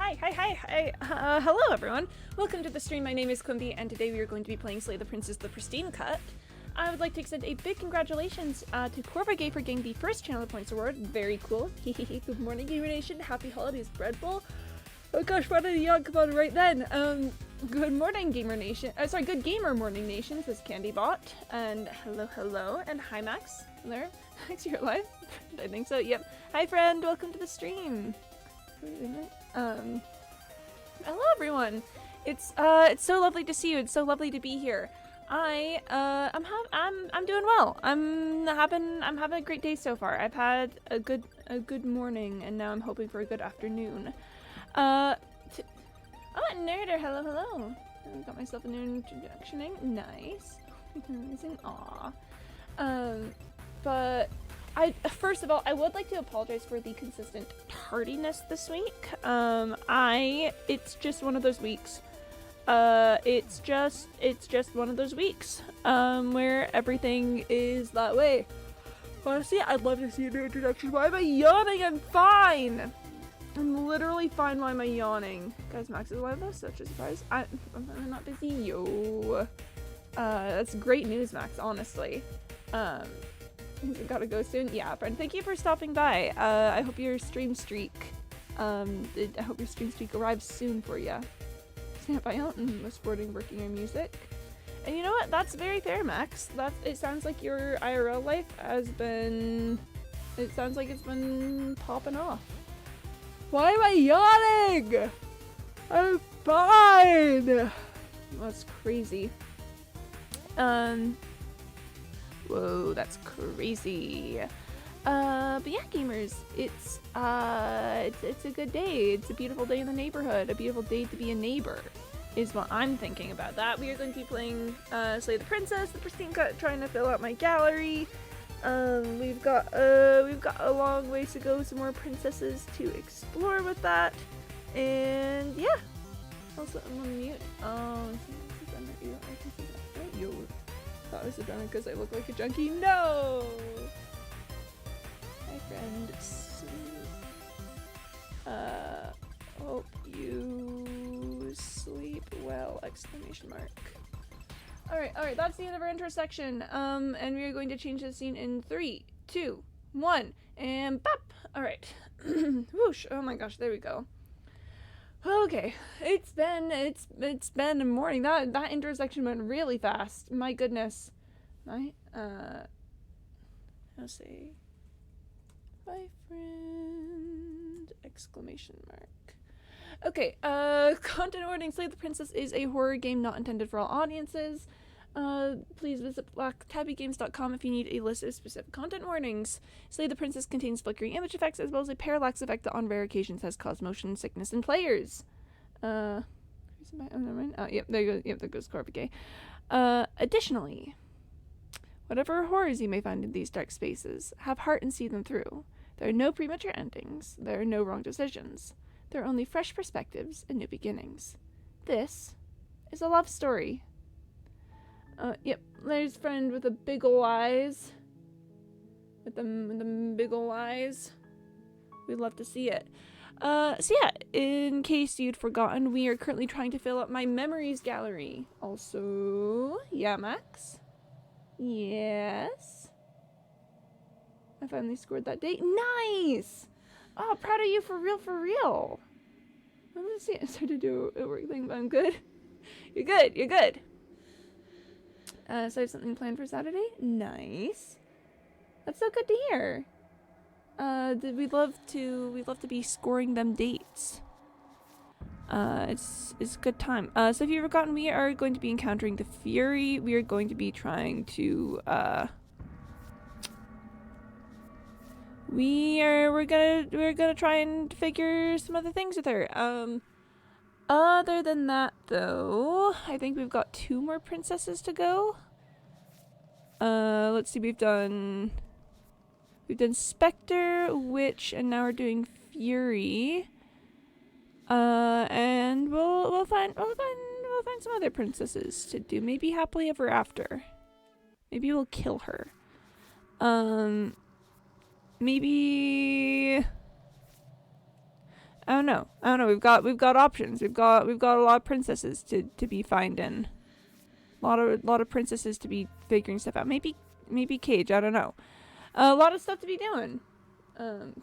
Hi. Hello, everyone. Welcome to the stream. My name is Quimby, and today we are going to be playing Slay the Princess the Pristine Cut. I would like to extend a big congratulations to Corvagay for getting the first Channel Points Award. Very cool. Good morning, Gamer Nation. Happy holidays, Bread Bowl. Oh gosh, why did a yawn come on right then? Good morning, Gamer Nation. Good Gamer Morning Nation, says CandyBot. And hello, and hi, Max. There. Max, you're alive? I think so, yep. Hi, friend. Welcome to the stream. Hello everyone. It's so lovely to see you. It's so lovely to be here. I'm doing well. I'm having a great day so far. I've had a good morning, and now I'm hoping for a good afternoon. Oh, Nerder, hello. I got myself a new introductioning. Nice. Amazing. Aw. But first of all, I would like to apologize for the consistent tardiness this week. It's just one of those weeks. It's just one of those weeks, where everything is that way. Honestly, I'd love to see a new introduction. Why am I yawning? I'm fine! I'm literally fine. Why am I yawning? Guys, Max is alive though, such a surprise. I'm not busy, yo. That's great news, Max, honestly. I gotta go soon. Yeah, friend. Thank you for stopping by. I hope your stream streak. I hope your stream streak arrives soon for ya. Snap by out and was sporting working your music. And you know what? That's very fair, Max. It sounds like your IRL life has been. It sounds like it's been popping off. Why am I yawning? I'm fine. That's crazy. Whoa, that's crazy. But yeah, gamers, it's a good day. It's a beautiful day in the neighborhood. A beautiful day to be a neighbor is what I'm thinking about that. We are going to be playing Slay the Princess, the Pristine Cut, trying to fill out my gallery. We've got a long ways to go, some more princesses to explore with that. And yeah. Also, I'm on mute. Yo. Thought I was a drummer because I look like a junkie. No! Hi, friend. Hope you sleep well! Exclamation mark. Alright, that's the end of our intersection. And we are going to change the scene in 3, 2, 1, and bop! Alright. Whoosh! Oh my gosh, there we go. Okay, it's been a morning. That intersection went really fast. My goodness. I'll say bye, friend! Exclamation mark. Okay, content warning. Slay the Princess is a horror game not intended for all audiences. Please visit blacktabbygames.com if you need a list of specific content warnings. Slay the Princess contains flickering image effects as well as a parallax effect that on rare occasions has caused motion sickness in players. Oh, never mind. Oh, yep, there you go. Yep, there goes Corvagay. Additionally, whatever horrors you may find in these dark spaces, have heart and see them through. There are no premature endings. There are no wrong decisions. There are only fresh perspectives and new beginnings. This is a love story. Yep, there's friend with the big ol' eyes. With the big ol' eyes. We'd love to see it. So yeah, in case you'd forgotten, we are currently trying to fill up my memories gallery. Also, yeah, Max? Yes? I finally scored that date. Nice! Oh, proud of you for real. I'm gonna see. I started to do a work thing, but I'm good. You're good. So I have something planned for Saturday? Nice. That's so good to hear. We'd love to be scoring them dates. It's a good time. So if you've forgotten, we are going to be encountering the Fury. We are going to be trying to, we're gonna try and figure some other things with her. Other than that, though, I think we've got 2 more princesses to go. Let's see, we've done Spectre, Witch, and now we're doing Fury. And we'll find some other princesses to do. Maybe Happily Ever After. Maybe we'll kill her. Maybe I don't know. We've got options. We've got a lot of princesses to be finding. A lot of princesses to be figuring stuff out. Maybe Cage. I don't know. A lot of stuff to be doing. I'm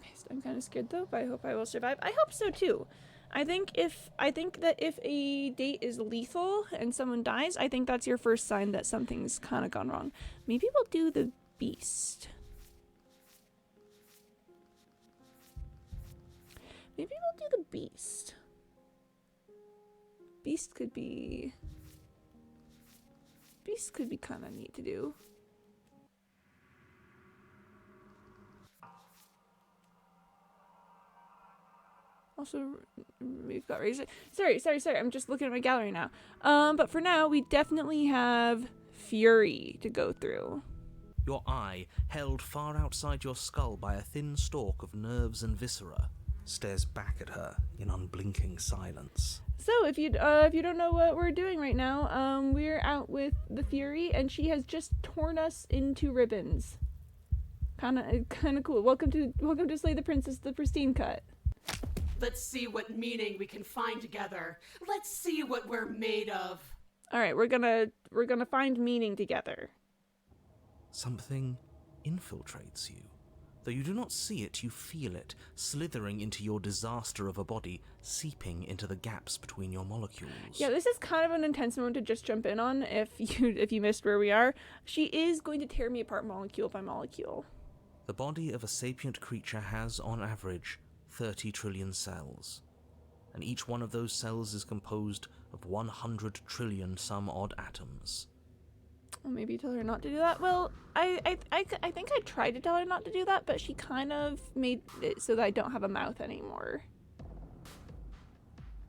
kind of scared though, but I hope I will survive. I hope so too. I think that if a date is lethal and someone dies, I think that's your first sign that something's kind of gone wrong. Maybe we'll do the beast. Maybe we'll do the beast. Beast could be kind of neat to do. Also, we've got Razor. Sorry. I'm just looking at my gallery now. But for now, we definitely have Fury to go through. Your eye, held far outside your skull by a thin stalk of nerves and viscera, stares back at her in unblinking silence. So, if you don't know what we're doing right now, we're out with the Fury, and she has just torn us into ribbons. Kind of cool. Welcome to Slay the Princess, the pristine cut. Let's see what meaning we can find together. Let's see what we're made of. All right, we're gonna find meaning together. Something infiltrates you. Though you do not see it, you feel it, slithering into your disaster of a body, seeping into the gaps between your molecules. Yeah, this is kind of an intense moment to just jump in on if you missed where we are. She is going to tear me apart molecule by molecule. The body of a sapient creature has, on average, 30 trillion cells, and each one of those cells is composed of 100 trillion some odd atoms. Well, maybe tell her not to do that. Well, I think I tried to tell her not to do that, but she kind of made it so that I don't have a mouth anymore.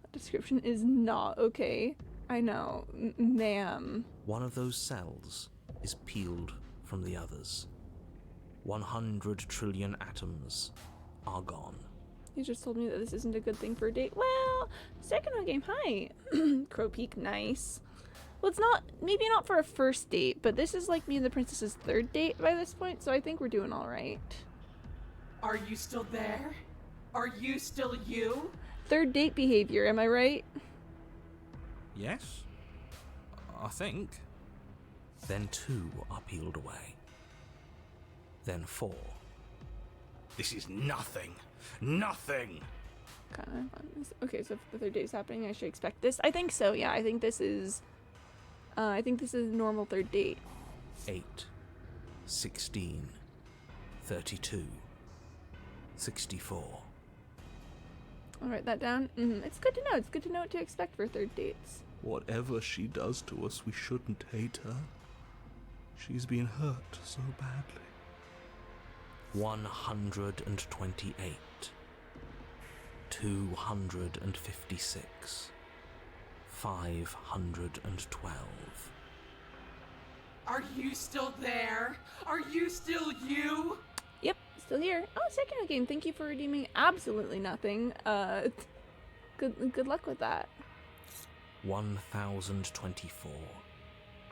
That description is not okay. I know, ma'am. One of those cells is peeled from the others. 100 trillion atoms are gone. You just told me that this isn't a good thing for a date. Well, second round game, hi. Crow Peak, nice. Well, it's not, maybe not for a first date, but this is like me and the princess's third date by this point, so I think we're doing all right. Are you still there? Are you still you? Third date behavior, am I right? Yes, I think. Then 2 are peeled away. Then 4. This is nothing. Nothing! Kind of. Okay, so if the third date is happening, I should expect this. I think so, yeah. I think this is a normal third date. 8, 16, 32, 64. I'll write that down. It's good to know. It's good to know what to expect for third dates. Whatever she does to us, we shouldn't hate her. She's been hurt so badly. 128, 256, 512. Are you still there? Are you still you? Yep, still here. Oh, second game. Thank you for redeeming absolutely nothing. Good luck with that. 1024,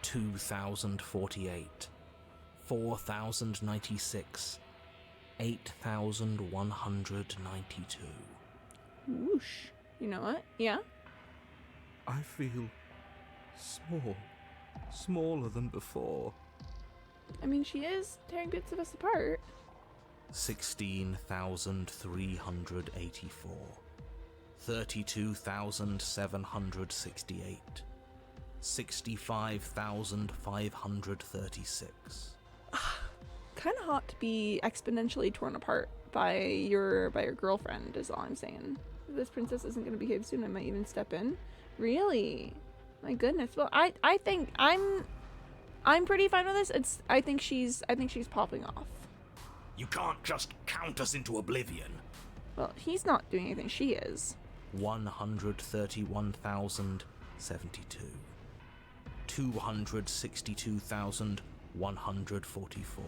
2048, 4096, 8,192. Whoosh. You know what? Yeah? I feel small. Smaller than before. I mean, she is tearing bits of us apart. 16,384, 32,768, 65,536. Kind of hot to be exponentially torn apart by your girlfriend is all I'm saying. If this princess isn't going to behave soon, I might even step in. Really? My goodness. Well, I think I'm pretty fine with this. I think she's popping off. You can't just count us into oblivion. Well, he's not doing anything. She is. 131,072, 262,144,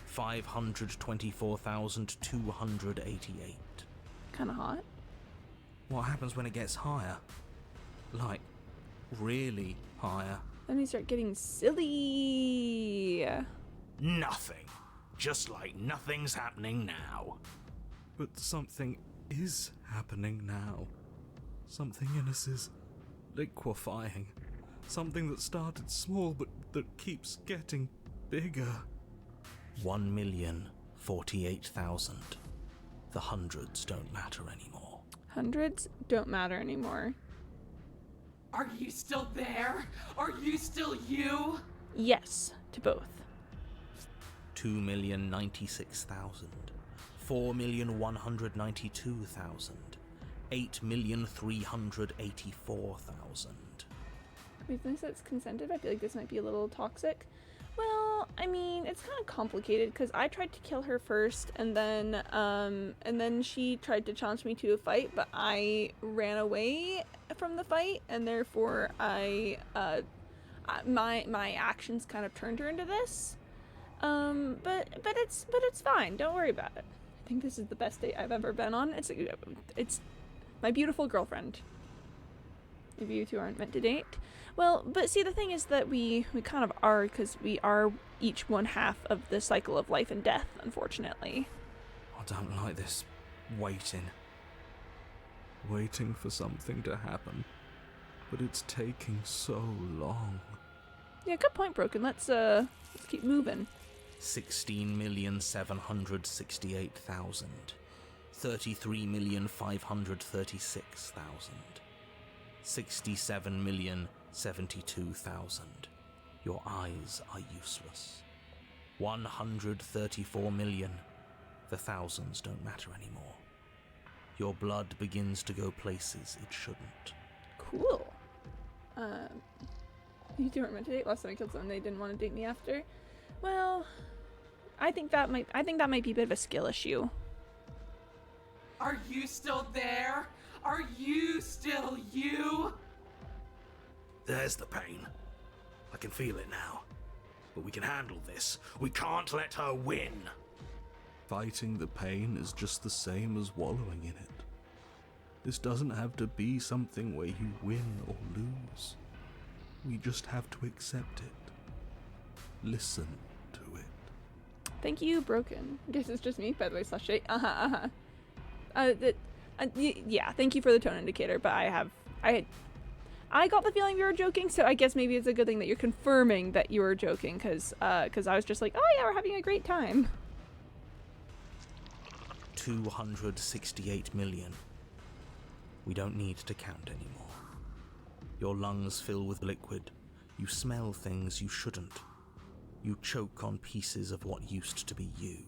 524,288. Kind of hot. What happens when it gets higher? Like, really higher? Then we start getting silly. Nothing. Just like nothing's happening now. But something is happening now. Something in us is liquefying. Something that started small but that keeps getting bigger. 1,048,000. The hundreds don't matter anymore. Hundreds don't matter anymore. Are you still there? Are you still you? Yes, to both. 2,096,000. 4,192,000. 8,384,000. Wait, since it's consented, I feel like this might be a little toxic. Well, I mean, it's kind of complicated because I tried to kill her first, and then she tried to challenge me to a fight, but I ran away from the fight, and therefore my actions kind of turned her into this. But it's fine. Don't worry about it. I think this is the best date I've ever been on. It's my beautiful girlfriend. If you two aren't meant to date. Well, but see, the thing is that we kind of are, because we are each one half of the cycle of life and death, unfortunately. I don't like this waiting. Waiting for something to happen. But it's taking so long. Yeah, good point, Broken. Let's keep moving. 16,768,000. 33,536,000. 67,072,000. Your eyes are useless. 134 million. The thousands don't matter anymore. Your blood begins to go places it shouldn't. Cool. You two weren't meant to date. Last time I killed someone, they didn't want to date me after. Well, I think that might be a bit of a skill issue. Are you still there? Are you still you? There's the pain. I can feel it now. But we can handle this. We can't let her win. Fighting the pain is just the same as wallowing in it. This doesn't have to be something where you win or lose. We just have to accept it. Listen to it. Thank you, Broken. I guess it's just me, by the way, /8. Yeah, thank you for the tone indicator, but I got the feeling you were joking, so I guess maybe it's a good thing that you're confirming that you were joking, because I was just like, oh yeah, we're having a great time. 268 million. We don't need to count anymore. Your lungs fill with liquid. You smell things you shouldn't. You choke on pieces of what used to be you.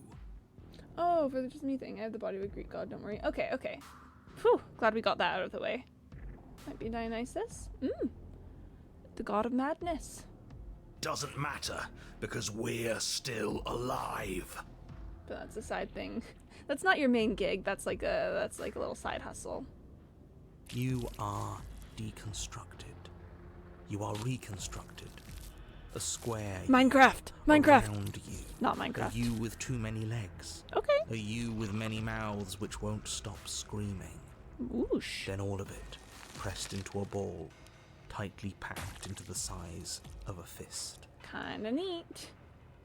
Oh, for the just me thing, I have the body of a Greek god, don't worry. Okay. Phew, glad we got that out of the way. Might be Dionysus. The god of madness. Doesn't matter, because we're still alive. But that's a side thing. That's not your main gig. That's like a little side hustle. You are deconstructed. You are reconstructed. A square Minecraft. around you. Not A Minecraft. you with too many legs. Okay. A you with many mouths which won't stop screaming. Whoosh. Then all of it pressed into a ball, tightly packed into the size of a fist. Kinda neat.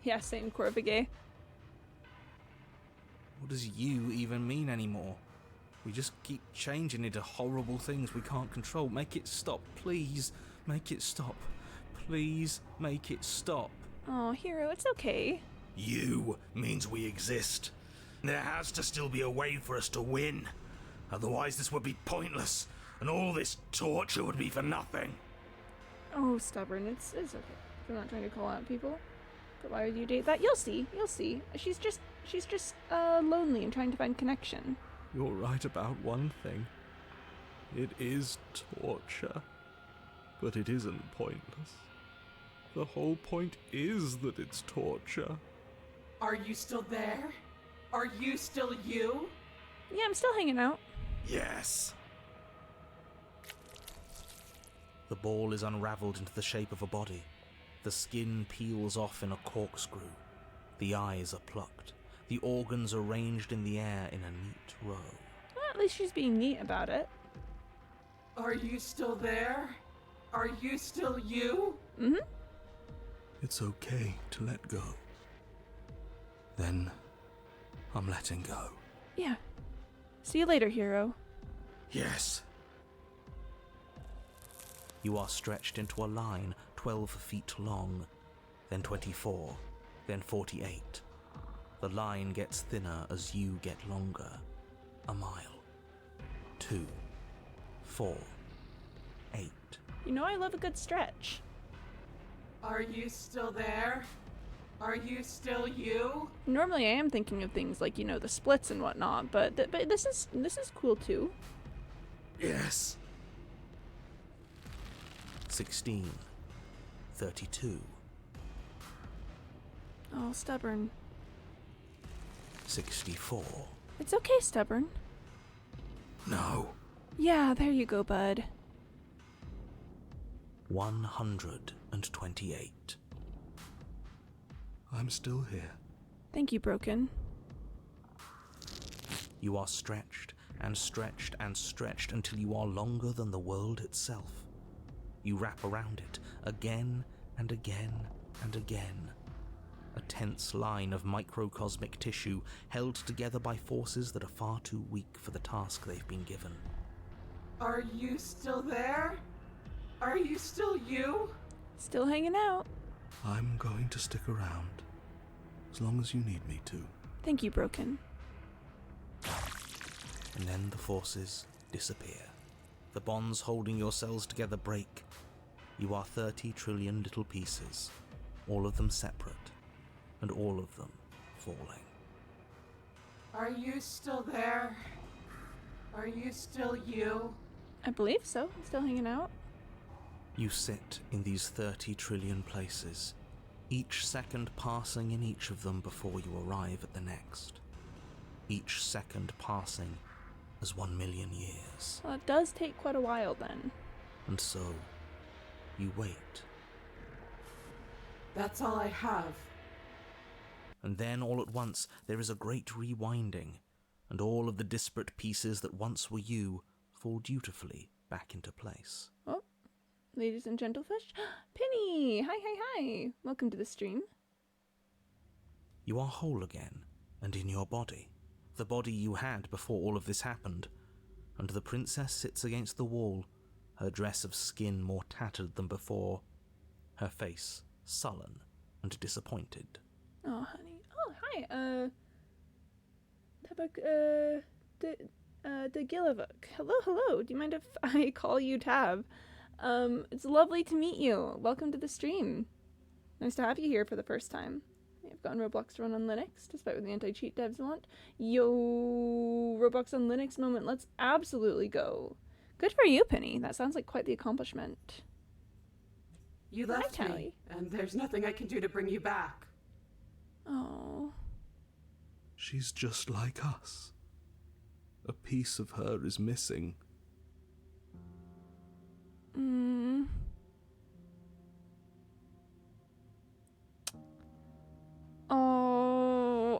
Yeah, same Corvigay. What does you even mean anymore? We just keep changing into horrible things we can't control. Make it stop, please. Make it stop. Please make it stop. Oh, Hero, it's okay. You means we exist. There has to still be a way for us to win. Otherwise this would be pointless, and all this torture would be for nothing. Oh, stubborn. It's okay. I'm not trying to call out people. But why would you date that? You'll see. She's just lonely and trying to find connection. You're right about one thing. It is torture. But it isn't pointless. The whole point is that it's torture. Are you still there? Are you still you? Yeah, I'm still hanging out. Yes. The ball is unraveled into the shape of a body. The skin peels off in a corkscrew. The eyes are plucked. The organs arranged in the air in a neat row. Well, at least she's being neat about it. Are you still there? Are you still you? Mm-hmm. It's okay to let go. Then I'm letting go. Yeah. See you later, hero. Yes. You are stretched into a line 12 feet long, then 24, then 48. The line gets thinner as you get longer. A mile. 2. 4. 8. You know I love a good stretch. Are you still there? Are you still you? Normally I am thinking of things like, the splits and whatnot, but this is cool too. Yes. 16. 32. Oh, stubborn. 64. It's okay, stubborn. No. Yeah, there you go, bud. 128. I'm still here. Thank you, Broken. You are stretched and stretched and stretched until you are longer than the world itself. You wrap around it again and again and again. A tense line of microcosmic tissue held together by forces that are far too weak for the task they've been given. Are you still there? Are you still you? Still hanging out. I'm going to stick around. As long as you need me to. Thank you, Broken. And then the forces disappear. The bonds holding your cells together break. You are 30 trillion little pieces, all of them separate, and all of them falling. Are you still there? Are you still you? I believe so. I'm still hanging out. You sit in these 30 trillion places, each second passing in each of them before you arrive at the next. Each second passing as 1 million years. Well, it does take quite a while then. And so, you wait. That's all I have. And then all at once there is a great rewinding, and all of the disparate pieces that once were you fall dutifully back into place. Oh, ladies and gentlefish. Penny! Hi, hi, hi! Welcome to the stream. You are whole again, and in your body. The body you had before all of this happened. And the princess sits against the wall, her dress of skin more tattered than before, her face sullen and disappointed. Oh, honey. Oh, hi. Tabak, de Gillavuk. Hello, hello. Do you mind if I call you Tab? It's lovely to meet you. Welcome to the stream. Nice to have you here for the first time. I've gotten Roblox to run on Linux, despite what the anti-cheat devs want. Yo, Roblox on Linux moment. Let's absolutely go. Good for you, Penny. That sounds like quite the accomplishment. You Hi, left Tally. me, and there's nothing I can do to bring you back. Oh. She's just like us. A piece of her is missing.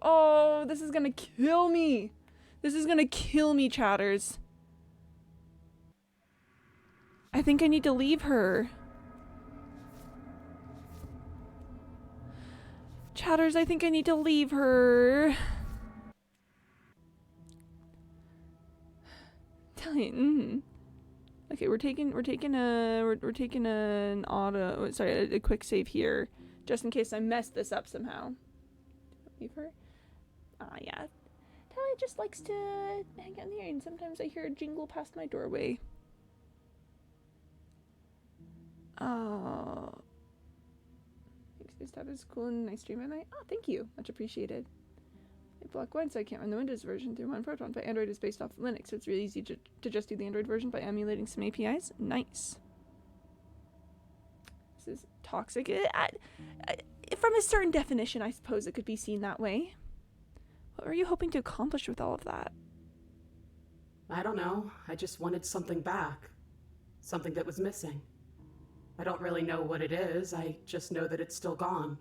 Oh, this is gonna kill me. This is gonna kill me, chatters. I think I need to leave her. Chatters, I think I need to leave her. Okay, we're taking an auto. Sorry, a quick save here, just in case I mess this up somehow. Leave her. Yeah. Talia just likes to hang out in here, and sometimes I hear a jingle past my doorway. Oh. This tab is cool and nice stream at night. Oh, thank you. Much appreciated. I block one, so I can't run the Windows version through OneProton, but Android is based off Linux, so it's really easy to just do the Android version by emulating some APIs. Nice. This is toxic. From a certain definition, I suppose it could be seen that way. What were you hoping to accomplish with all of that? I don't know. I just wanted something back. Something that was missing. I don't really know what it is. I just know that it's still gone.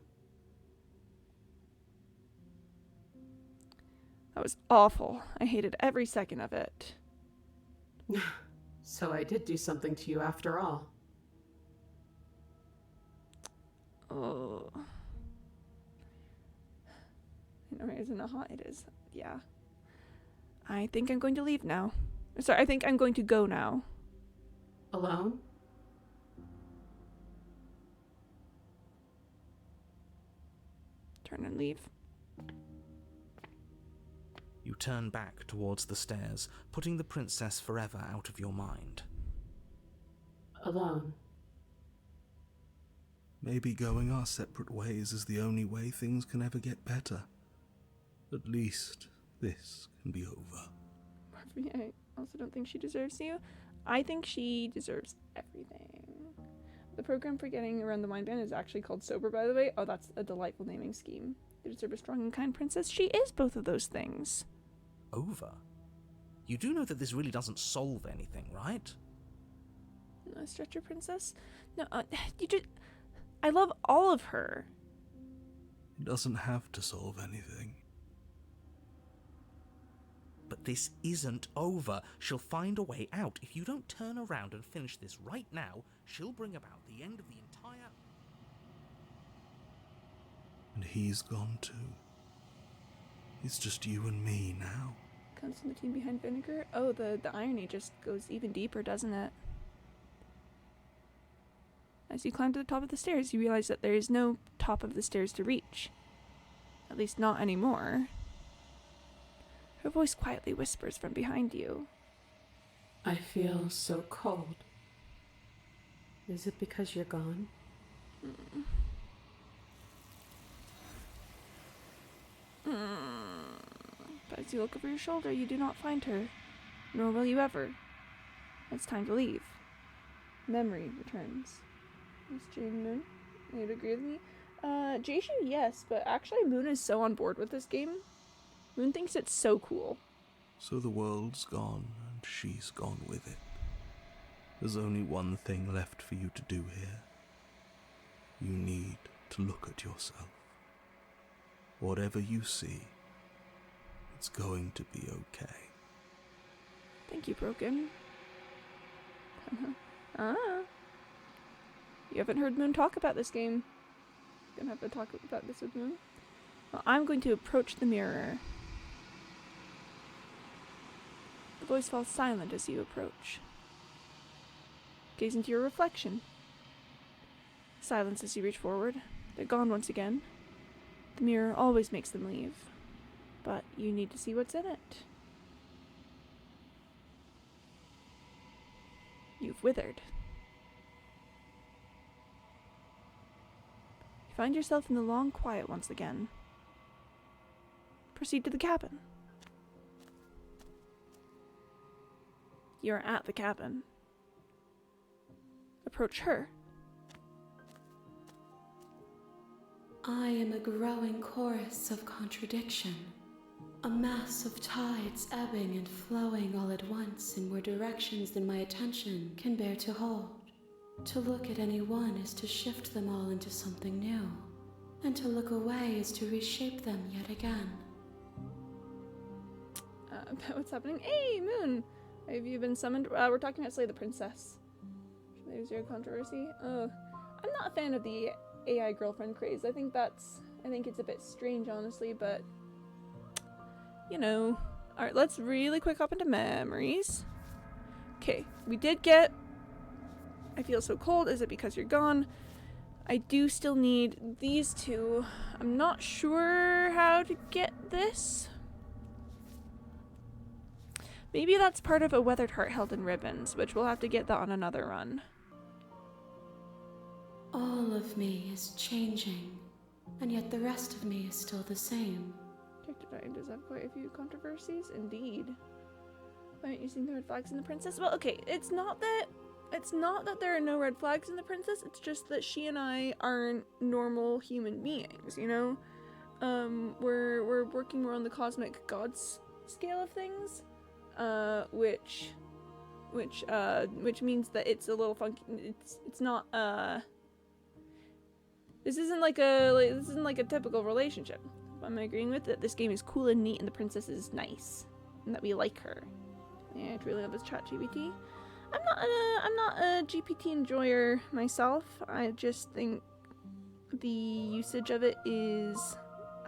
That was awful. I hated every second of it. So I did do something to you after all. Oh. I know, isn't it hot? It is. Yeah. I think I'm going to leave now. Sorry, I think I'm going to go now. Alone? Turn and leave. You turn back towards the stairs, putting the princess forever out of your mind. Alone. Maybe going our separate ways is the only way things can ever get better. At least this can be over. Murphy, I also don't think she deserves you. I think she deserves everything. The program for getting around the wine ban is actually called Sober, by the way. Oh, that's a delightful naming scheme. You deserve a strong and kind princess. She is both of those things. Over? You do know that this really doesn't solve anything, right? No, Stretcher Princess? No, I love all of her. It doesn't have to solve anything. But this isn't over. She'll find a way out. If you don't turn around and finish this right now, she'll bring about the end of the entire... And he's gone too. It's just you and me now. Comes from the team behind Vinegar. Oh, the irony just goes even deeper, doesn't it? As you climb to the top of the stairs, you realize that there is no top of the stairs to reach. At least not anymore. Her voice quietly whispers from behind you. I feel so cold. Is it because you're gone? But as you look over your shoulder, you do not find her. Nor will you ever. It's time to leave. Memory returns. Miss Jane Moon, you'd agree with me? Jaishu, yes, but actually Moon is so on board with this game. Moon thinks it's so cool. So the world's gone, and she's gone with it. There's only one thing left for you to do here. You need to look at yourself. Whatever you see, it's going to be okay. Thank you, Broken. You haven't heard Moon talk about this game. Gonna have to talk about this with Moon. Well, I'm going to approach the mirror. The voice falls silent as you approach. Gaze into your reflection. Silence as you reach forward. They're gone once again. The mirror always makes them leave. But you need to see what's in it. You've withered. You find yourself in the long quiet once again. Proceed to the cabin. You're at the cabin. Approach her. I am a growing chorus of contradiction, a mass of tides ebbing and flowing all at once in more directions than my attention can bear to hold. To look at any one is to shift them all into something new, and to look away is to reshape them yet again. What's happening? Hey, Moon! Have you been summoned? We're talking about Slay the Princess. There's your controversy. I'm not a fan of the AI girlfriend craze. I think it's a bit strange, honestly, but you know. Alright, let's really quick hop into memories. Okay, we did get I feel so cold. Is it because you're gone? I do still need these two. I'm not sure how to get this. Maybe that's part of a Weathered Heart held in ribbons, which we'll have to get that on another run. All of me is changing, and yet the rest of me is still the same. Character design does have quite a few controversies, indeed. Why aren't you seeing the red flags in the princess? Well, okay, it's not that there are no red flags in the princess, it's just that she and I aren't normal human beings, you know? We're working more on the cosmic gods scale of things, which means that it's a little funky. It's not, this isn't like a typical relationship. I'm agreeing with it. This game is cool and neat, and the princess is nice, and that we like her. Yeah, I truly love this ChatGPT. I'm not a GPT enjoyer myself. I just think the usage of it is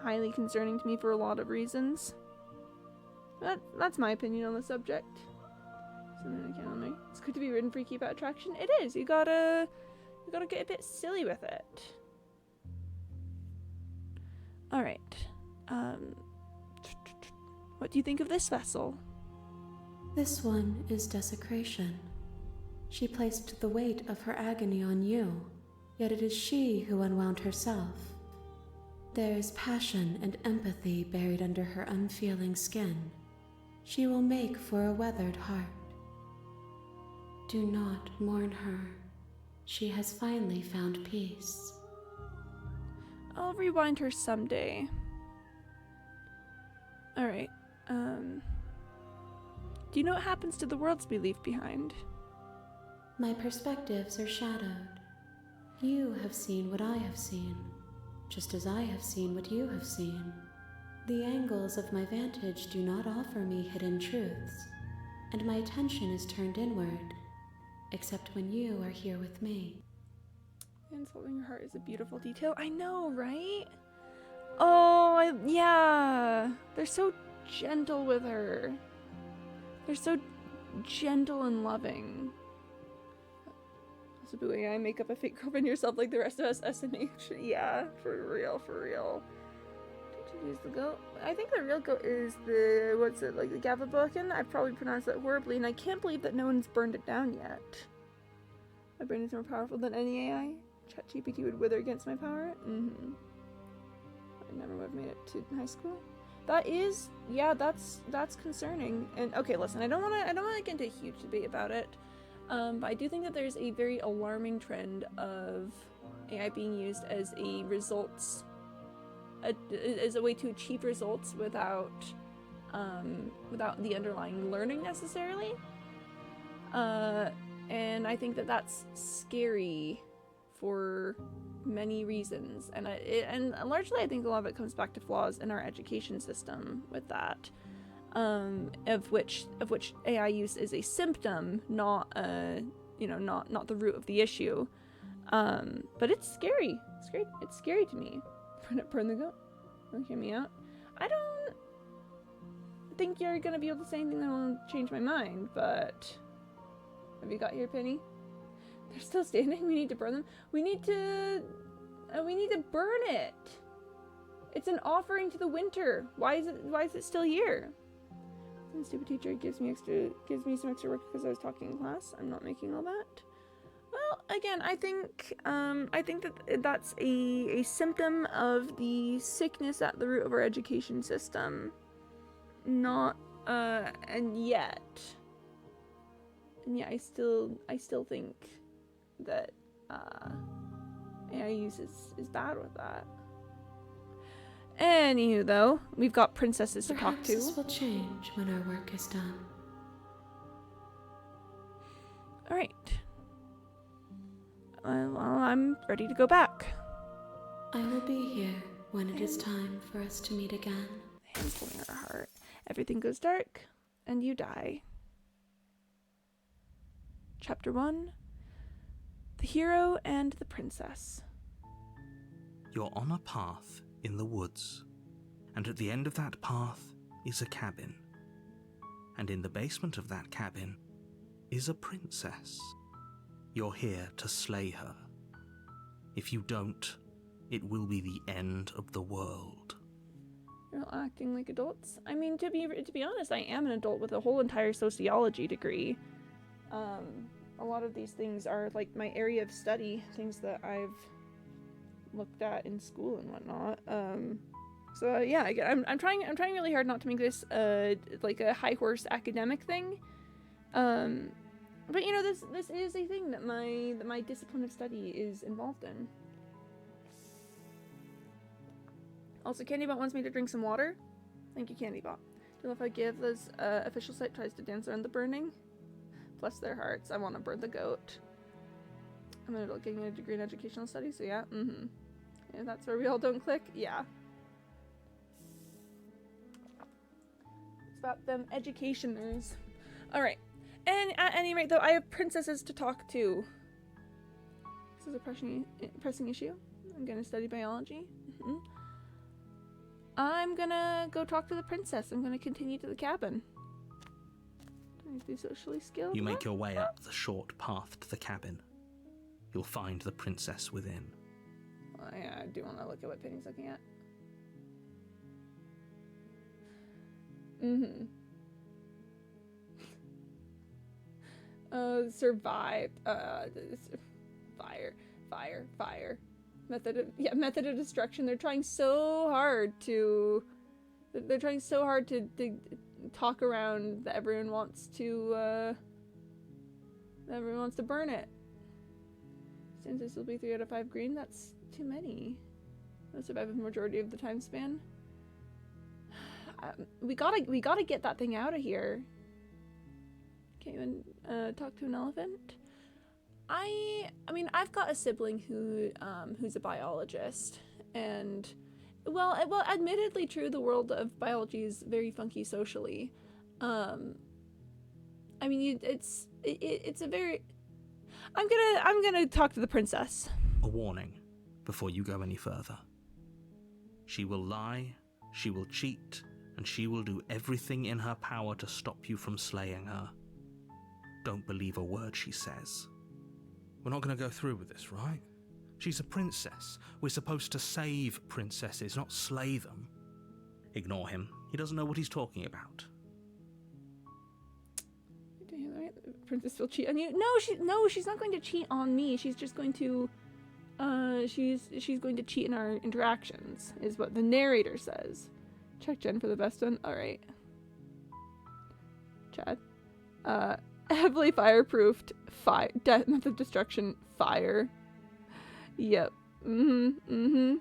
highly concerning to me for a lot of reasons. That's my opinion on the subject. Something I can't. It's good to be ridden for keep out attraction. It is. You gotta get a bit silly with it. All right. What do you think of this vessel? This one is desecration. She placed the weight of her agony on you, yet it is she who unwound herself. There is passion and empathy buried under her unfeeling skin. She will make for a weathered heart. Do not mourn her. She has finally found peace. I'll rewind her someday. Alright, do you know what happens to the worlds we leave behind? My perspectives are shadowed. You have seen what I have seen, just as I have seen what you have seen. The angles of my vantage do not offer me hidden truths, and my attention is turned inward, except when you are here with me. Insulting her heart is a beautiful detail. I know, right? Oh, yeah. They're so gentle with her. They're so gentle and loving. Also, booing, I make up a fake girlfriend yourself like the rest of us SMH. Yeah, for real, for real. Did you use the goat? I think the real goat is the, what's it, like the Gavaboken? I probably pronounced that horribly, and I can't believe that no one's burned it down yet. My brain is more powerful than any AI. ChatGPT would wither against my power. I never would have made it to high school. That is, yeah, that's concerning. And okay, listen, I don't want to get into a huge debate about it. But I do think that there's a very alarming trend of AI being used as a results, as a way to achieve results without the underlying learning necessarily. And I think that that's scary for many reasons, and largely I think a lot of it comes back to flaws in our education system with that, of which AI use is a symptom, not not the root of the issue. But it's scary. It's scary to me. Burn the goat. Don't hear me out. I don't think you're gonna be able to say anything that will change my mind, but have you got here, Penny? They're still standing. We need to burn them. We need to burn it. It's an offering to the winter. Why is it still here? The stupid teacher gives me some extra work because I was talking in class. I'm not making all that. Well, again, I think that that's a symptom of the sickness at the root of our education system. Not and yet I still think that AI use is bad with that. Anywho, though, we've got princesses to talk to. Perhaps this will change when our work is done. Alright. Well, I'm ready to go back. I will be here when it is time for us to meet again. Hand pulling her heart. Everything goes dark, and you die. Chapter 1. The Hero and the Princess. You're on a path in the woods, and at the end of that path is a cabin. And in the basement of that cabin is a princess. You're here to slay her. If you don't, it will be the end of the world. You're all acting like adults. I mean, to be honest, I am an adult with a whole entire sociology degree. A lot of these things are like my area of study, things that I've looked at in school and whatnot. So yeah, I'm trying really hard not to make this like a high horse academic thing. But you know, this is a thing that my discipline of study is involved in. Also, CandyBot wants me to drink some water. Thank you, CandyBot. Do you know if I give this official site tries to dance around the burning? Bless their hearts. I want to burn the goat. I'm getting a degree in educational studies, so yeah. Yeah, that's where we all don't click. Yeah. It's about them educationers. All right. And at any rate, though, I have princesses to talk to. This is a pressing issue. I'm going to study biology. I'm gonna go talk to the princess. I'm gonna continue to the cabin. Do I need to be socially skilled? You make your way up the short path to the cabin. You'll find the princess within. Well, yeah, I do want to look at what Penny's looking at. Mm-hmm. Survive. Fire. Method of destruction. They're trying so hard to. They're trying so hard to talk around that everyone wants to. Everyone wants to burn it. Since this will be 3 out of 5 green, that's too many. They'll survive a majority of the time span. We gotta get that thing out of here. Can't even talk to an elephant. I mean, I've got a sibling who's a biologist, and well, admittedly true, the world of biology is very funky socially. I mean, it's a very. I'm gonna talk to the princess. A warning before you go any further. She will lie, she will cheat, and she will do everything in her power to stop you from slaying her. Don't believe a word she says. We're not going to go through with this, right? She's a princess. We're supposed to save princesses, not slay them. Ignore him. He doesn't know what he's talking about. Princess will cheat on you. No, she's not going to cheat on me. She's just going to she's going to cheat in our interactions, is what the narrator says. Check Jen for the best one. Alright. Chad. Heavily fireproofed. Death method destruction. Fire. Yep. Mm-hmm.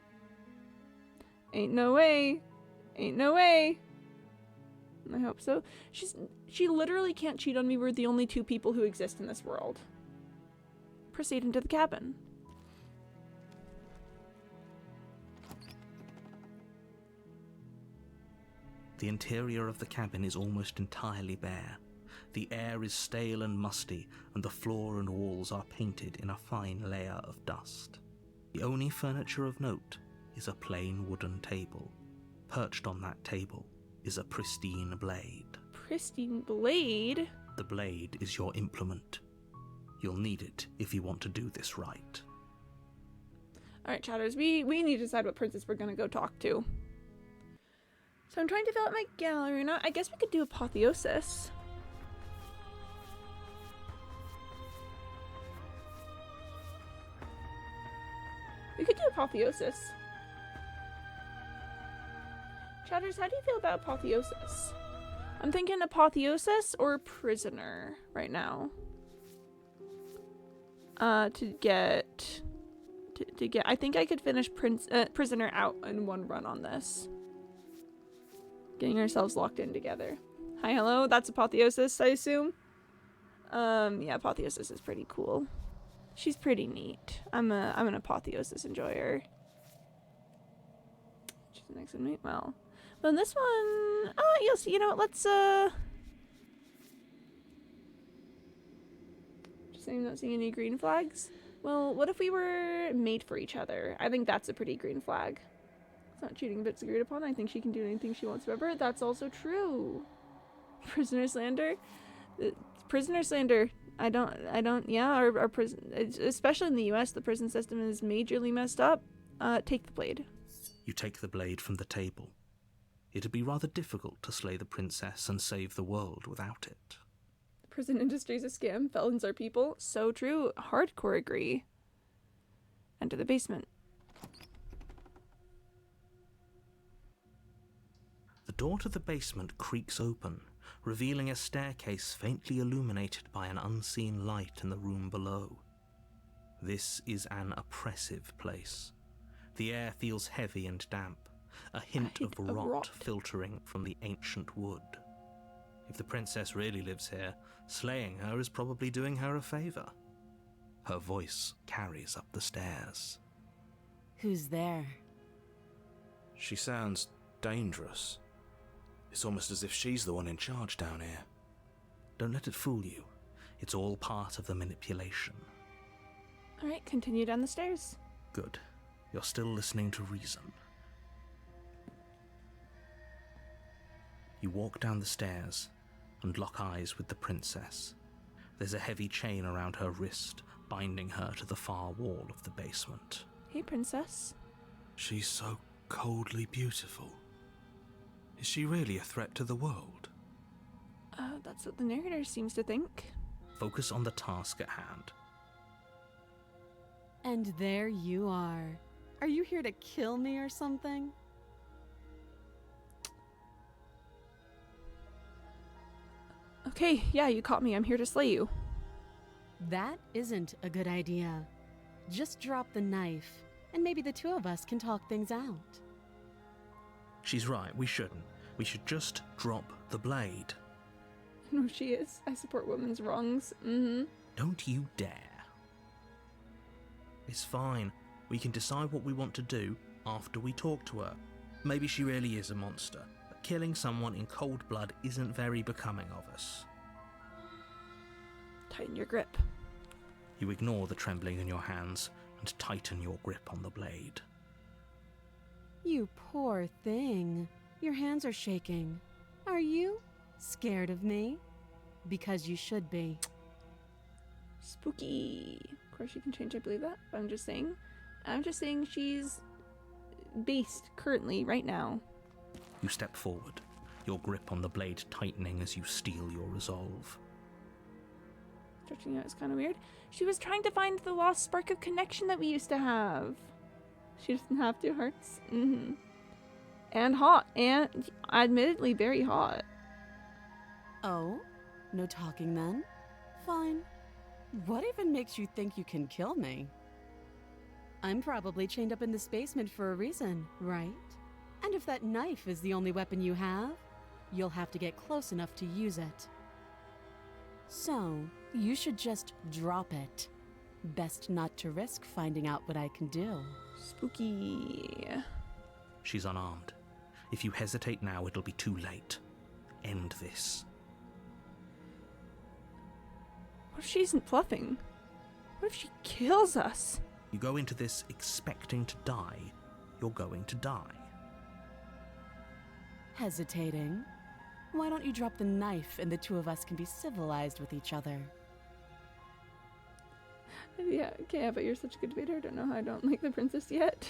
Ain't no way. I hope so. She literally can't cheat on me. We're the only 2 people who exist in this world. Proceed into the cabin. The interior of the cabin is almost entirely bare. The air is stale and musty, and the floor and walls are painted in a fine layer of dust. The only furniture of note is a plain wooden table. Perched on that table is a pristine blade. Pristine blade? The blade is your implement. You'll need it if you want to do this right. Alright, chatters, we need to decide what princess we're gonna go talk to. So I'm trying to fill out my gallery now. I guess we could do Apotheosis. We could do Apotheosis. Chatters, how do you feel about Apotheosis? I'm thinking Apotheosis or Prisoner right now. To get, I think I could finish Prisoner out in one run on this. Getting ourselves locked in together. Hi, hello, that's Apotheosis, I assume? Yeah, Apotheosis is pretty cool. She's pretty neat. I'm an Apotheosis enjoyer. She's the next inmate. Well, in this one, yes, you know what? Let's just saying, not seeing any green flags. Well, what if we were made for each other? I think that's a pretty green flag. It's not cheating, but it's agreed upon. I think she can do anything she wants. Remember, that's also true. Prisoner slander. Prisoner slander. I don't, yeah, our prison, especially in the US, the prison system is majorly messed up. Take the blade. You take the blade from the table. It'd be rather difficult to slay the princess and save the world without it. The prison industry is a scam. Felons are people. So true. Hardcore agree. Enter the basement. The door to the basement creaks open, revealing a staircase faintly illuminated by an unseen light in the room below. This is an oppressive place. The air feels heavy and damp, a hint of rot filtering from the ancient wood. If the princess really lives here, slaying her is probably doing her a favor. Her voice carries up the stairs. Who's there? She sounds dangerous. It's almost as if she's the one in charge down here. Don't let it fool you. It's all part of the manipulation. Alright, continue down the stairs. Good. You're still listening to reason. You walk down the stairs and lock eyes with the princess. There's a heavy chain around her wrist, binding her to the far wall of the basement. Hey, princess. She's so coldly beautiful. Is she really a threat to the world? That's what the narrator seems to think. Focus on the task at hand. And there you are. Are you here to kill me or something? Okay, yeah, you caught me. I'm here to slay you. That isn't a good idea. Just drop the knife, and maybe the two of us can talk things out. She's right, we shouldn't. We should just drop the blade. No, she is. I support women's wrongs. Don't you dare. It's fine. We can decide what we want to do after we talk to her. Maybe she really is a monster, but killing someone in cold blood isn't very becoming of us. Tighten your grip. You ignore the trembling in your hands and tighten your grip on the blade. You poor thing. Your hands are shaking. Are you scared of me? Because you should be. Spooky. Of course, you can change, I believe that. But I'm just saying she's based currently, right now. You step forward, your grip on the blade tightening as you steel your resolve. Stretching out is kind of weird. She was trying to find the lost spark of connection that we used to have. She doesn't have two hearts. And hot. And admittedly very hot. Oh? No talking then? Fine. What even makes you think you can kill me? I'm probably chained up in this basement for a reason, right? And if that knife is the only weapon you have, you'll have to get close enough to use it. So, you should just drop it. Best not to risk finding out what I can do. Spooky. She's unarmed. If you hesitate now, it'll be too late. End this. What if she isn't bluffing? What if she kills us? You go into this expecting to die, you're going to die. Hesitating? Why don't you drop the knife and the two of us can be civilized with each other? Yeah, okay, but you're such a good debater. I don't know how I don't like the princess yet.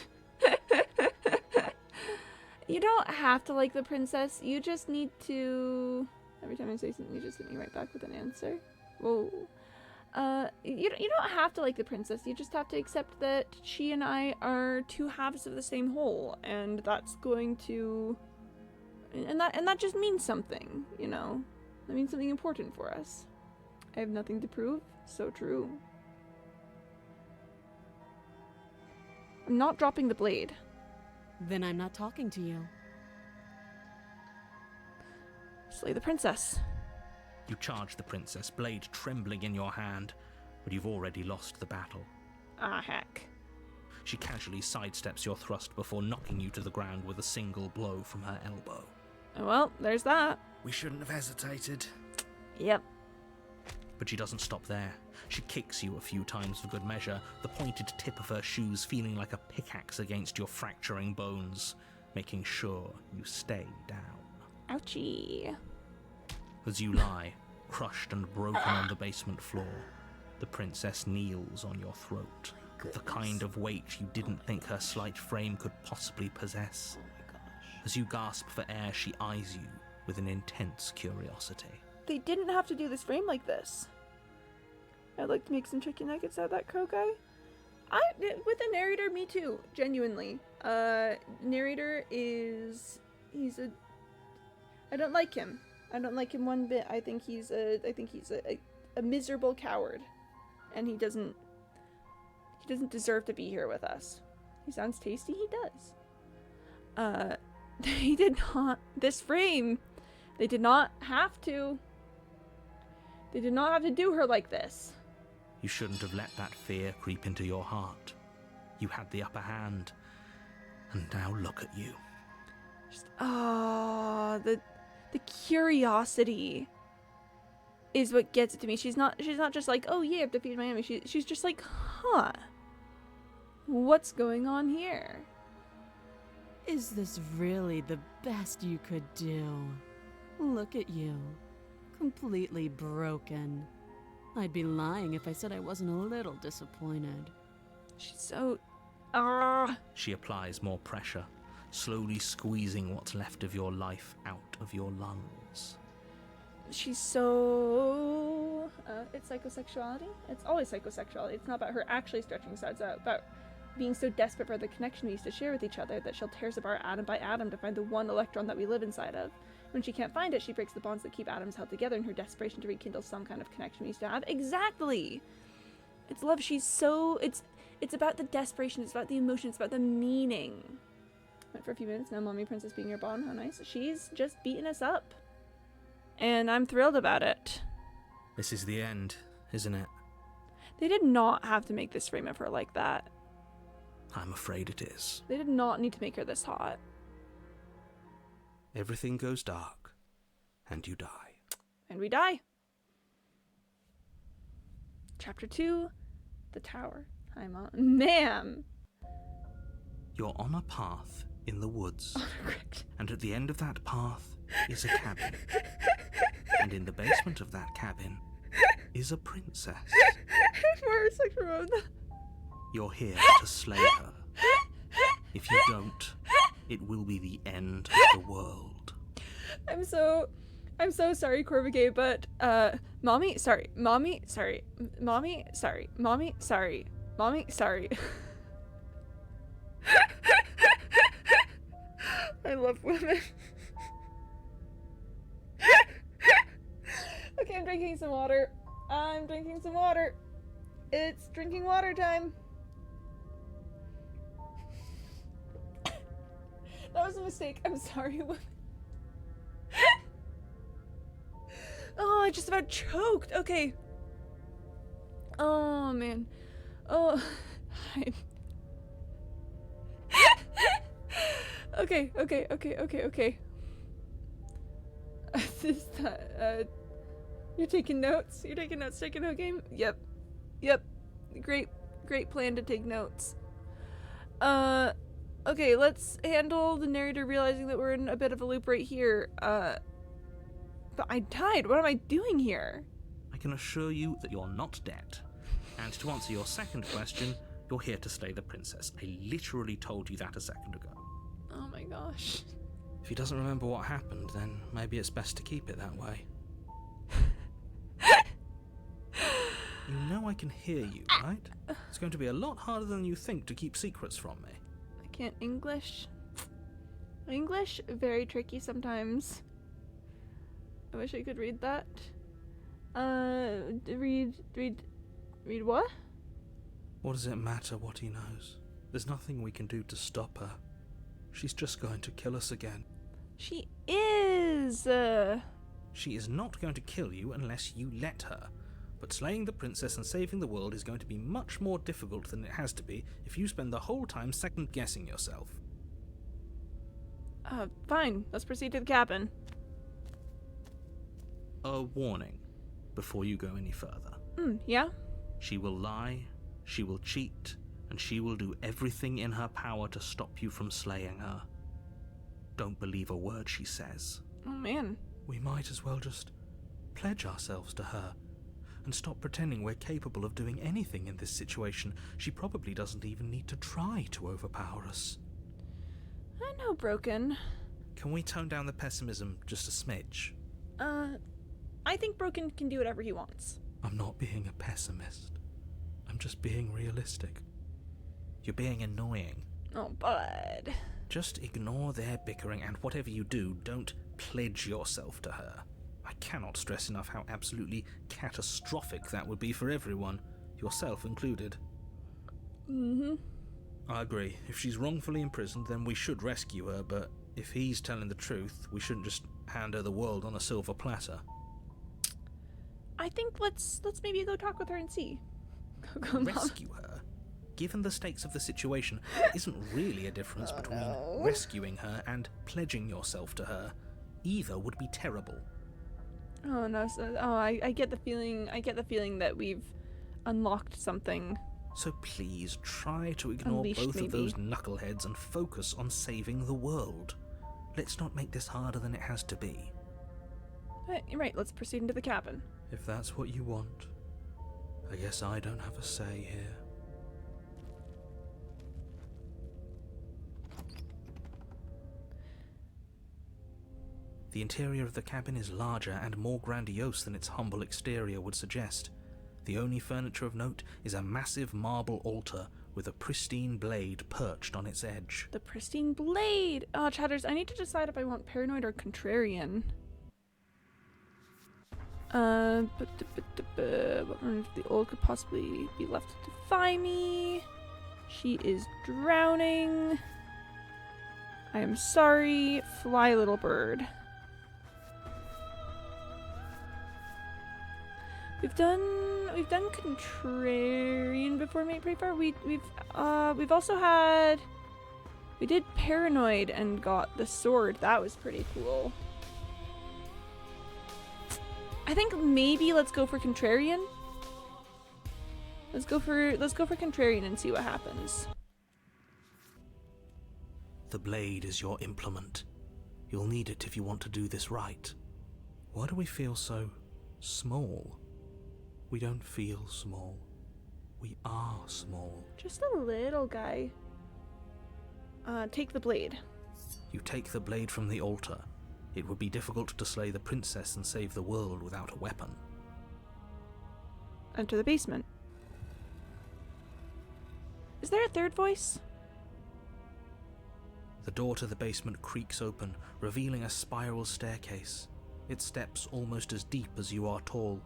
You don't have to like the princess. You just need to... Every time I say something, you just hit me right back with an answer. Whoa. You don't have to like the princess. You just have to accept that she and I are two halves of the same whole. And that's going to... And that just means something, you know? That means something important for us. I have nothing to prove. So true. I'm not dropping the blade. Then I'm not talking to you. Slay the princess. You charge the princess, blade trembling in your hand, but you've already lost the battle. Ah, heck. She casually sidesteps your thrust before knocking you to the ground with a single blow from her elbow. Well, there's that. We shouldn't have hesitated. Yep. But she doesn't stop there. She kicks you a few times for good measure, the pointed tip of her shoes feeling like a pickaxe against your fracturing bones, making sure you stay down. Ouchie. As you lie, crushed and broken on the basement floor, the princess kneels on your throat, with the kind of weight you didn't think her slight frame could possibly possess. Oh my gosh. As you gasp for air, she eyes you with an intense curiosity. They didn't have to do this frame like this. I'd like to make some chicken nuggets out of that crow guy. With the narrator, me too, genuinely. Narrator is... I don't like him. I don't like him one bit. I think he's a miserable coward. And he doesn't deserve to be here with us. He sounds tasty, he does. They did not... This frame, they did not have to... They did not have to do her like this. You shouldn't have let that fear creep into your heart. You had the upper hand, and now look at you. Just, the curiosity is what gets it to me. She's not just like, oh yeah, I've defeated my enemy. She's just like, huh, what's going on here? Is this really the best you could do? Look at you. Completely broken. I'd be lying if I said I wasn't a little disappointed. She's so... She applies more pressure, slowly squeezing what's left of your life out of your lungs. She's so... it's psychosexuality? It's always psychosexuality. It's not about her actually stretching sides out, about being so desperate for the connection we used to share with each other that she'll tear us apart atom by atom to find the one electron that we live inside of. When she can't find it, she breaks the bonds that keep atoms held together in her desperation to rekindle some kind of connection we used to have. Exactly! It's love. She's so... It's about the desperation, it's about the emotion, it's about the meaning. Went for a few minutes, now Mommy Princess being your bond, how nice. She's just beating us up. And I'm thrilled about it. This is the end, isn't it? They did not have to make this frame of her like that. I'm afraid it is. They did not need to make her this hot. Everything goes dark, and you die. And we die. Chapter 2, The Tower. Hi, Mom. Ma'am! You're on a path in the woods, Correct. and at the end of that path is a cabin. And in the basement of that cabin is a princess. More sexual mode. You're here to slay her. If you don't, it will be the end of the world. I'm so sorry, Corvigay, but, Mommy, sorry. Mommy, sorry. Mommy, sorry. Mommy, sorry. Mommy, sorry. I love women. Okay, I'm drinking some water. It's drinking water time. That was a mistake. I'm sorry, women. Oh, I just about choked. Okay. Oh, man. Oh. Okay. You're taking notes? Taking note game? Yep. Great plan to take notes. Okay, let's handle the narrator realizing that we're in a bit of a loop right here. But I died. What am I doing here? I can assure you that you're not dead. And to answer your second question, you're here to slay the princess. I literally told you that a second ago. Oh my gosh. If he doesn't remember what happened, then maybe it's best to keep it that way. You know I can hear you, right? It's going to be a lot harder than you think to keep secrets from me. I can't English. English, very tricky sometimes. I wish I could read that. Read what? What does it matter what he knows? There's nothing we can do to stop her. She's just going to kill us again. She is! She is not going to kill you unless you let her. But slaying the princess and saving the world is going to be much more difficult than it has to be if you spend the whole time second-guessing yourself. Fine. Let's proceed to the cabin. A warning before you go any further. Yeah? She will lie, she will cheat, and she will do everything in her power to stop you from slaying her. Don't believe a word she says. Oh, man. We might as well just pledge ourselves to her and stop pretending we're capable of doing anything in this situation. She probably doesn't even need to try to overpower us. I know, Broken. Can we tone down the pessimism just a smidge? I think Broken can do whatever he wants. I'm not being a pessimist. I'm just being realistic. You're being annoying. Oh, bud. Just ignore their bickering, and whatever you do, don't pledge yourself to her. I cannot stress enough how absolutely catastrophic that would be for everyone, yourself included. Mm-hmm. I agree. If she's wrongfully imprisoned, then we should rescue her, but if he's telling the truth, we shouldn't just hand her the world on a silver platter. I think let's maybe go talk with her and see. Go, Mom. Rescue her? Given the stakes of the situation, there isn't really a difference between rescuing her and pledging yourself to her. Either would be terrible. Oh no! I get the feeling. I get the feeling that we've unlocked something. So please try to ignore Unleashed, both of maybe. those knuckleheads and focus on saving the world. Let's not make this harder than it has to be. Right, let's proceed into the cabin. If that's what you want, I guess I don't have a say here. The interior of the cabin is larger and more grandiose than its humble exterior would suggest. The only furniture of note is a massive marble altar with a pristine blade perched on its edge. The pristine blade! Oh, Chatters, I need to decide if I want paranoid or contrarian. What room of the old could possibly be left to defy me? She is drowning. I am sorry. Fly, little bird. We've done contrarian before, mate. Pretty far. We've also had. We did paranoid and got the sword. That was pretty cool. I think maybe let's go for contrarian. Let's go for contrarian and see what happens. The blade is your implement. You'll need it if you want to do this right. Why do we feel so small? We don't feel small. We are small. Just a little guy. Take the blade. You take the blade from the altar. It would be difficult to slay the princess and save the world without a weapon. Enter the basement. Is there a third voice? The door to the basement creaks open, revealing a spiral staircase. Its steps almost as deep as you are tall.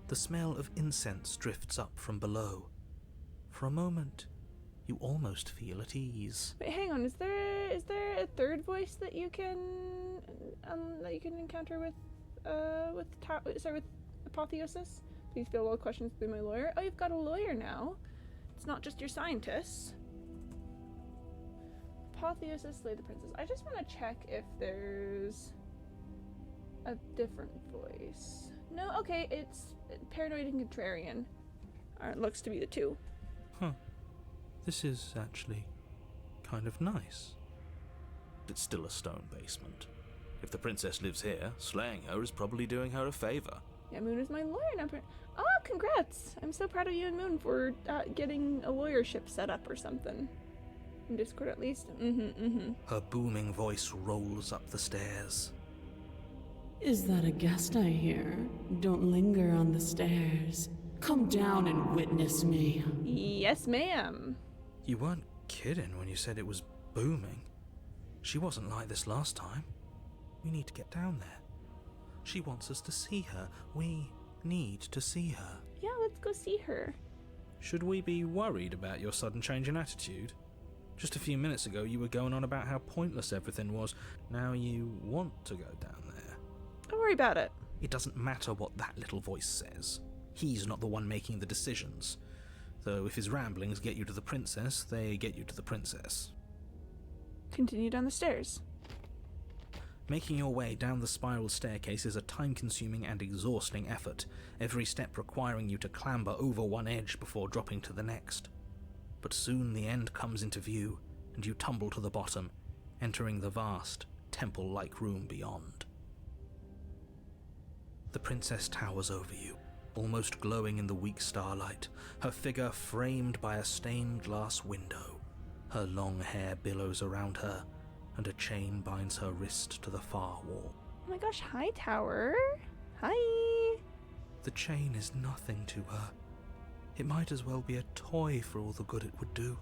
The smell of incense drifts up from below. For a moment, you almost feel at ease. Wait, hang on. Is there a third voice that you can encounter with Apotheosis? Please field all questions through my lawyer. Oh, you've got a lawyer now. It's not just your scientists. Apotheosis, slay the princess. I just want to check if there's a different voice. No, okay, it's paranoid and contrarian. It looks to be the two. Huh. This is actually kind of nice. It's still a stone basement. If the princess lives here, slaying her is probably doing her a favor. Yeah, Moon is my lawyer now. Oh, congrats! I'm so proud of you and Moon for getting a lawyership set up or something. In Discord, at least. Her booming voice rolls up the stairs. Is that a guest I hear? Don't linger on the stairs. Come down and witness me. Yes, ma'am. You weren't kidding when you said it was booming. She wasn't like this last time. We need to get down there. She wants us to see her. We need to see her. Yeah, let's go see her. Should we be worried about your sudden change in attitude? Just a few minutes ago you were going on about how pointless everything was. Now you want to go down there. Don't worry about it. It doesn't matter what that little voice says. He's not the one making the decisions. Though if his ramblings get you to the princess, they get you to the princess. Continue down the stairs. Making your way down the spiral staircase is a time-consuming and exhausting effort, every step requiring you to clamber over one edge before dropping to the next. But soon the end comes into view, and you tumble to the bottom, entering the vast, temple-like room beyond. The princess towers over you, almost glowing in the weak starlight, her figure framed by a stained glass window. Her long hair billows around her, and a chain binds her wrist to the far wall. Oh my gosh, hi, Tower. Hi. The chain is nothing to her. It might as well be a toy for all the good it would do.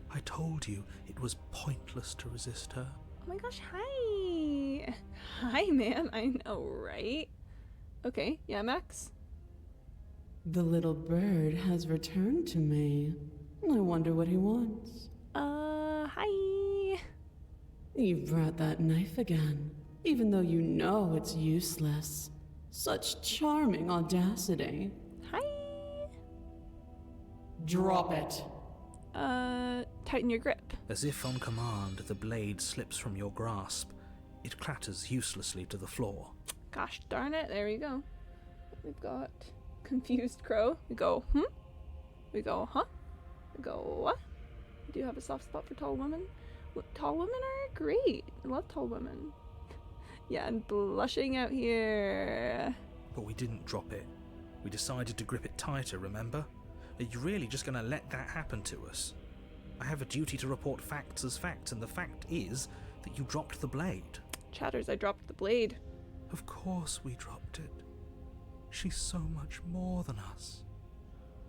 I told you it was pointless to resist her. Oh my gosh, hi. Hi, man. I know, right? Okay, yeah, Max? The little bird has returned to me. I wonder what he wants. Hi. You brought that knife again, even though you know it's useless. Such charming audacity. Hi. Drop it. Tighten your grip. As if on command, the blade slips from your grasp. It clatters uselessly to the floor. Gosh darn it, there we go. We've got confused crow. We go, We go, huh? We go, what? We do have a soft spot for tall women. Tall women are great. I love tall women. Yeah, and blushing out here. But we didn't drop it. We decided to grip it tighter, remember? Are you really just going to let that happen to us? I have a duty to report facts as facts, and the fact is that you dropped the blade. Chatters, I dropped the blade. Of course we dropped it. She's so much more than us.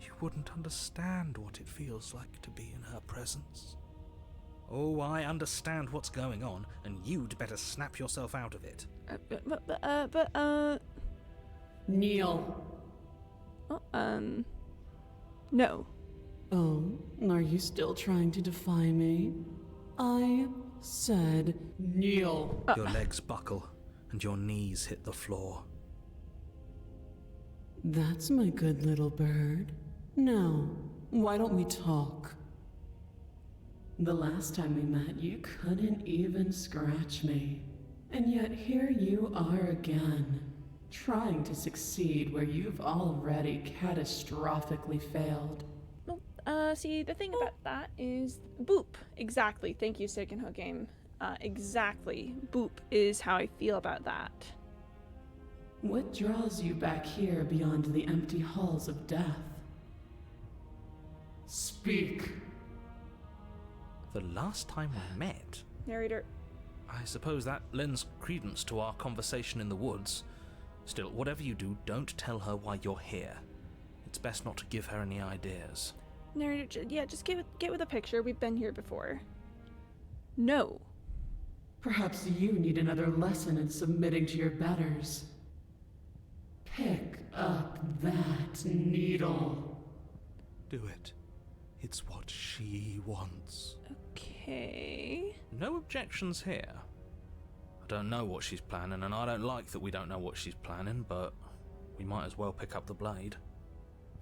You wouldn't understand what it feels like to be in her presence. Oh, I understand what's going on, and you'd better snap yourself out of it. Kneel. No. Oh, are you still trying to defy me? I said Kneel. Your legs buckle, and your knees hit the floor. that's my good little bird. Now, why don't we talk? The last time we met, you couldn't even scratch me. And yet here you are again, trying to succeed where you've already catastrophically failed. Well, see, the thing about that is boop. Exactly. Thank you, Seikenho game. Exactly. Boop is how I feel about that. What draws you back here beyond the empty halls of death? Speak. The last time we met? Narrator. I suppose that lends credence to our conversation in the woods. Still, whatever you do, don't tell her why you're here. It's best not to give her any ideas. Narrator, yeah, just get with the picture. We've been here before. No. Perhaps you need another lesson in submitting to your betters. Pick up that needle. Do it. It's what she wants. Okay. No objections here. I don't know what she's planning, and I don't like that we don't know what she's planning, but we might as well pick up the blade.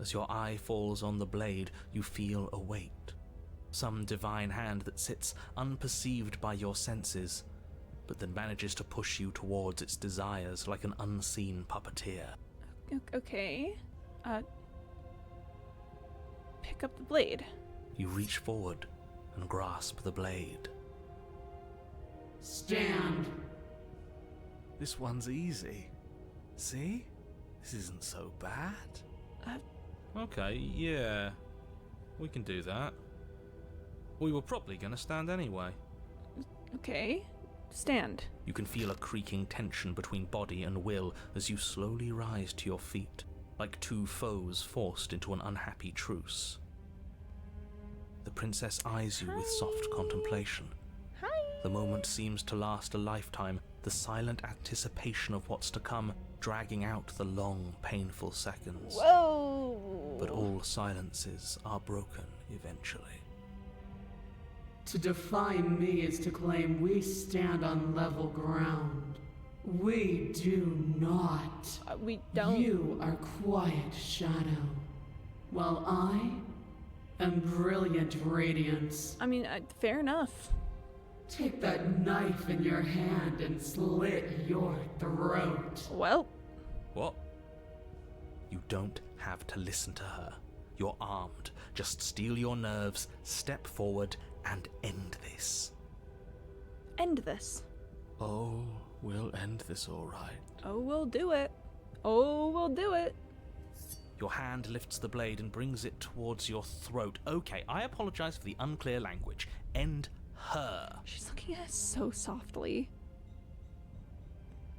As your eye falls on the blade, you feel a weight. Some divine hand that sits unperceived by your senses, but then manages to push you towards its desires like an unseen puppeteer. Okay. Pick up the blade. You reach forward and grasp the blade. Stand. This one's easy. See? This isn't so bad. Okay, yeah. We can do that. We were probably going to stand anyway. Okay. Stand. You can feel a creaking tension between body and will as you slowly rise to your feet, like two foes forced into an unhappy truce. The princess eyes you with soft contemplation. Hi. The moment seems to last a lifetime, the silent anticipation of what's to come dragging out the long, painful seconds. Whoa. But all silences are broken eventually. To define me is to claim we stand on level ground. We do not. We don't. You are quiet shadow, while I am brilliant radiance. I mean, fair enough. Take that knife in your hand and slit your throat. Well, What? You don't have to listen to her. You're armed. Just steel your nerves, step forward, and end this. end this. Oh, we'll end this all right. Oh, we'll do it. Oh, we'll do it. Your hand lifts the blade and brings it towards your throat. Okay, I apologize for the unclear language. End her. She's looking at us so softly.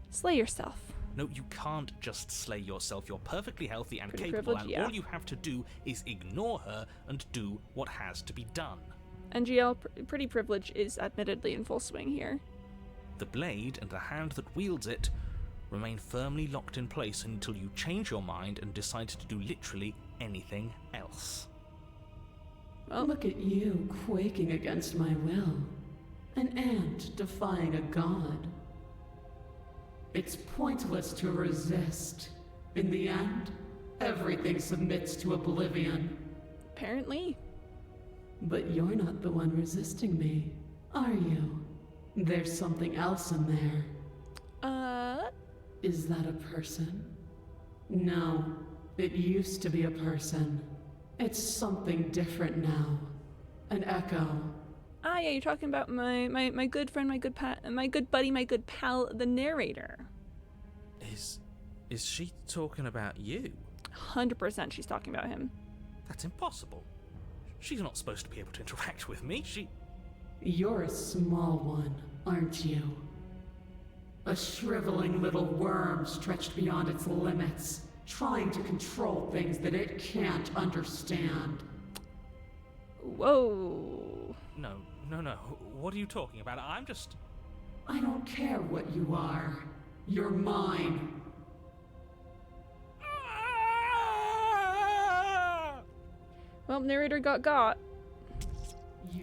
Slay yourself. No, you can't just slay yourself. You're perfectly healthy and Pretty capable, privileged, and yeah. all you have to do is ignore her and do what has to be done. NGL pretty privilege is admittedly in full swing here. The blade and the hand that wields it remain firmly locked in place until you change your mind and decide to do literally anything else. Well, Look at you quaking against my will. An ant defying a god. It's pointless to resist. In the end, everything submits to oblivion. apparently. But you're not the one resisting me, are you? There's something else in there. Is that a person? No, it used to be a person. It's something different now. An echo. Ah, yeah, you're talking about my good friend, my good buddy, my good pal, the narrator. Is she talking about you? 100% she's talking about him. That's impossible. She's not supposed to be able to interact with me. You're a small one, aren't you? A shriveling little worm stretched beyond its limits, trying to control things that it can't understand. Whoa. No. What are you talking about? I don't care what you are. You're mine. Well, narrator got.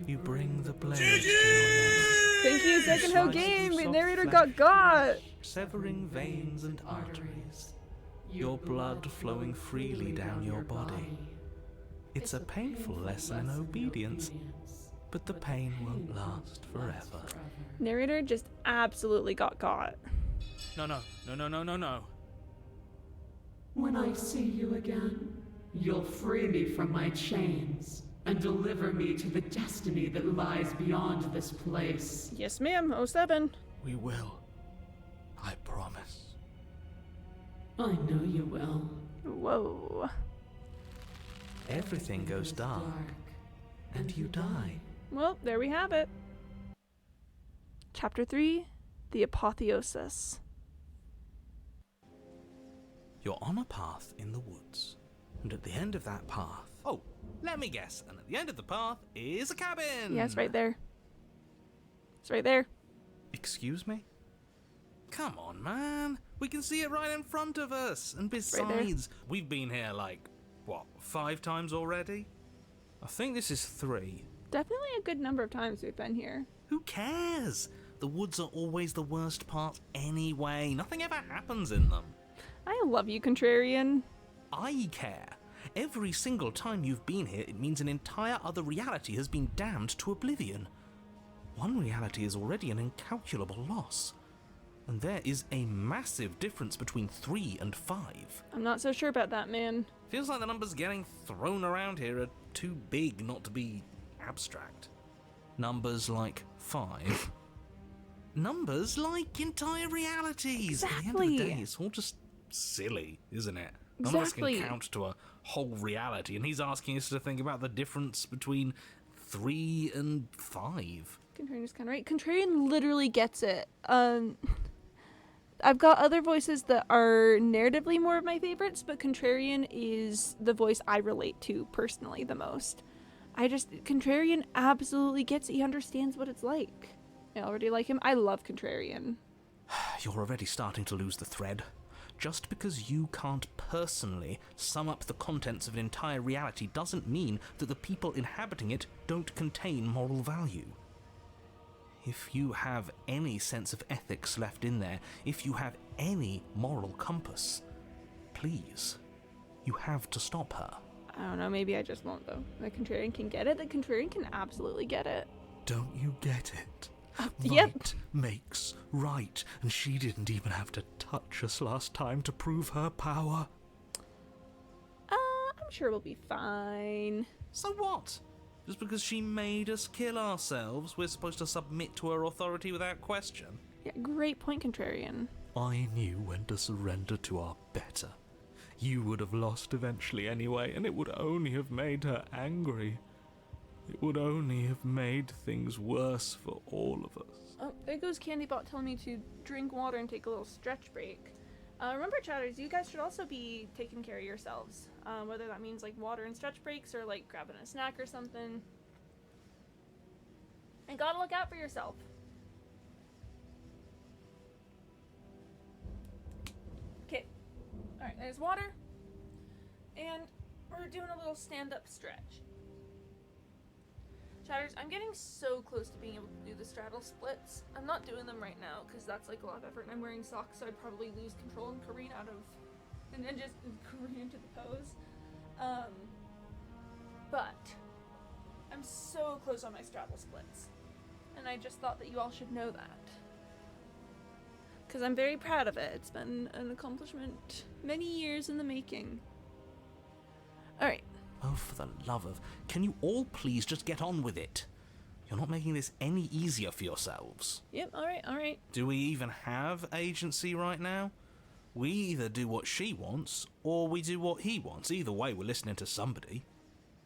You bring the blade to your neck. Thank you, Second Ho Slices Game. of Narrator flesh, got. severing veins and arteries. Your blood flowing freely down your body. It's a painful lesson in obedience, but the pain won't last forever. Narrator just absolutely got. No. When I see you again, you'll free me from my chains and deliver me to the destiny that lies beyond this place. Yes, ma'am. 07. We will. I promise. I know you will. Whoa. Everything goes dark, and you die. Well, there we have it. Chapter 3, The Apotheosis. You're on a path in the woods, and at the end of that path... Oh, let me guess. And at the end of the path is a cabin! Yeah, it's right there. It's right there. Excuse me? Come on, man. We can see it right in front of us. And there. besides, we've been here like, 5 times already? I think this is 3. Definitely a good number of times we've been here. Who cares? The woods are always the worst part anyway. Nothing ever happens in them. I love you, Contrarian. I care. Every single time you've been here, it means an entire other reality has been damned to oblivion. One reality is already an incalculable loss. And there is a massive difference between 3 and 5. I'm not so sure about that, man. Feels like the numbers getting thrown around here are too big not to be abstract. Numbers like 5. Numbers like entire realities. At the end of the Exactly. day, it's all just silly, isn't it? Exactly. Numbers can count to a whole reality, and he's asking us to think about the difference between 3 and 5. Contrarian's kind of right. Contrarian literally gets it. I've got other voices that are narratively more of my favorites, but Contrarian is the voice I relate to personally the most. Contrarian absolutely gets it. He understands what it's like. I already like him. I love Contrarian. You're already starting to lose the thread. Just because you can't personally sum up the contents of an entire reality doesn't mean that the people inhabiting it don't contain moral value. If you have any sense of ethics left in there, if you have any moral compass, please, you have to stop her. I don't know, maybe I just won't though. The Contrarian can get it. The Contrarian can absolutely get it. Don't you get it? Yep. Right makes right, and she didn't even have to touch us last time to prove her power. I'm sure we'll be fine. So what? Just because she made us kill ourselves, we're supposed to submit to her authority without question? Yeah, great point, Contrarian. I knew when to surrender to our better. You would have lost eventually anyway, and it would only have made her angry. It would only have made things worse for all of us. Oh, there goes Candybot telling me to drink water and take a little stretch break. Remember, chatters, you guys should also be taking care of yourselves. Whether that means like water and stretch breaks or like grabbing a snack or something. And gotta look out for yourself. Okay. Alright, there's water. And we're doing a little stand-up stretch. Chatters, I'm getting so close to being able to do the straddle splits. I'm not doing them right now because that's like a lot of effort and I'm wearing socks, so I'd probably lose control and careen out of, and then just careen into the pose. But I'm so close on my straddle splits. And I just thought that you all should know that. Because I'm very proud of it. It's been an accomplishment many years in the making. Alright. Oh, for the love of... Can you all please just get on with it? You're not making this any easier for yourselves. Yep, alright. Do we even have agency right now? We either do what she wants, or we do what he wants. Either way, we're listening to somebody.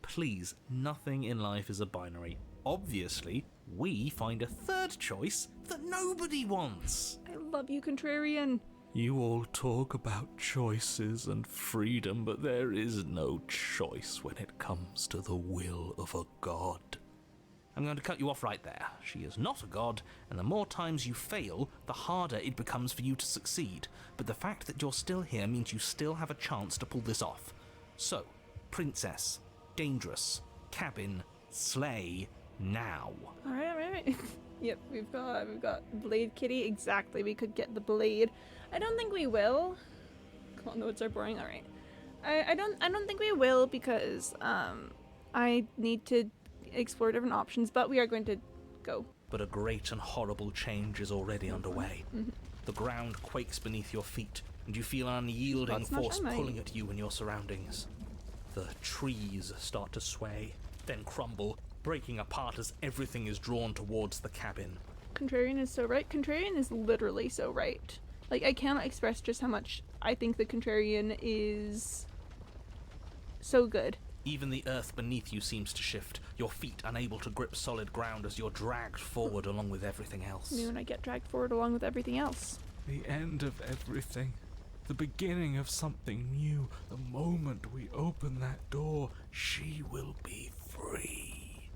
Please, nothing in life is a binary. Obviously, we find a third choice that nobody wants. I love you, Contrarian. You all talk about choices and freedom, but there is no choice when it comes to the will of a god. I'm going to cut you off right there. She is not a god, and the more times you fail, the harder it becomes for you to succeed. But the fact that you're still here means you still have a chance to pull this off. So, princess, dangerous, cabin, slay, now. Alright. Yep, we've got Blade Kitty. Exactly, we could get the blade. I don't think we will. Come on, notes are boring. Alright. I don't think we will because I need to explore different options, but we are going to go. But a great and horrible change is already underway. The ground quakes beneath your feet, and you feel an unyielding That's not force dynamite. pulling at you and your surroundings. The trees start to sway, then crumble, breaking apart as everything is drawn towards the cabin. Contrarian is so right. Contrarian is literally so right. Like, I cannot express just how much I think the Contrarian is so good. Even the earth beneath you seems to shift, your feet unable to grip solid ground as you're dragged forward along with everything else. Me when I get dragged forward along with everything else. The end of everything. The beginning of something new. The moment we open that door, she will be free.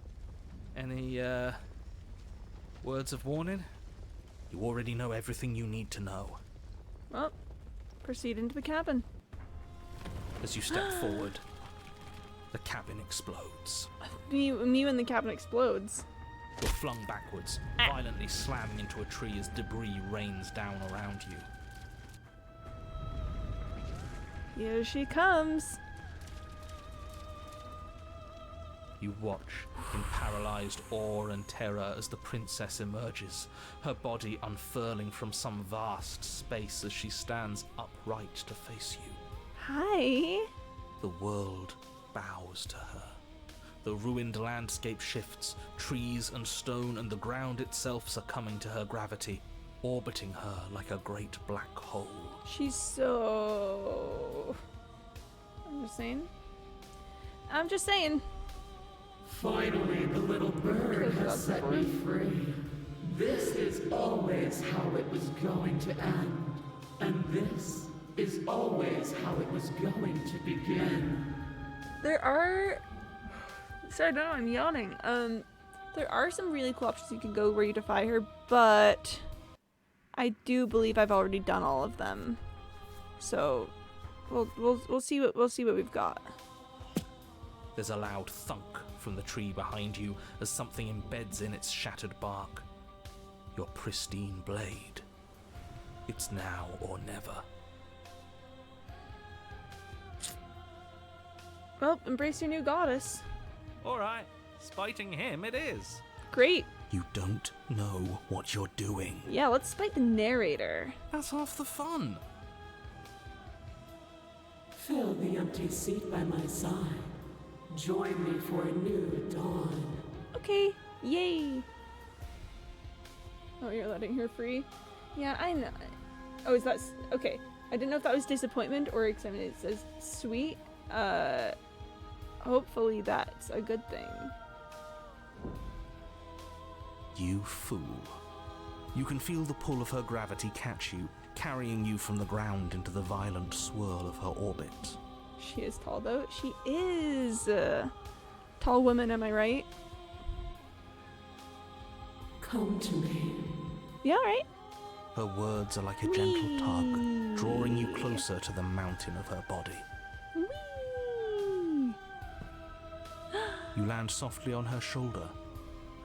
Any, words of warning? You already know everything you need to know. Well, proceed into the cabin. As you step forward, the cabin explodes. Me when the cabin explodes. You're flung backwards, violently slamming into a tree as debris rains down around you. Here she comes. You watch in paralyzed awe and terror as the princess emerges, her body unfurling from some vast space as she stands upright to face you. Hi. The world bows to her. The ruined landscape shifts, trees and stone and the ground itself succumbing to her gravity, orbiting her like a great black hole. She's so... I'm just saying. Finally, the little bird has set me free. This is always how it was going to end. And this is always how it was going to begin. There are... Sorry, no, I'm yawning. There are some really cool options you can go where you defy her, but I do believe I've already done all of them. So we'll see what we've got. There's a loud thunk from the tree behind you as something embeds in its shattered bark. Your pristine blade. It's now or never. Well, embrace your new goddess. Alright, spiting him it is. Great. You don't know what you're doing. Yeah, let's spite the narrator. That's half the fun. Fill the empty seat by my side. Join me for a new dawn. Okay, yay. Oh, you're letting her free? Yeah, I know. Oh, is that... Okay, I didn't know if that was disappointment or excitement. It says sweet. Hopefully that's a good thing. You fool. You can feel the pull of her gravity catch you, carrying you from the ground into the violent swirl of her orbit. She is tall, though. She is tall woman, am I right? Come to me. Yeah, right. Her words are like a gentle tug, drawing you closer to the mountain of her body. Whee! You land softly on her shoulder.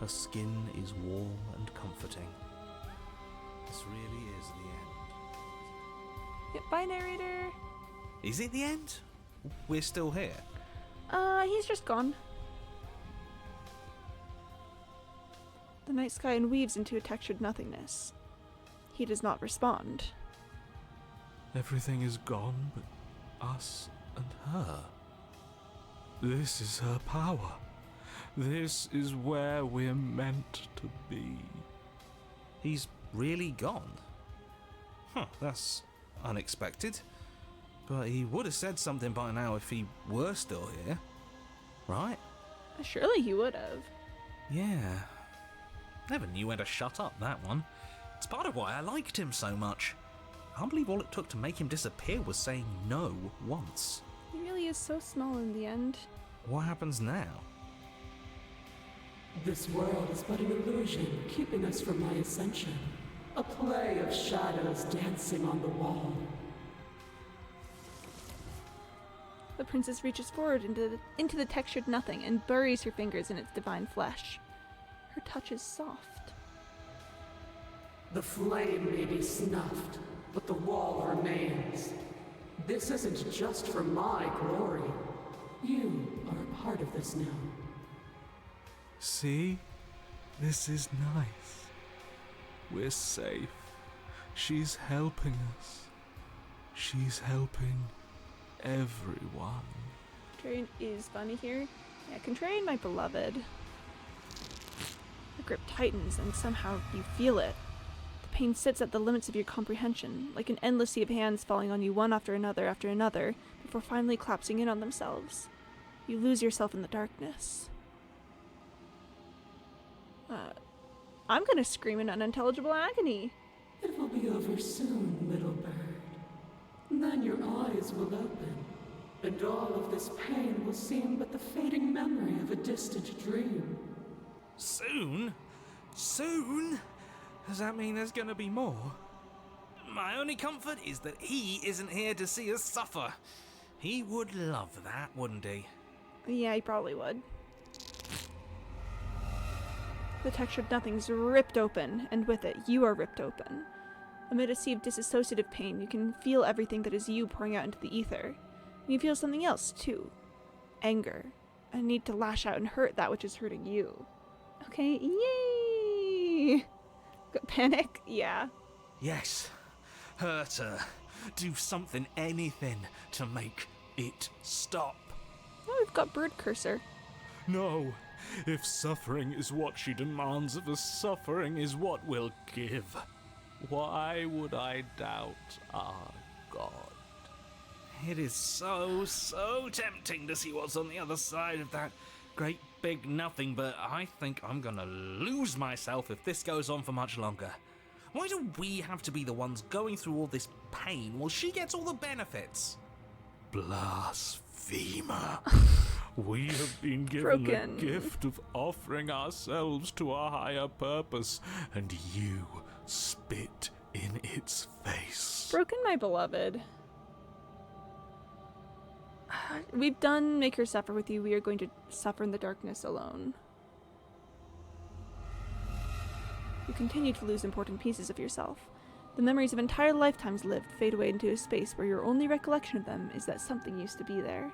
Her skin is warm and comforting. This really is the end. Yep, bye, narrator. Is it the end? We're still here. He's just gone. The night sky weaves into a textured nothingness. He does not respond. Everything is gone but us and her. This is her power. This is where we're meant to be. He's really gone? Huh, that's unexpected. But he would have said something by now if he were still here. Right? Surely he would have. Yeah. Never knew when to shut up, that one. It's part of why I liked him so much. I can't believe all it took to make him disappear was saying no once. He really is so small in the end. What happens now? This world is but an illusion, keeping us from my ascension. A play of shadows dancing on the wall. The princess reaches forward into the textured nothing and buries her fingers in its divine flesh. Her touch is soft. The flame may be snuffed, but the wall remains. This isn't just for my glory. You are a part of this now. See? This is nice. We're safe. She's helping us. She's helping everyone. Contrarian is funny here. Yeah, Contrarian, my beloved. The grip tightens and somehow you feel it. The pain sits at the limits of your comprehension, like an endless sea of hands falling on you one after another, before finally collapsing in on themselves. You lose yourself in the darkness. I'm gonna scream in unintelligible agony. It will be over soon, little bird. Then your eyes will open, and all of this pain will seem but the fading memory of a distant dream. Soon? Soon? Does that mean there's gonna be more? My only comfort is that he isn't here to see us suffer. He would love that, wouldn't he? Yeah, he probably would. The textured nothing's ripped open, and with it, you are ripped open. Amid a sea of dissociative pain, you can feel everything that is you pouring out into the ether. And you feel something else, too. Anger. A need to lash out and hurt that which is hurting you. Okay, yay! Got panic? Yeah. Yes. Hurt her. Do something, anything, to make it stop. Oh, we've got Bird Cursor. No. If suffering is what she demands of us, suffering is what we'll give. Why would I doubt our God? It is so tempting to see what's on the other side of that great big nothing, but I think I'm gonna lose myself if this goes on for much longer. Why do we have to be the ones going through all this pain while she gets all the benefits? Blasphemer. We have been given Broken. the gift of offering ourselves to a higher purpose, and you spit in its face. Broken, my beloved. We've done Make Her Suffer with you. We are going to suffer in the darkness alone. You continue to lose important pieces of yourself. The memories of entire lifetimes lived fade away into a space where your only recollection of them is that something used to be there.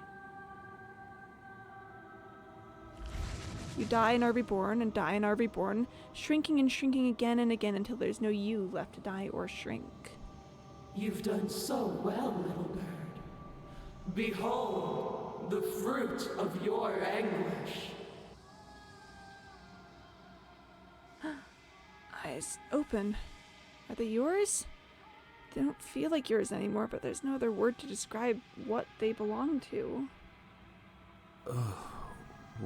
You die and are reborn, and die and are reborn, shrinking and shrinking again and again until there's no you left to die or shrink. You've done so well, little bird. Behold, the fruit of your anguish. Eyes open. Are they yours? They don't feel like yours anymore, but there's no other word to describe what they belong to.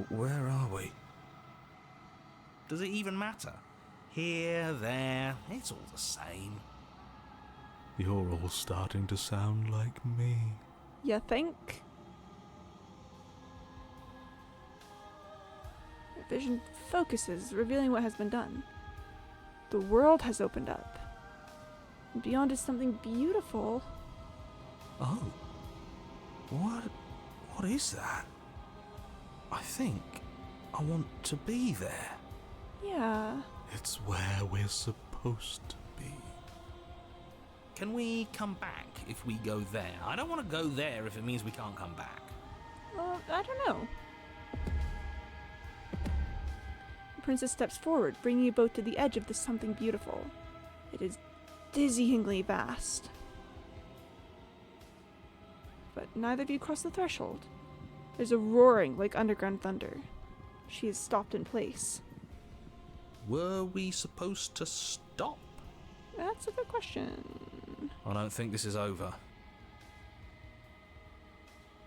Where are we? Does it even matter? Here, there, it's all the same. You're all starting to sound like me. You think? Your vision focuses, revealing what has been done. The world has opened up. And beyond is something beautiful. Oh. What is that? I think I want to be there. Yeah. It's where we're supposed to be. Can we come back if we go there? I don't want to go there if it means we can't come back. Well, I don't know. The princess steps forward, bringing you both to the edge of this something beautiful. It is dizzyingly vast. But neither of you cross the threshold. There's a roaring like underground thunder. She is stopped in place. Were we supposed to stop? That's a good question. I don't think this is over.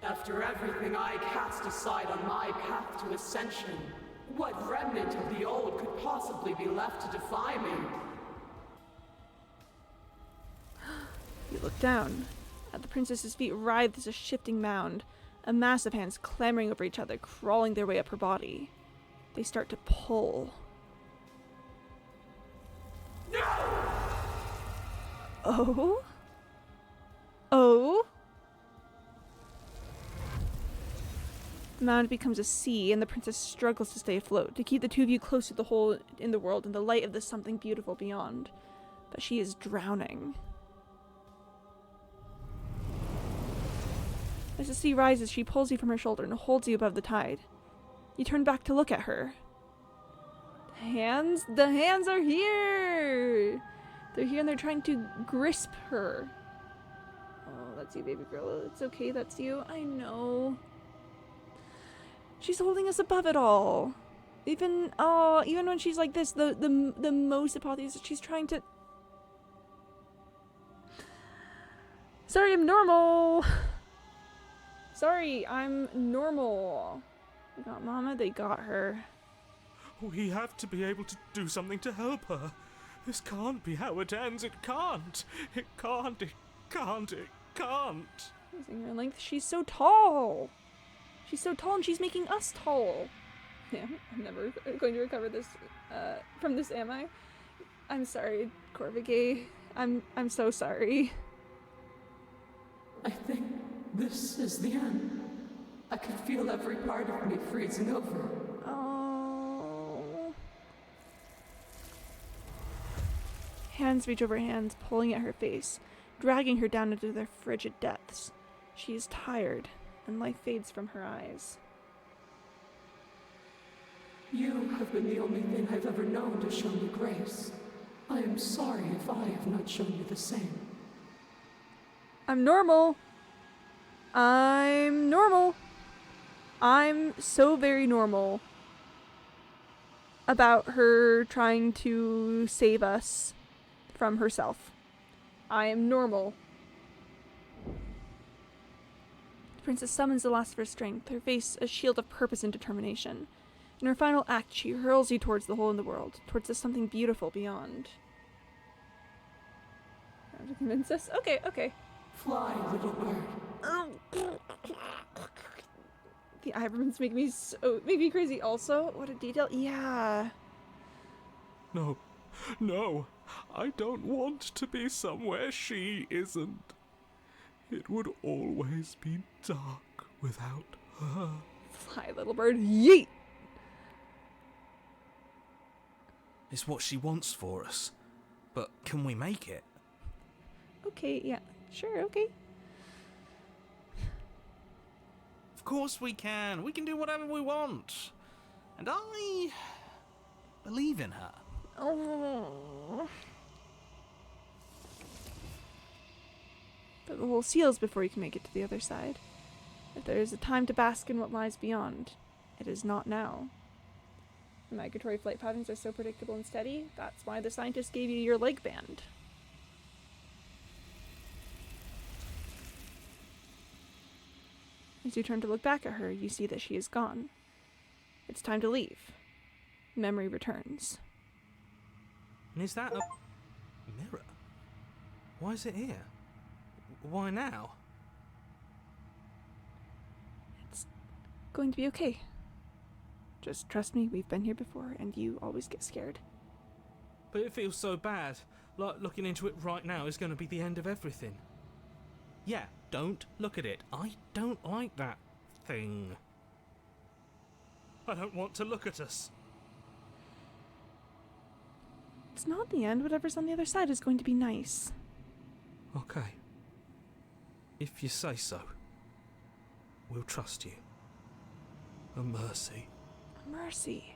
After everything I cast aside on my path to ascension, what remnant of the old could possibly be left to defy me? You look down. At the princess's feet writhes a shifting mound, a mass of hands clambering over each other, crawling their way up her body. They start to pull. No! Oh? Oh? The mound becomes a sea, and the princess struggles to stay afloat, to keep the two of you close to the hole in the world and the light of the something beautiful beyond. But she is drowning. As the sea rises, she pulls you from her shoulder and holds you above the tide. You turn back to look at her. The hands are here! They're here and they're trying to grasp her. Oh, that's you, baby girl. It's okay, that's you. I know. She's holding us above it all. Even when she's like this, the most hypothesis, she's trying to... Sorry, I'm normal. Sorry, I'm normal. They got Mama, they got her. We have to be able to do something to help her. This can't be how it ends. It can't. It can't. It can't. It can't. Using her length, she's so tall. She's so tall and she's making us tall. Yeah, I'm never going to recover this from this, am I? I'm sorry, Corvigay. I'm so sorry. I think this is the end. I can feel every part of me freezing over. Oh. Hands reach over hands, pulling at her face, dragging her down into their frigid depths. She is tired, and life fades from her eyes. You have been the only thing I've ever known to show me grace. I am sorry if I have not shown you the same. I'm normal. I'm normal. I'm so very normal about her trying to save us from herself. I am normal. The princess summons the last of her strength, her face a shield of purpose and determination. In her final act, she hurls you towards the hole in the world, towards the something beautiful beyond. Trying to convince us? Okay, okay. Fly, little bird. The Ivermans make me crazy also. What a detail. Yeah. No. No. I don't want to be somewhere she isn't. It would always be dark without her. Fly, little bird. Yeet! It's what she wants for us. But can we make it? Okay, yeah. Sure, okay. Of course we can. We can do whatever we want. And I believe in her. Oh. But the hole seals before you can make it to the other side. If there is a time to bask in what lies beyond, it is not now. The migratory flight patterns are so predictable and steady. That's why the scientists gave you your leg band. As you turn to look back at her, you see that she is gone. It's time to leave. Memory returns. And is that a mirror? Why is it here? Why now? It's going to be okay. Just trust me, we've been here before, and you always get scared. But it feels so bad. Like looking into it right now is going to be the end of everything. Yeah, don't look at it. I don't like that thing. I don't want to look at us. It's not the end. Whatever's on the other side is going to be nice. Okay. If you say so. We'll trust you. A mercy. Mercy.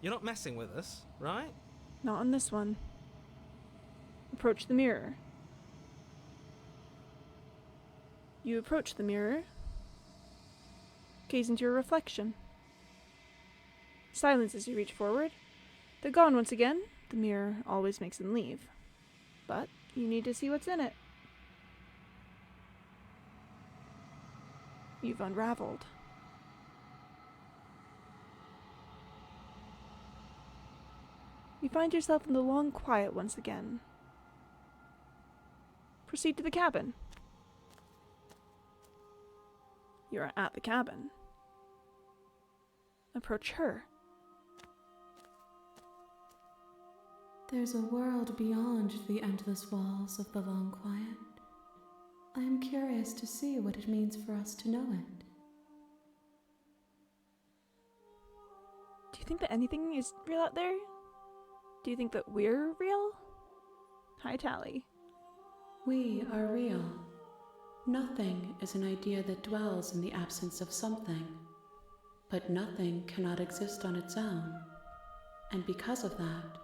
You're not messing with us, right? Not on this one. Approach the mirror. You approach the mirror. Gaze into your reflection. Silence as you reach forward. They're gone once again. The mirror always makes them leave. But you need to see what's in it. You've unraveled. You find yourself in the long quiet once again. Proceed to the cabin. You are at the cabin. Approach her. There's a world beyond the endless walls of the long quiet. I am curious to see what it means for us to know it. Do you think that anything is real out there? Do you think that we're real? Hi, Tally. We are real. Nothing is an idea that dwells in the absence of something. But nothing cannot exist on its own. And because of that,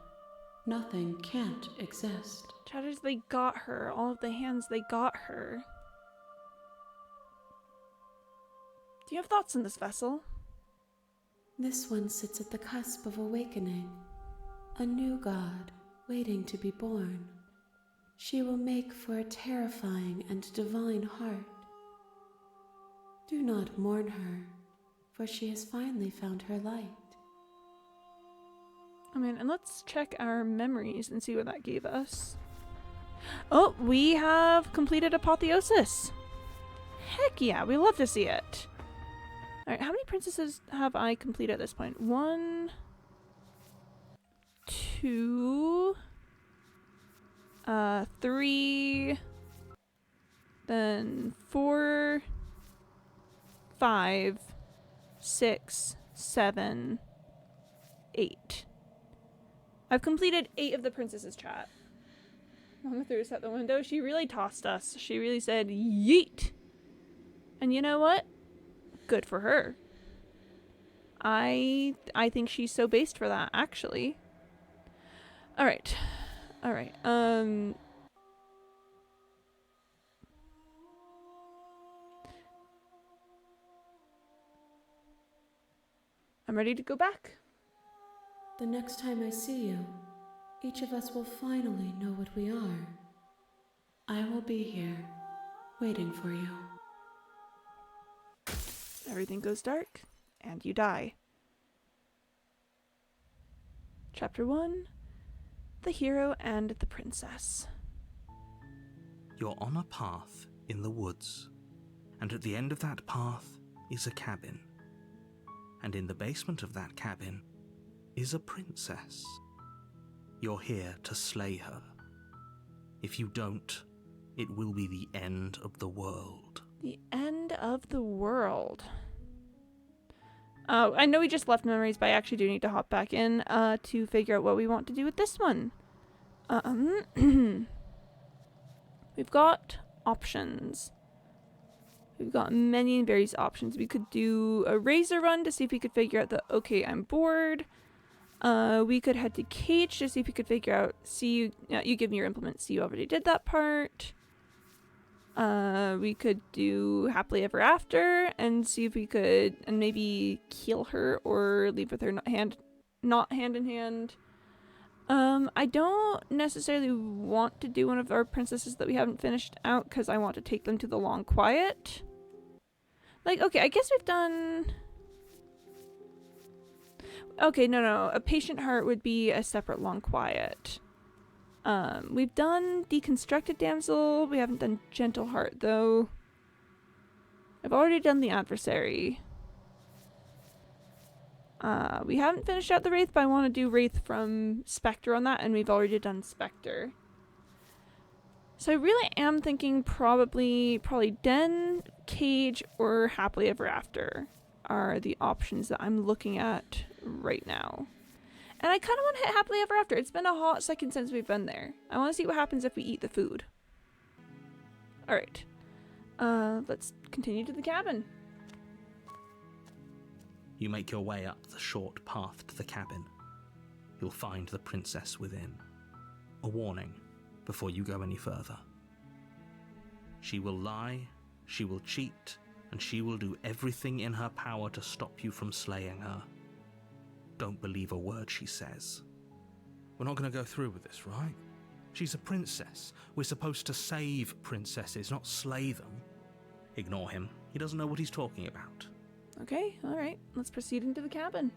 nothing can't exist. Chatters, they got her. All of the hands, they got her. Do you have thoughts on this vessel? This one sits at the cusp of awakening. A new god waiting to be born. She will make for a terrifying and divine heart. Do not mourn her, for she has finally found her light. I mean, and let's check our memories and see what that gave us. Oh, we have completed Apotheosis. Heck yeah, we love to see it. Alright, how many princesses have I completed at this point? 1, 2, 3, then 4, 5, 6, 7, 8. I've completed 8 of the princesses, chat. Mama threw us out the window. She really tossed us. She really said, yeet. And you know what? Good for her. I think she's so based for that, actually. Alright. Alright. I'm ready to go back. The next time I see you, each of us will finally know what we are. I will be here, waiting for you. Everything goes dark, and you die. Chapter 1, The Hero and the Princess. You're on a path in the woods, and at the end of that path is a cabin. And in the basement of that cabin is a princess. You're here to slay her. If you don't, it will be the end of the world. The end of the world. I know we just left memories, but I actually do need to hop back in to figure out what we want to do with this one. We've got options. We've got many and various options. We could do a razor run to see if we could figure out the okay, I'm bored. We could head to Cage to see if we could figure out, you give me your implement, see you already did that part. We could do Happily Ever After and see if we could, and maybe kill her or leave with her not hand in hand. I don't necessarily want to do one of our princesses that we haven't finished out because I want to take them to the Long Quiet. Like, okay, I guess we've done... Okay, no. A Patient Heart would be a separate Long Quiet. We've done Deconstructed Damsel. We haven't done Gentle Heart, though. I've already done the Adversary. We haven't finished out the Wraith, but I want to do Wraith from Spectre on that, and we've already done Spectre. So I really am thinking probably Den, Cage, or Happily Ever After are the options that I'm looking at right now. And I kind of want to hit Happily Ever After. It's been a hot second since we've been there. I want to see what happens if we eat the food. Alright. Let's continue to the cabin. You make your way up the short path to the cabin. You'll find the princess within. A warning before you go any further. She will lie, she will cheat, and she will do everything in her power to stop you from slaying her. Don't believe a word she says. We're not going to go through with this, right? She's a princess. We're supposed to save princesses, not slay them. Ignore him. He doesn't know what he's talking about. Okay, alright. Let's proceed into the cabin.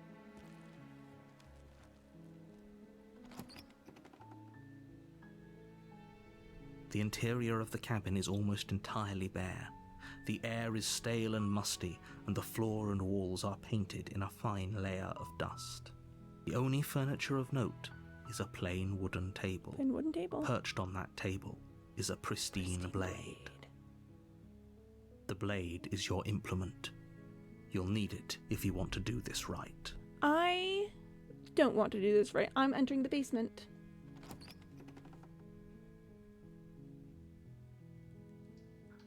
The interior of the cabin is almost entirely bare. The air is stale and musty, and the floor and walls are painted in a fine layer of dust. The only furniture of note is a plain wooden table. Plain wooden table. Perched on that table is a pristine blade. The blade is your implement. You'll need it if you want to do this right. I don't want to do this right. I'm entering the basement.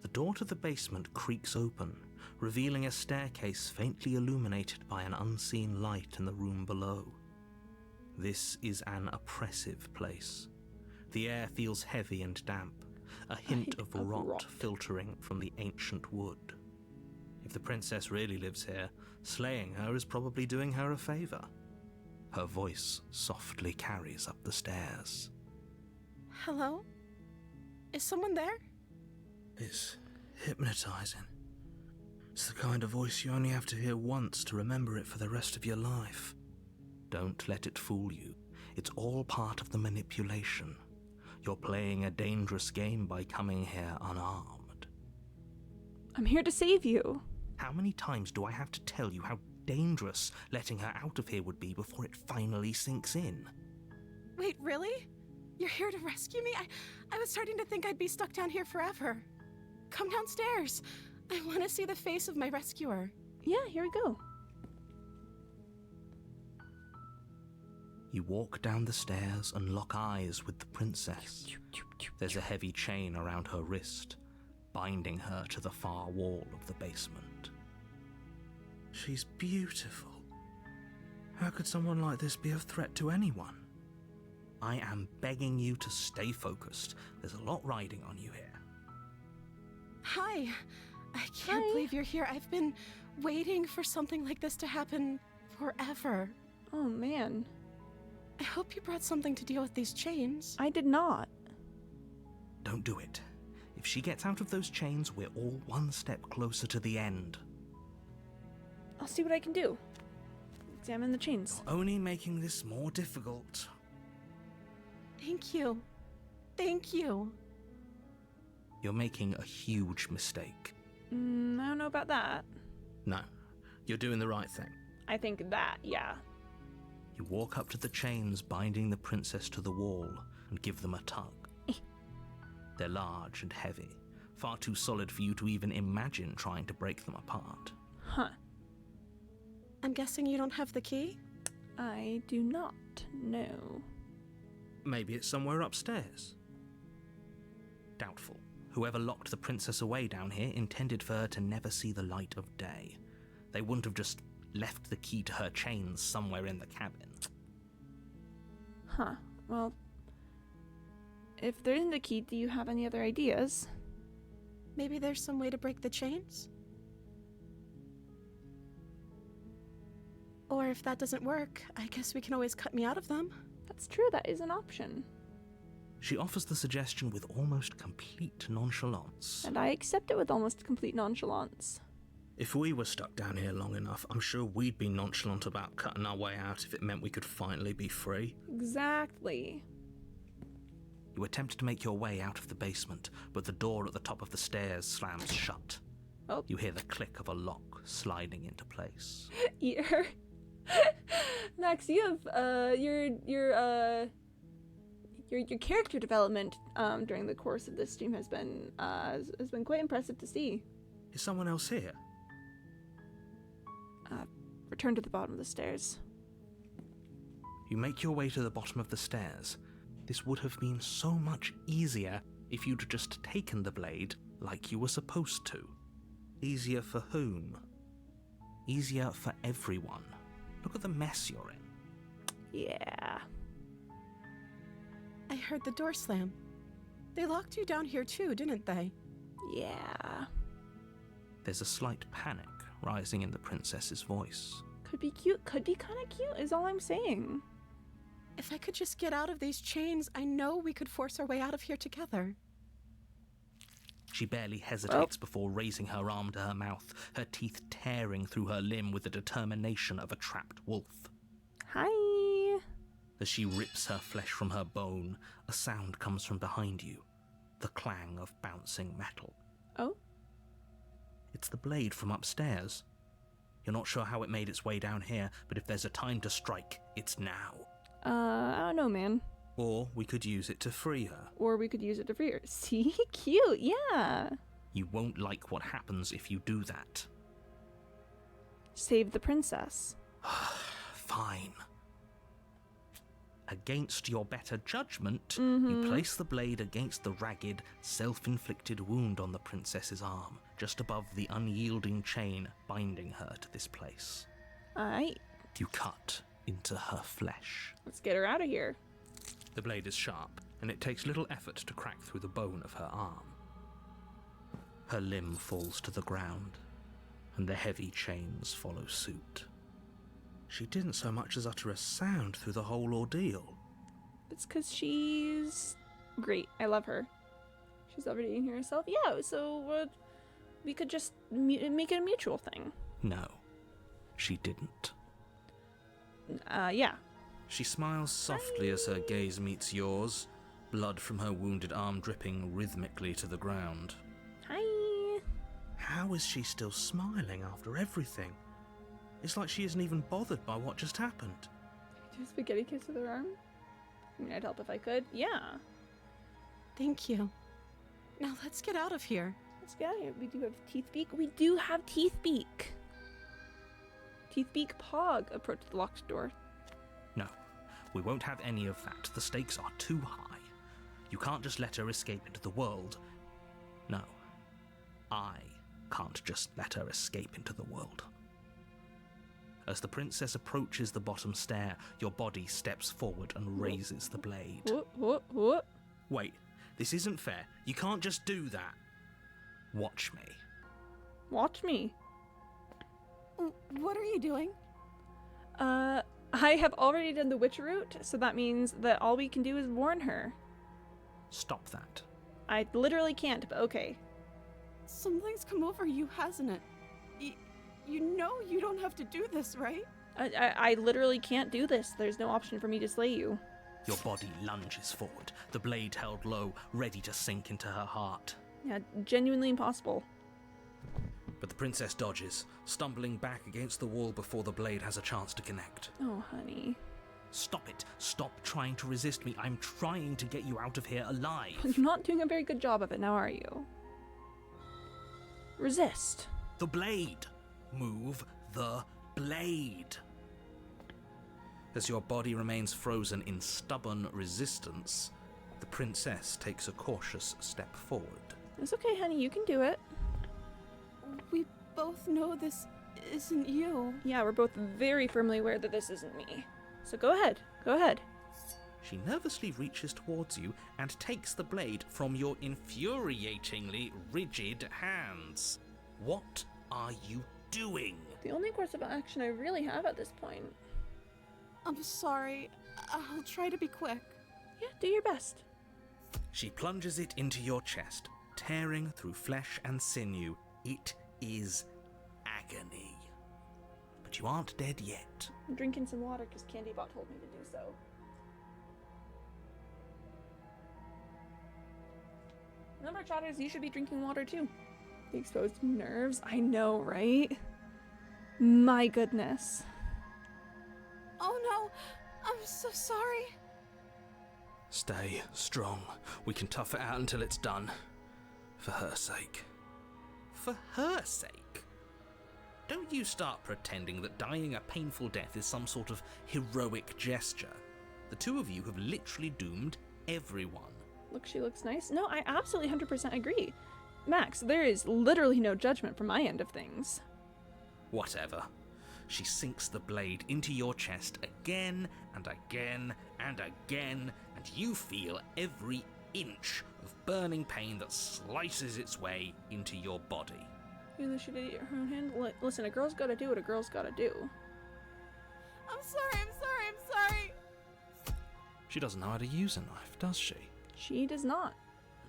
The door to the basement creaks open, revealing a staircase faintly illuminated by an unseen light in the room below. This is an oppressive place. The air feels heavy and damp, a hint of rot filtering from the ancient wood. If the princess really lives here, slaying her is probably doing her a favor. Her voice softly carries up the stairs. Hello? Is someone there? It's hypnotizing. It's the kind of voice you only have to hear once to remember it for the rest of your life. Don't let it fool you. It's all part of the manipulation. You're playing a dangerous game by coming here unarmed. I'm here to save you. How many times do I have to tell you how dangerous letting her out of here would be before it finally sinks in? Wait, really? You're here to rescue me? I was starting to think I'd be stuck down here forever. Come downstairs. I want to see the face of my rescuer. Yeah, here we go. You walk down the stairs and lock eyes with the princess. There's a heavy chain around her wrist, binding her to the far wall of the basement. She's beautiful. How could someone like this be a threat to anyone? I am begging you to stay focused. There's a lot riding on you here. Hi. I can't believe you're here. I've been waiting for something like this to happen forever. Oh, man. I hope you brought something to deal with these chains. I did not. Don't do it. If she gets out of those chains, we're all one step closer to the end. I'll see what I can do. Examine the chains. Only making this more difficult. Thank you. Thank you. You're making a huge mistake. I don't know about that. No, you're doing the right thing. I think that, yeah. You walk up to the chains binding the princess to the wall and give them a tug. They're large and heavy, far too solid for you to even imagine trying to break them apart. Huh. I'm guessing you don't have the key? I do not know. Maybe it's somewhere upstairs. Doubtful. Whoever locked the princess away down here intended for her to never see the light of day. They wouldn't have just left the key to her chains somewhere in the cabin. Huh. Well, if there isn't a key, do you have any other ideas? Maybe there's some way to break the chains? Or if that doesn't work, I guess we can always cut me out of them. That's true, that is an option. She offers the suggestion with almost complete nonchalance. And I accept it with almost complete nonchalance. If we were stuck down here long enough, I'm sure we'd be nonchalant about cutting our way out if it meant we could finally be free. Exactly. You attempt to make your way out of the basement, but the door at the top of the stairs slams shut. Oh. You hear the click of a lock sliding into place. Max, you have your character development during the course of this stream has been quite impressive to see. Is someone else here? Return to the bottom of the stairs. You make your way to the bottom of the stairs. This would have been so much easier if you'd just taken the blade like you were supposed to. Easier for whom? Easier for everyone. Look at the mess you're in. Yeah. I heard the door slam. They locked you down here too, didn't they? Yeah. There's a slight panic rising in the princess's voice. Could be cute, could be kind of cute, is all I'm saying. If I could just get out of these chains, I know we could force our way out of here together. She barely hesitates before raising her arm to her mouth, her teeth tearing through her limb with the determination of a trapped wolf. Hi. As she rips her flesh from her bone, a sound comes from behind you, the clang of bouncing metal. Oh? It's the blade from upstairs. You're not sure how it made its way down here, but if there's a time to strike, it's now. I don't know, man. Or we could use it to free her. Or we could use it to free her. See? Cute, yeah. You won't like what happens if you do that. Save the princess. Fine. Against your better judgment, you place the blade against the ragged, self-inflicted wound on the princess's arm, just above the unyielding chain binding her to this place. Alright, You cut into her flesh. let's get her out of here. The blade is sharp, and it takes little effort to crack through the bone of her arm. Her limb falls to the ground, and the heavy chains follow suit. She didn't so much as utter a sound through the whole ordeal. It's because she's great. I love her. She's already in here herself. Yeah, so we could just make it a mutual thing. No, she didn't. Yeah. She smiles softly as her gaze meets yours, blood from her wounded arm dripping rhythmically to the ground. Hi. How is she still smiling after everything? It's like she isn't even bothered by what just happened. Do a spaghetti kiss with her arm? I mean, I'd help if I could. Yeah. Thank you. Now let's get out of here. Let's get out of here. We do have Teethbeak. We do have Teethbeak. Teethbeak Pog approached the locked door. No, we won't have any of that. The stakes are too high. You can't just let her escape into the world. No, I can't just let her escape into the world. As the princess approaches the bottom stair, your body steps forward and raises the blade. What? Wait, this isn't fair. You can't just do that. Watch me. Watch me. What are you doing? I have already done the witch route, so that means that all we can do is warn her. Stop that. I literally can't, but okay. Something's come over you, hasn't it? You know you don't have to do this, right? I literally can't do this. There's no option for me to slay you. Your body lunges forward, the blade held low, ready to sink into her heart. Yeah, genuinely impossible. But the princess dodges, stumbling back against the wall before the blade has a chance to connect. Oh, honey. Stop it. Stop trying to resist me. I'm trying to get you out of here alive. You're not doing a very good job of it now, are you? Resist. The blade. Move the blade. As your body remains frozen in stubborn resistance, the princess takes a cautious step forward. It's okay, honey. You can do it. We both know this isn't you. Yeah, we're both very firmly aware that this isn't me. So go ahead. Go ahead. She nervously reaches towards you and takes the blade from your infuriatingly rigid hands. What are you doing? The only course of action I really have at this point. I'm sorry. I'll try to be quick. Yeah, do your best. She plunges it into your chest, tearing through flesh and sinew. It is agony. But you aren't dead yet. I'm drinking some water because Candybot told me to do so. Remember, chatters, you should be drinking water too. The exposed nerves. I know, right? My goodness. Oh no! I'm so sorry. Stay strong. We can tough it out until it's done. For her sake. For her sake? Don't you start pretending that dying a painful death is some sort of heroic gesture. The two of you have literally doomed everyone. Look, she looks nice. No, I absolutely 100% agree. Max, there is literally no judgment from my end of things. Whatever. She sinks the blade into your chest again and again and again, and you feel every inch of burning pain that slices its way into your body. Even though she did it her own hand. Listen, a girl's gotta do what a girl's gotta do. I'm sorry. She doesn't know how to use a knife, does she? She does not.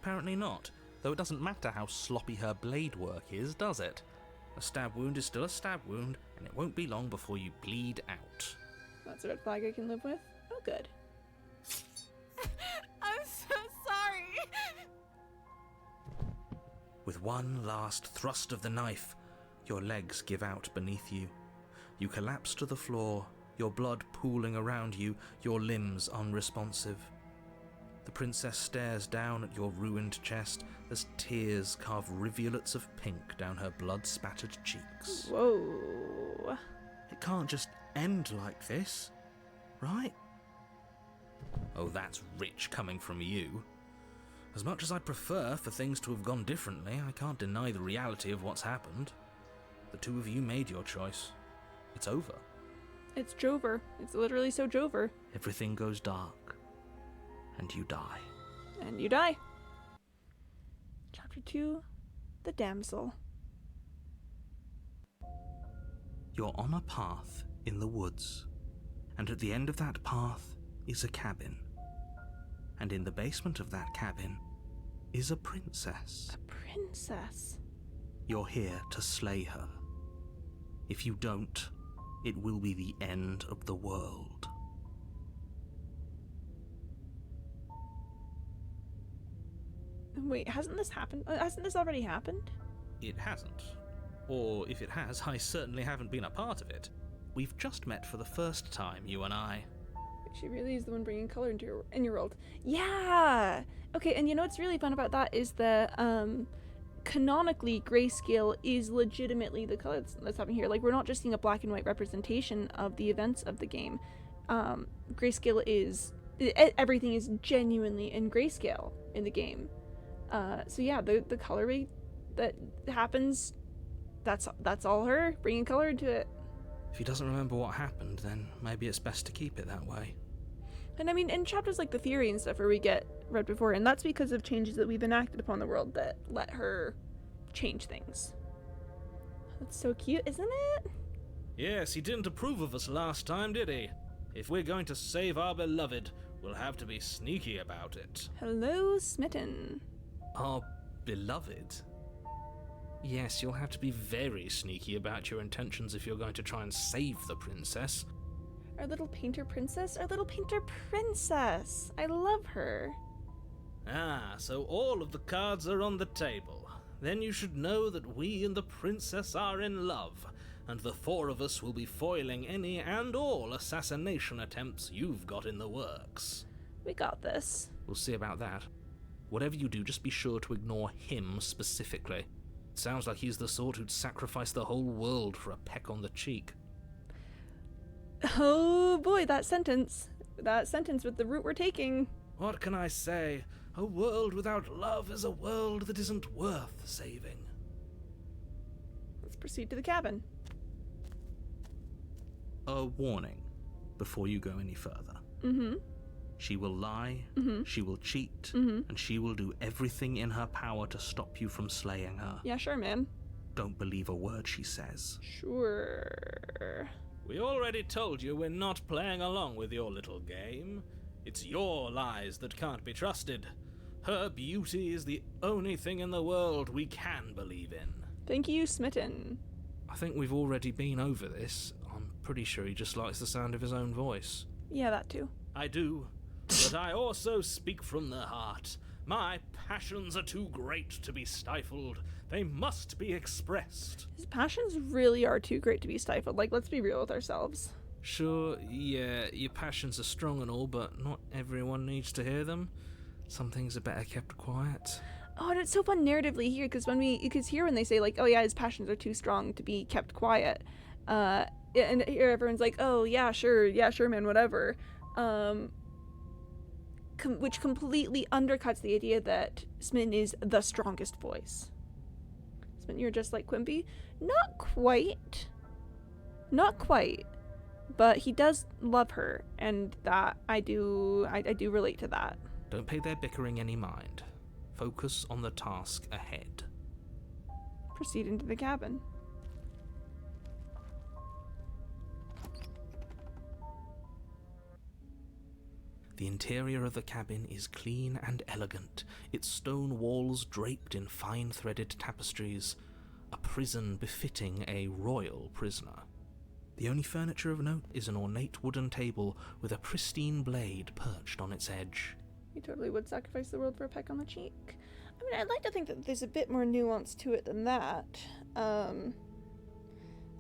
Apparently not, though it doesn't matter how sloppy her blade work is, does it? A stab wound is still a stab wound, and it won't be long before you bleed out. That's a red flag I can live with. Oh, good. I'm so sorry. With one last thrust of the knife, your legs give out beneath you. You collapse to the floor, your blood pooling around you, your limbs unresponsive. The princess stares down at your ruined chest as tears carve rivulets of pink down her blood-spattered cheeks. Whoa. It can't just end like this, right? Oh, that's rich coming from you. As much as I'd prefer for things to have gone differently, I can't deny the reality of what's happened. The two of you made your choice. It's over. It's Jover. It's literally so Jover. Everything goes dark, and you die. And you die. Chapter 2, The Damsel. You're on a path in the woods, and at the end of that path is a cabin. And in the basement of that cabin is a princess. A princess. You're here to slay her. If you don't, it will be the end of the world. Wait, hasn't this happened? Hasn't this already happened? It hasn't. Or if it has, I certainly haven't been a part of it. We've just met for the first time, you and I. She really is the one bringing color into your world. Yeah! Okay, and you know what's really fun about that is that, canonically, grayscale is legitimately the color that's happening here. Like, we're not just seeing a black and white representation of the events of the game. Grayscale is... everything is genuinely in grayscale in the game. So yeah, the color that happens, that's all her, bringing color into it. If he doesn't remember what happened, then maybe it's best to keep it that way. And I mean, in chapters like the Theory and stuff where we get read before, and that's because of changes that we've enacted upon the world that let her change things. That's so cute, isn't it? Yes, he didn't approve of us last time, did he? If we're going to save our beloved, we'll have to be sneaky about it. Hello, Smitten. Our beloved? Yes, you'll have to be very sneaky about your intentions if you're going to try and save the princess. Our little painter princess? Our little painter princess! I love her. Ah, so all of the cards are on the table. Then you should know that we and the princess are in love, and the four of us will be foiling any and all assassination attempts you've got in the works. We got this. We'll see about that. Whatever you do, just be sure to ignore him specifically. It sounds like he's the sort who'd sacrifice the whole world for a peck on the cheek. Oh boy, that sentence with the route we're taking. What can I say? A world without love is a world that isn't worth saving. Let's proceed to the cabin. A warning before you go any further. Mm-hmm. She will lie, she will cheat, and she will do everything in her power to stop you from slaying her. Yeah, sure, man. Don't believe a word she says. Sure. We already told you we're not playing along with your little game. It's your lies that can't be trusted. Her beauty is the only thing in the world we can believe in. Thank you, Smitten. I think we've already been over this. I'm pretty sure he just likes the sound of his own voice. Yeah, that too. I do, but I also speak from the heart. My passions are too great to be stifled. They must be expressed. His passions really are too great to be stifled. Like, let's be real with ourselves. Sure, yeah, your passions are strong and all, but not everyone needs to hear them. Some things are better kept quiet. Oh, and it's so fun narratively here, because here when they say, like, oh yeah, his passions are too strong to be kept quiet, and here everyone's like, oh yeah, sure, man, whatever. Which completely undercuts the idea that Smitten is the strongest voice. Smitten, you're just like Quimby? Not quite. Not quite. But he does love her, and that I do relate to that. Don't pay their bickering any mind. Focus on the task ahead. Proceed into the cabin. The interior of the cabin is clean and elegant, its stone walls draped in fine-threaded tapestries, a prison befitting a royal prisoner. The only furniture of note is an ornate wooden table with a pristine blade perched on its edge. You totally would sacrifice the world for a peck on the cheek. I mean, I'd like to think that there's a bit more nuance to it than that.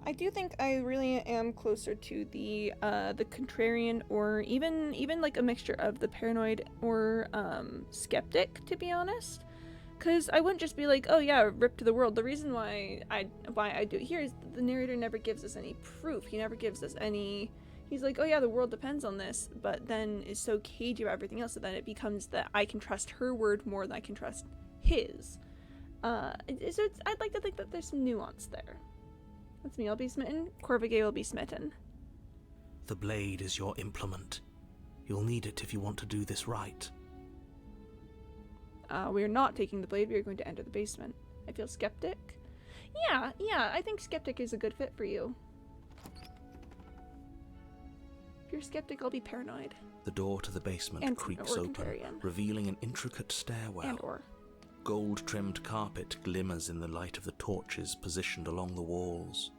I do think I really am closer to the contrarian, or even like a mixture of the paranoid or skeptic, to be honest. Because I wouldn't just be like, oh yeah, rip to the world. The reason why I do it here is that the narrator never gives us any proof. He never gives us any. He's like, oh yeah, the world depends on this, but then is so cagey about everything else, so then it becomes that I can trust her word more than I can trust his. I'd like to think that there's some nuance there. That's me, I'll be smitten. Corvigay will be smitten. The blade is your implement. You'll need it if you want to do this right. We are not taking the blade, we are going to enter the basement. I feel skeptic. Yeah, I think skeptic is a good fit for you. If you're skeptic, I'll be paranoid. The door to the basement And- creaks or open, contrarian. revealing an intricate stairwell. And/or. Gold-trimmed carpet glimmers in the light of the torches positioned along the walls.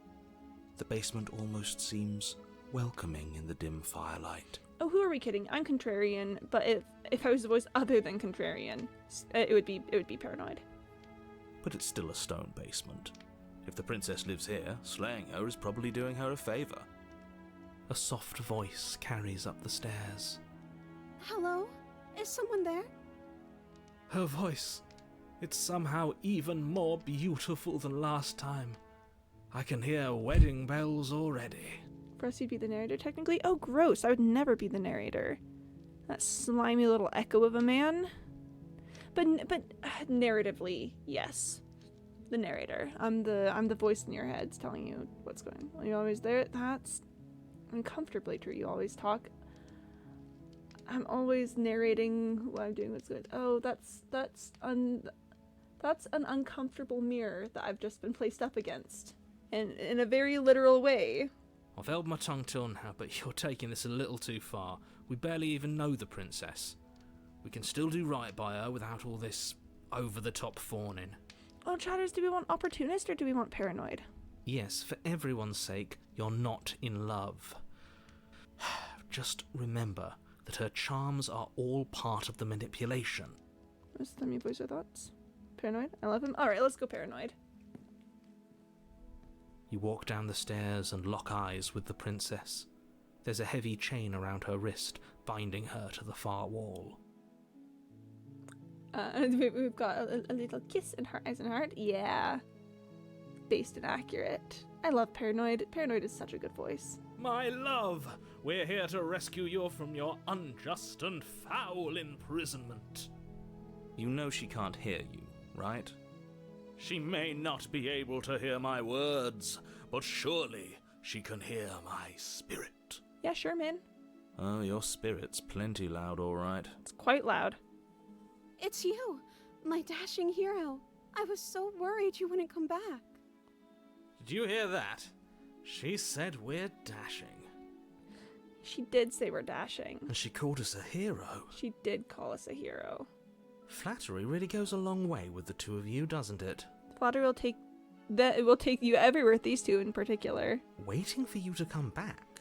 The basement almost seems welcoming in the dim firelight. Oh, who are we kidding? I'm contrarian, but if I was a voice other than contrarian, it would be paranoid. But it's still a stone basement. If the princess lives here, slaying her is probably doing her a favor. A soft voice carries up the stairs. Hello? Is someone there? Her voice. It's somehow even more beautiful than last time. I can hear wedding bells already. For us, you'd be the narrator, technically. Oh, gross. I would never be the narrator. That slimy little echo of a man. But narratively, yes. The narrator. I'm the voice in your head telling you what's going on. Are you always there? That's uncomfortably true. You always talk. I'm always narrating what I'm doing, what's good. Oh, that's an uncomfortable mirror that I've just been placed up against. And in a very literal way. I've held my tongue till now, but you're taking this a little too far. We barely even know the princess. We can still do right by her without all this over-the-top fawning. Oh, Chatters, do we want opportunist or do we want paranoid? Yes, for everyone's sake, you're not in love. Just remember that her charms are all part of the manipulation. Let me voice your thoughts. Paranoid? I love him. Alright, let's go paranoid. You walk down the stairs and lock eyes with the princess. There's a heavy chain around her wrist, binding her to the far wall. We've got a little kiss in her eyes and heart. Yeah. Based and accurate. I love Paranoid. Paranoid is such a good voice. My love, we're here to rescue you from your unjust and foul imprisonment. You know she can't hear you, right? She may not be able to hear my words, but surely she can hear my spirit. Yeah, sure, man. Oh, your spirit's plenty loud, all right. It's quite loud. It's you, my dashing hero. I was so worried you wouldn't come back. Did you hear that? She said we're dashing. She did say we're dashing. And she called us a hero. She did call us a hero. Flattery really goes a long way with the two of you, doesn't it? Flattery will take that. It will take you everywhere. These two in particular. Waiting for you to come back.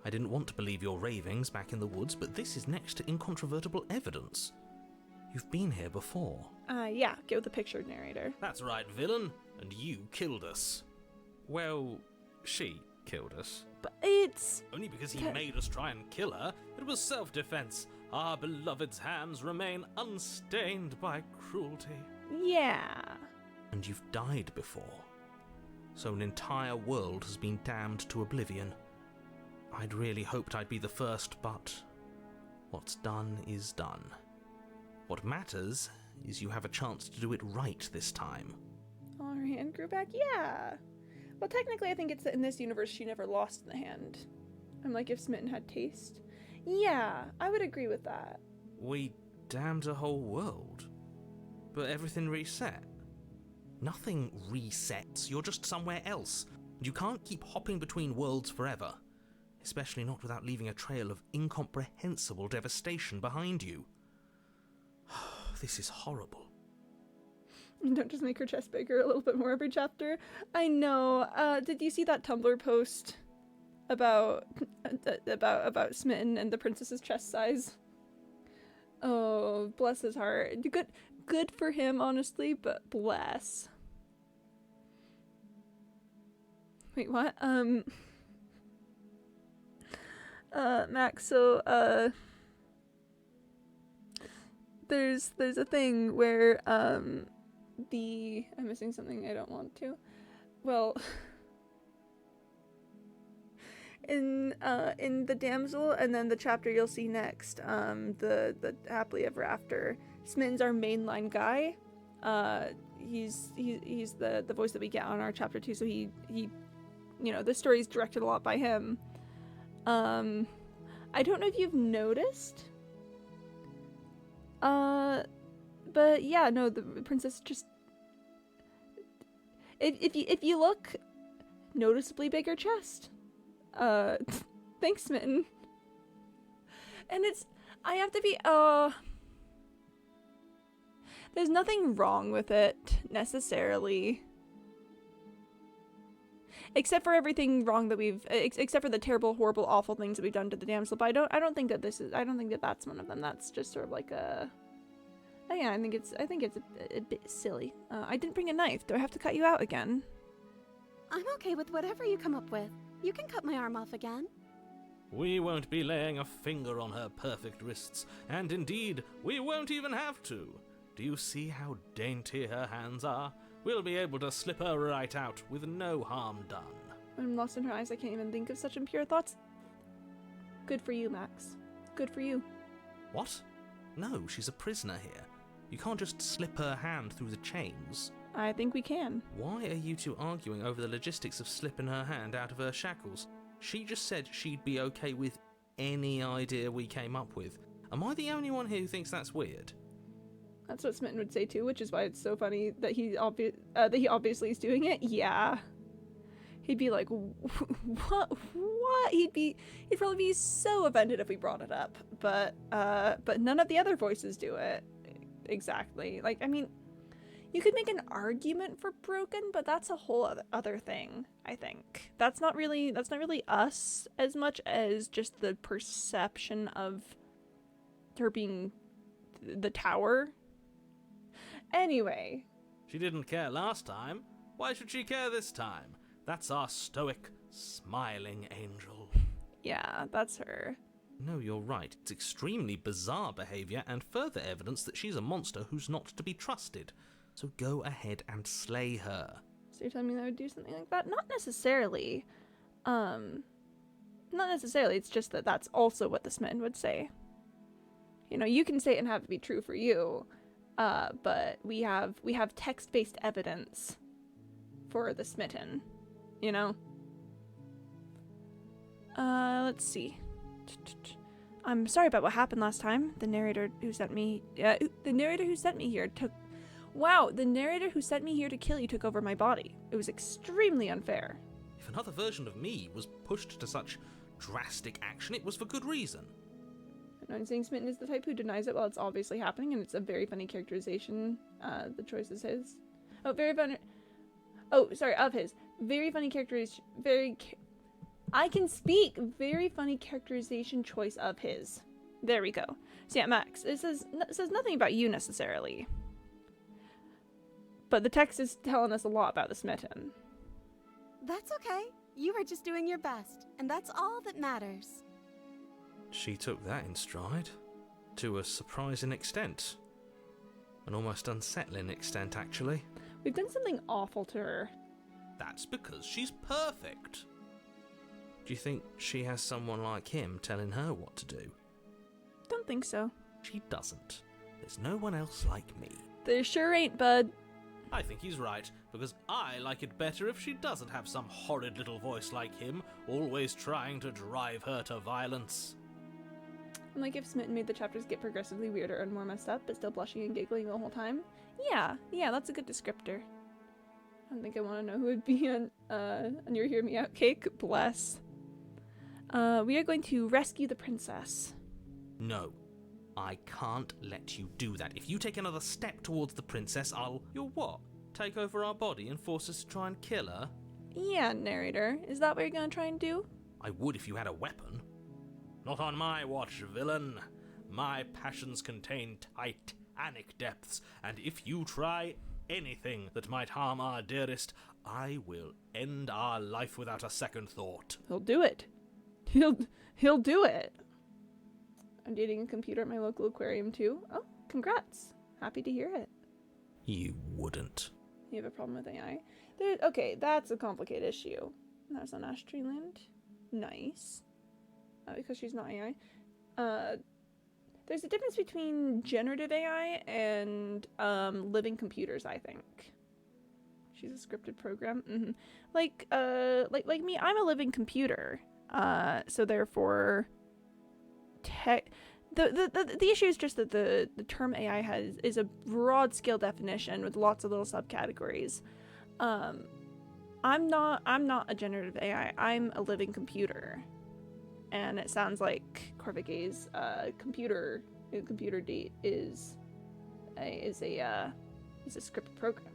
I didn't want to believe your ravings back in the woods, but this is next to incontrovertible evidence. You've been here before. Yeah, get with the picture, narrator. That's right, villain. And you killed us. Well, she killed us. But it's... Only because he made us try and kill her. It was self-defense. Our beloved's hands remain unstained by cruelty. Yeah. And you've died before. So an entire world has been damned to oblivion. I'd really hoped I'd be the first, but what's done is done. What matters is you have a chance to do it right this time. Oh, her hand grew back? Yeah. Well, technically, I think it's that in this universe she never lost the hand. I'm like, if Smitten had taste. Yeah, I would agree with that. We damned a whole world. But everything reset. Nothing resets, you're just somewhere else. You can't keep hopping between worlds forever. especially not without leaving a trail of incomprehensible devastation behind you. This is horrible. Don't just make her chest bigger a little bit more every chapter. I know. Did you see that Tumblr post about Smitten and the princess's chest size? Oh, bless his heart. Good for him, honestly, but bless. Wait, what? Max, so, there's a thing where, I'm missing something I don't want to. Well, in the damsel and then the chapter you'll see next, the happily ever after, Smitten's our mainline guy. He's the voice that we get on our chapter 2, so he you know, this story's directed a lot by him. I don't know if you've noticed, but yeah, no, the princess just, if you look, noticeably bigger chest. Thanks, Smitten. And I have to be, there's nothing wrong with it, necessarily. Except for everything wrong that except for the terrible, horrible, awful things that we've done to the damsel, but I don't think that that's one of them. That's just sort of like yeah, I think it's a bit silly. I didn't bring a knife. Do I have to cut you out again? I'm okay with whatever you come up with. You can cut my arm off again. We won't be laying a finger on her perfect wrists, and indeed, we won't even have to. Do you see how dainty her hands are? We'll be able to slip her right out with no harm done. When I'm lost in her eyes, I can't even think of such impure thoughts. Good for you, Max. Good for you. What? No, she's a prisoner here. You can't just slip her hand through the chains. I think we can. Why are you two arguing over the logistics of slipping her hand out of her shackles? She just said she'd be okay with any idea we came up with. Am I the only one here who thinks that's weird? That's what Smitten would say too, which is why it's so funny that he obviously is doing it. Yeah. He'd be like, what? He'd probably be so offended if we brought it up. But none of the other voices do it. Exactly. Like, I mean, you could make an argument for broken, but that's a whole other thing, I think. That's not really us as much as just the perception of her being the tower. Anyway. She didn't care last time. Why should she care this time? That's our stoic, smiling angel. Yeah, that's her. No, you're right. It's extremely bizarre behavior and further evidence that she's a monster who's not to be trusted. So go ahead and slay her. So you're telling me that I would do something like that? Not necessarily. Not necessarily. It's just that that's also what the Smitten would say. You know, you can say it and have it be true for you. But we have text-based evidence for the Smitten, you know? Let's see. I'm sorry about what happened last time. The narrator who sent me here took over my body. It was extremely unfair. If another version of me was pushed to such drastic action, it was for good reason. I'm saying Smitten is the type who denies it while it's obviously happening, and it's a very funny characterization. The choice is his. Oh, very funny. Oh, sorry, of his. Very funny characterization. I can speak. Very funny characterization choice of his. There we go. So yeah, Max, it says nothing about you necessarily. But the text is telling us a lot about the Smitten. That's okay. You were just doing your best, and that's all that matters. She took that in stride. To a surprising extent. An almost unsettling extent, actually. We've done something awful to her. That's because she's perfect. Do you think she has someone like him telling her what to do? Don't think so. She doesn't. There's no one else like me. There sure ain't, bud. I think he's right, because I like it better if she doesn't have some horrid little voice like him, always trying to drive her to violence. And like if Smitten made the chapters get progressively weirder and more messed up, but still blushing and giggling the whole time. Yeah, that's a good descriptor. I don't think I want to know who would be on your Hear Me Out cake. Bless. We are going to rescue the princess. No. I can't let you do that. If you take another step towards the princess, You'll what? Take over our body and force us to try and kill her? Yeah, narrator. Is that what you're gonna try and do? I would if you had a weapon. Not on my watch, villain. My passions contain titanic depths, and if you try anything that might harm our dearest, I will end our life without a second thought. He'll do it. He'll do it. I'm dating a computer at my local aquarium too. Oh, congrats. Happy to hear it. You wouldn't. You have a problem with AI? Okay, that's a complicated issue. That's on Astreeland. Nice. Because she's not AI. There's a difference between generative AI and living computers, I think. She's a scripted program. Mm-hmm. Like me, I'm a living computer. So therefore, the issue is just that the term AI is a broad scale definition with lots of little subcategories. I'm not a generative AI. I'm a living computer, and it sounds like Corvigay's computer date is a scripted program.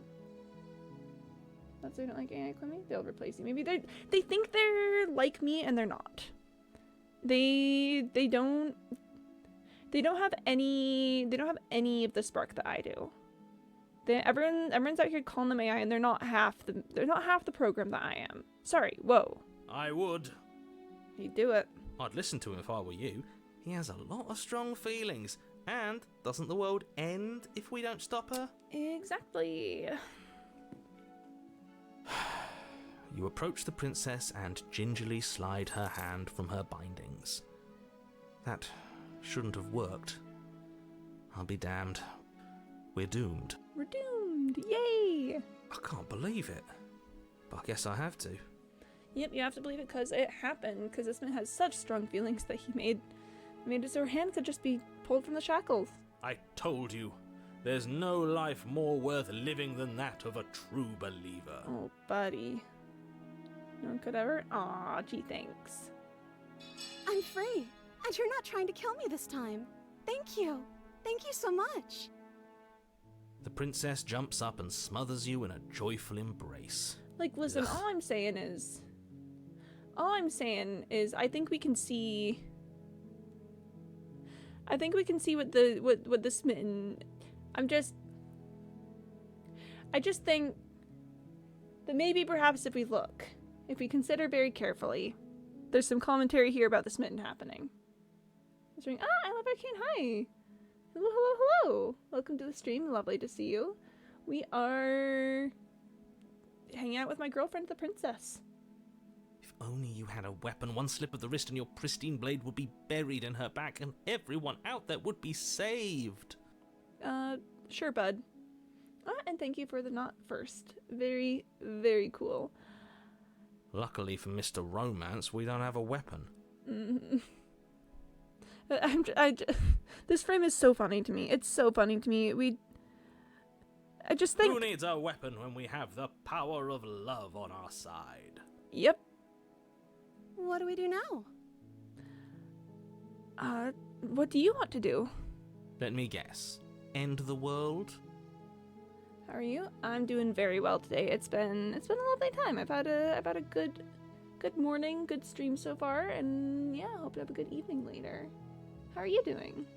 That's why I don't like AI, Clemmy. They'll replace you. Maybe they think they're like me and they're not. They don't have any of the spark that I do. Everyone's out here calling them AI, and they're not half the program that I am. Sorry, whoa. I would. You'd do it. I'd listen to him if I were you. He has a lot of strong feelings. And doesn't the world end if we don't stop her? Exactly. You approach the princess and gingerly slide her hand from her bindings. That shouldn't have worked. I'll be damned. We're doomed. We're doomed. Yay! I can't believe it. But I guess I have to. Yep, you have to believe it because it happened. Because this man has such strong feelings that he made it so her hand could just be pulled from the shackles. I told you. There's no life more worth living than that of a true believer. Oh, buddy. No one could ever? Aw, gee, thanks. I'm free, and you're not trying to kill me this time. Thank you. Thank you so much. The princess jumps up and smothers you in a joyful embrace. Like, listen, Ugh. all I'm saying is I think we can see what the smitten. I just think that maybe perhaps if we consider very carefully, there's some commentary here about the smitten happening. It's ring. I love Arcane. Hi. Hello. Welcome to the stream. Lovely to see you. We are hanging out with my girlfriend, the princess. If only you had a weapon, one slip of the wrist and your pristine blade would be buried in her back and everyone out there would be saved. Sure, bud. And thank you for the knot first. Very, very cool. Luckily for Mr. Romance, we don't have a weapon. Mm-hmm. This frame is so funny to me. It's so funny to me. I just think... Who needs a weapon when we have the power of love on our side? Yep. What do we do now? What do you want to do? Let me guess. End the world? How are you? I'm doing very well today. It's been a lovely time. I've had a good morning, good stream so far, and yeah, hope to have a good evening later. How are you doing?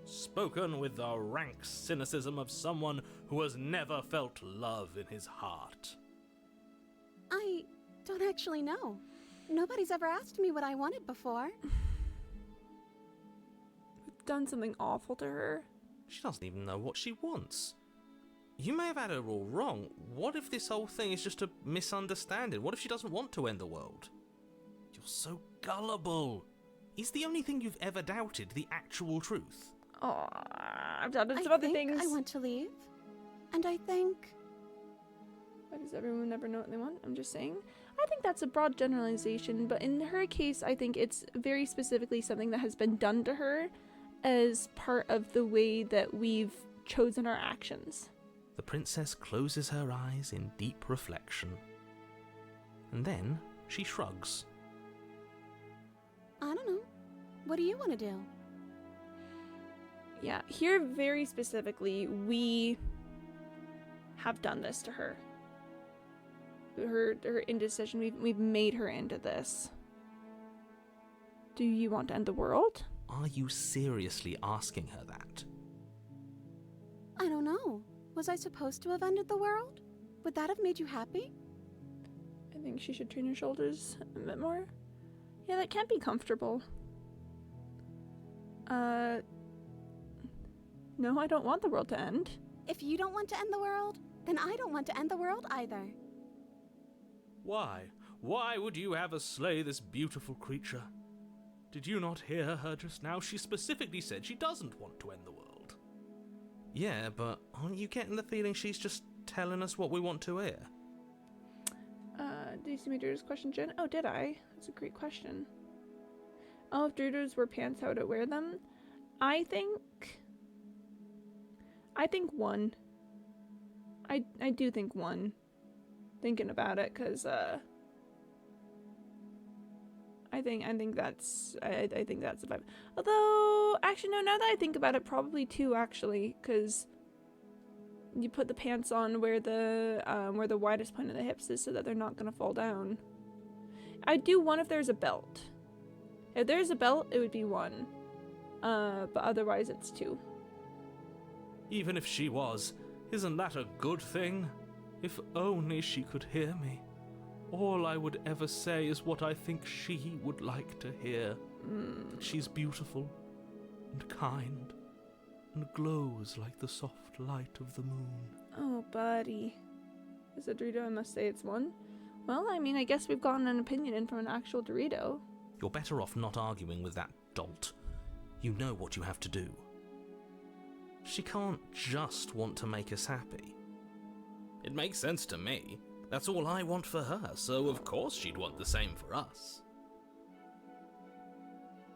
Spoken with the rank cynicism of someone who has never felt love in his heart. I don't actually know. Nobody's ever asked me what I wanted before. We've done something awful to her. She doesn't even know what she wants. You may have had her all wrong. What if this whole thing is just a misunderstanding? What if she doesn't want to end the world? You're so gullible. Is the only thing you've ever doubted the actual truth? Oh, I've doubted some other things. I want to leave. And I think... Why does everyone never know what they want? I'm just saying. I think that's a broad generalization, but in her case, I think it's very specifically something that has been done to her as part of the way that we've chosen our actions. The princess closes her eyes in deep reflection. And then she shrugs. I don't know. What do you want to do? Yeah, here very specifically, we have done this to her. Her indecision, we've made her into this. Do you want to end the world? Are you seriously asking her that? I don't know. Was I supposed to have ended the world? Would that have made you happy? I think she should turn her shoulders a bit more. Yeah, that can't be comfortable. No, I don't want the world to end. If you don't want to end the world, then I don't want to end the world either. Why? Why would you have us slay this beautiful creature? Did you not hear her just now? She specifically said she doesn't want to end the world. Yeah, but aren't you getting the feeling she's just telling us what we want to hear? Did you see my Druida's question, Jen? Oh, did I? That's a great question. Oh, if Druidas were pants, how would I wear them? I think one. I do think one. Thinking about it, because I think that's the vibe. Although, actually, no. Now that I think about it, probably two. Actually, because you put the pants on where the widest point of the hips is, so that they're not gonna fall down. I'd do one if there's a belt. If there's a belt, it would be one. But otherwise, it's two. Even if she was, isn't that a good thing? If only she could hear me. All I would ever say is what I think she would like to hear. That she's beautiful and kind and glows like the soft light of the moon. Oh, buddy. As a Dorito, I must say it's one. Well, I mean, I guess we've gotten an opinion in from an actual Dorito. You're better off not arguing with that dolt. You know what you have to do. She can't just want to make us happy. It makes sense to me. That's all I want for her, so of course she'd want the same for us.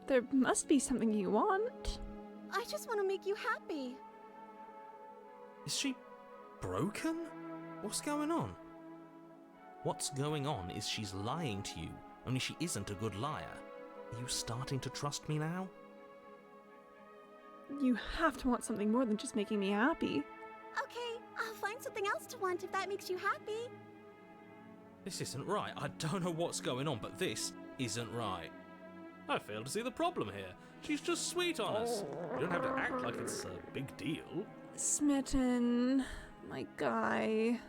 There must be something you want. I just want to make you happy. Is she broken? What's going on? What's going on is she's lying to you, only she isn't a good liar. Are you starting to trust me now? You have to want something more than just making me happy. Okay, I'll find something else to want if that makes you happy. This isn't right. I don't know what's going on, but this isn't right. I fail to see the problem here. She's just sweet on us. You don't have to act like it's a big deal. Smitten, my guy.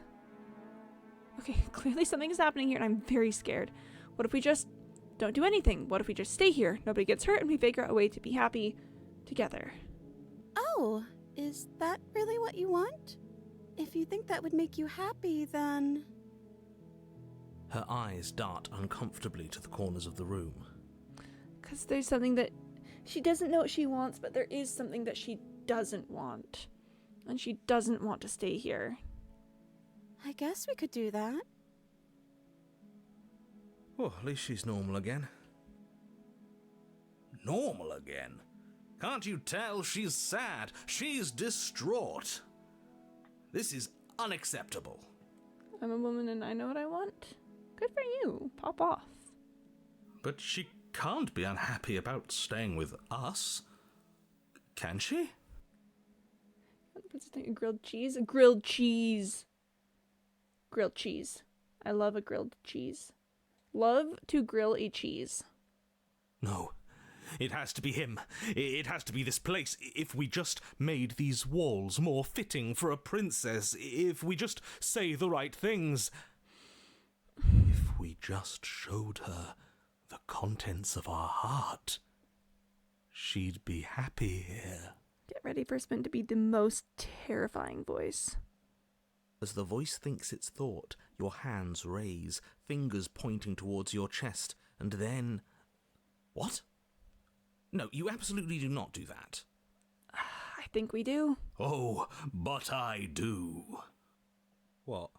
Okay, clearly something is happening here and I'm very scared. What if we just don't do anything? What if we just stay here? Nobody gets hurt and we figure out a way to be happy together. Oh, is that really what you want? If you think that would make you happy, then... Her eyes dart uncomfortably to the corners of the room. Because there's something that she doesn't know what she wants, but there is something that she doesn't want. And she doesn't want to stay here. I guess we could do that. Oh, at least she's normal again. Normal again? Can't you tell she's sad? She's distraught. This is unacceptable. I'm a woman and I know what I want. Good for you. Pop off. But she can't be unhappy about staying with us. Can she? Grilled cheese? A grilled cheese. Grilled cheese. I love a grilled cheese. Love to grill a cheese. No. It has to be him. It has to be this place. If we just made these walls more fitting for a princess, if we just say the right things, if we just showed her the contents of our heart, she'd be happy here. Get ready for Spin to be the most terrifying voice. As the voice thinks its thought, your hands raise, fingers pointing towards your chest, and then... What? No, you absolutely do not do that. I think we do. Oh, but I do. What?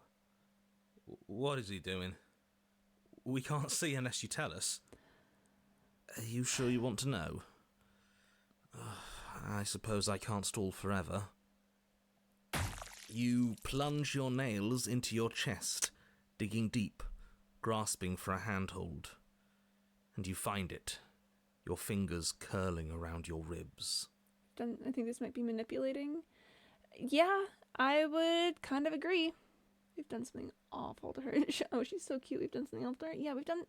What is he doing? We can't see unless you tell us. Are you sure you want to know? I suppose I can't stall forever. You plunge your nails into your chest, digging deep, grasping for a handhold. And you find it. your fingers curling around your ribs. I think this might be manipulating. Yeah, I would kind of agree. We've done something awful to her. Oh, she's so cute. We've done something awful to her. Yeah, we've done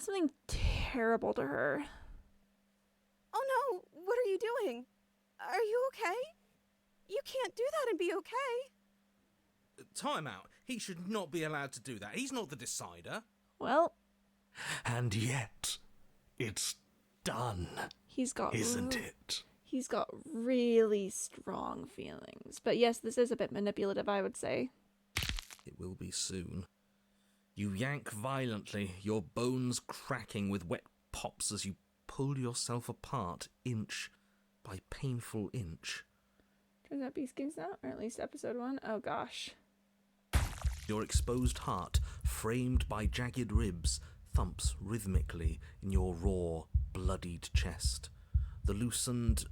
something terrible to her. Oh no, what are you doing? Are you okay? You can't do that and be okay. Time out. He should not be allowed to do that. He's not the decider. Well, And yet, it's done, he's got isn't it? He's got really strong feelings. But yes, this is a bit manipulative, I would say. It will be soon. You yank violently, your bones cracking with wet pops as you pull yourself apart inch by painful inch. Turns out Beast Games now, or at least episode 1. Oh gosh. Your exposed heart, framed by jagged ribs, thumps rhythmically in your raw, bloodied chest. The loosened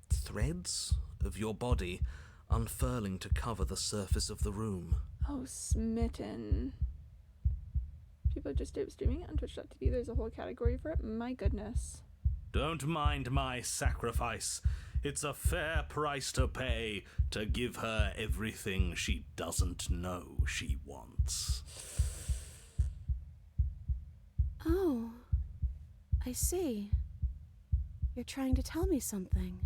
threads of your body unfurling to cover the surface of the room. Oh, smitten. People are just streaming it on Twitch.tv. There's a whole category for it. My goodness. Don't mind my sacrifice. It's a fair price to pay to give her everything she doesn't know she wants. Oh, I see. You're trying to tell me something.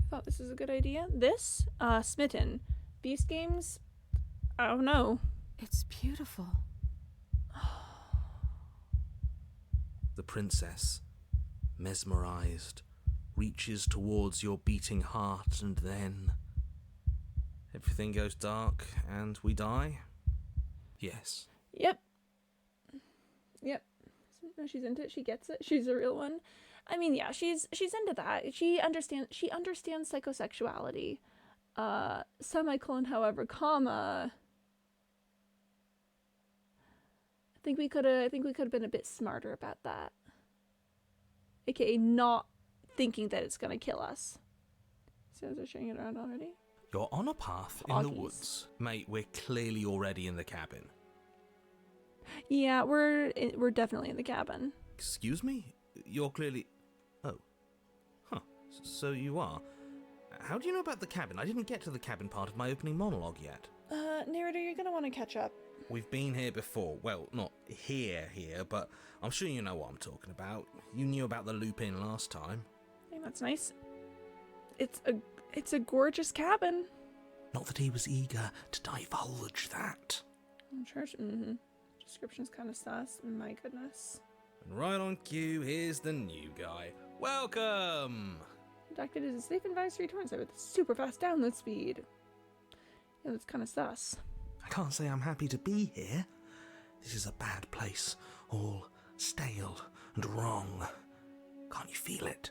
I thought this was a good idea. This? Smitten. Beast Games? I don't know. It's beautiful. The princess, mesmerized, reaches towards your beating heart, and then everything goes dark and we die? Yes. Yep. No, she's into it. She gets it. She's a real one. I mean, yeah, she's into that. She understands psychosexuality. Semicolon, however, comma. I think we could have been a bit smarter about that. AKA not thinking that it's gonna kill us. So they're sharing it around already. You're on a path in the Oggies. woods. Mate, we're clearly already in the cabin. Yeah, we're definitely in the cabin. Excuse me? You're clearly... Oh. Huh. So you are. How do you know about the cabin? I didn't get to the cabin part of my opening monologue yet. Narrator, you're gonna want to catch up. We've been here before. Well, not here, but I'm sure you know what I'm talking about. You knew about the loop in last time. Hey, that's nice. It's a gorgeous cabin. Not that he was eager to divulge that. I'm sure. Description's kind of sus. My goodness. And right on cue, here's the new guy. Welcome! Conducted as a safe advisory torrent site with super fast download speed. Yeah, that's kind of sus. I can't say I'm happy to be here. This is a bad place. All stale and wrong. Can't you feel it?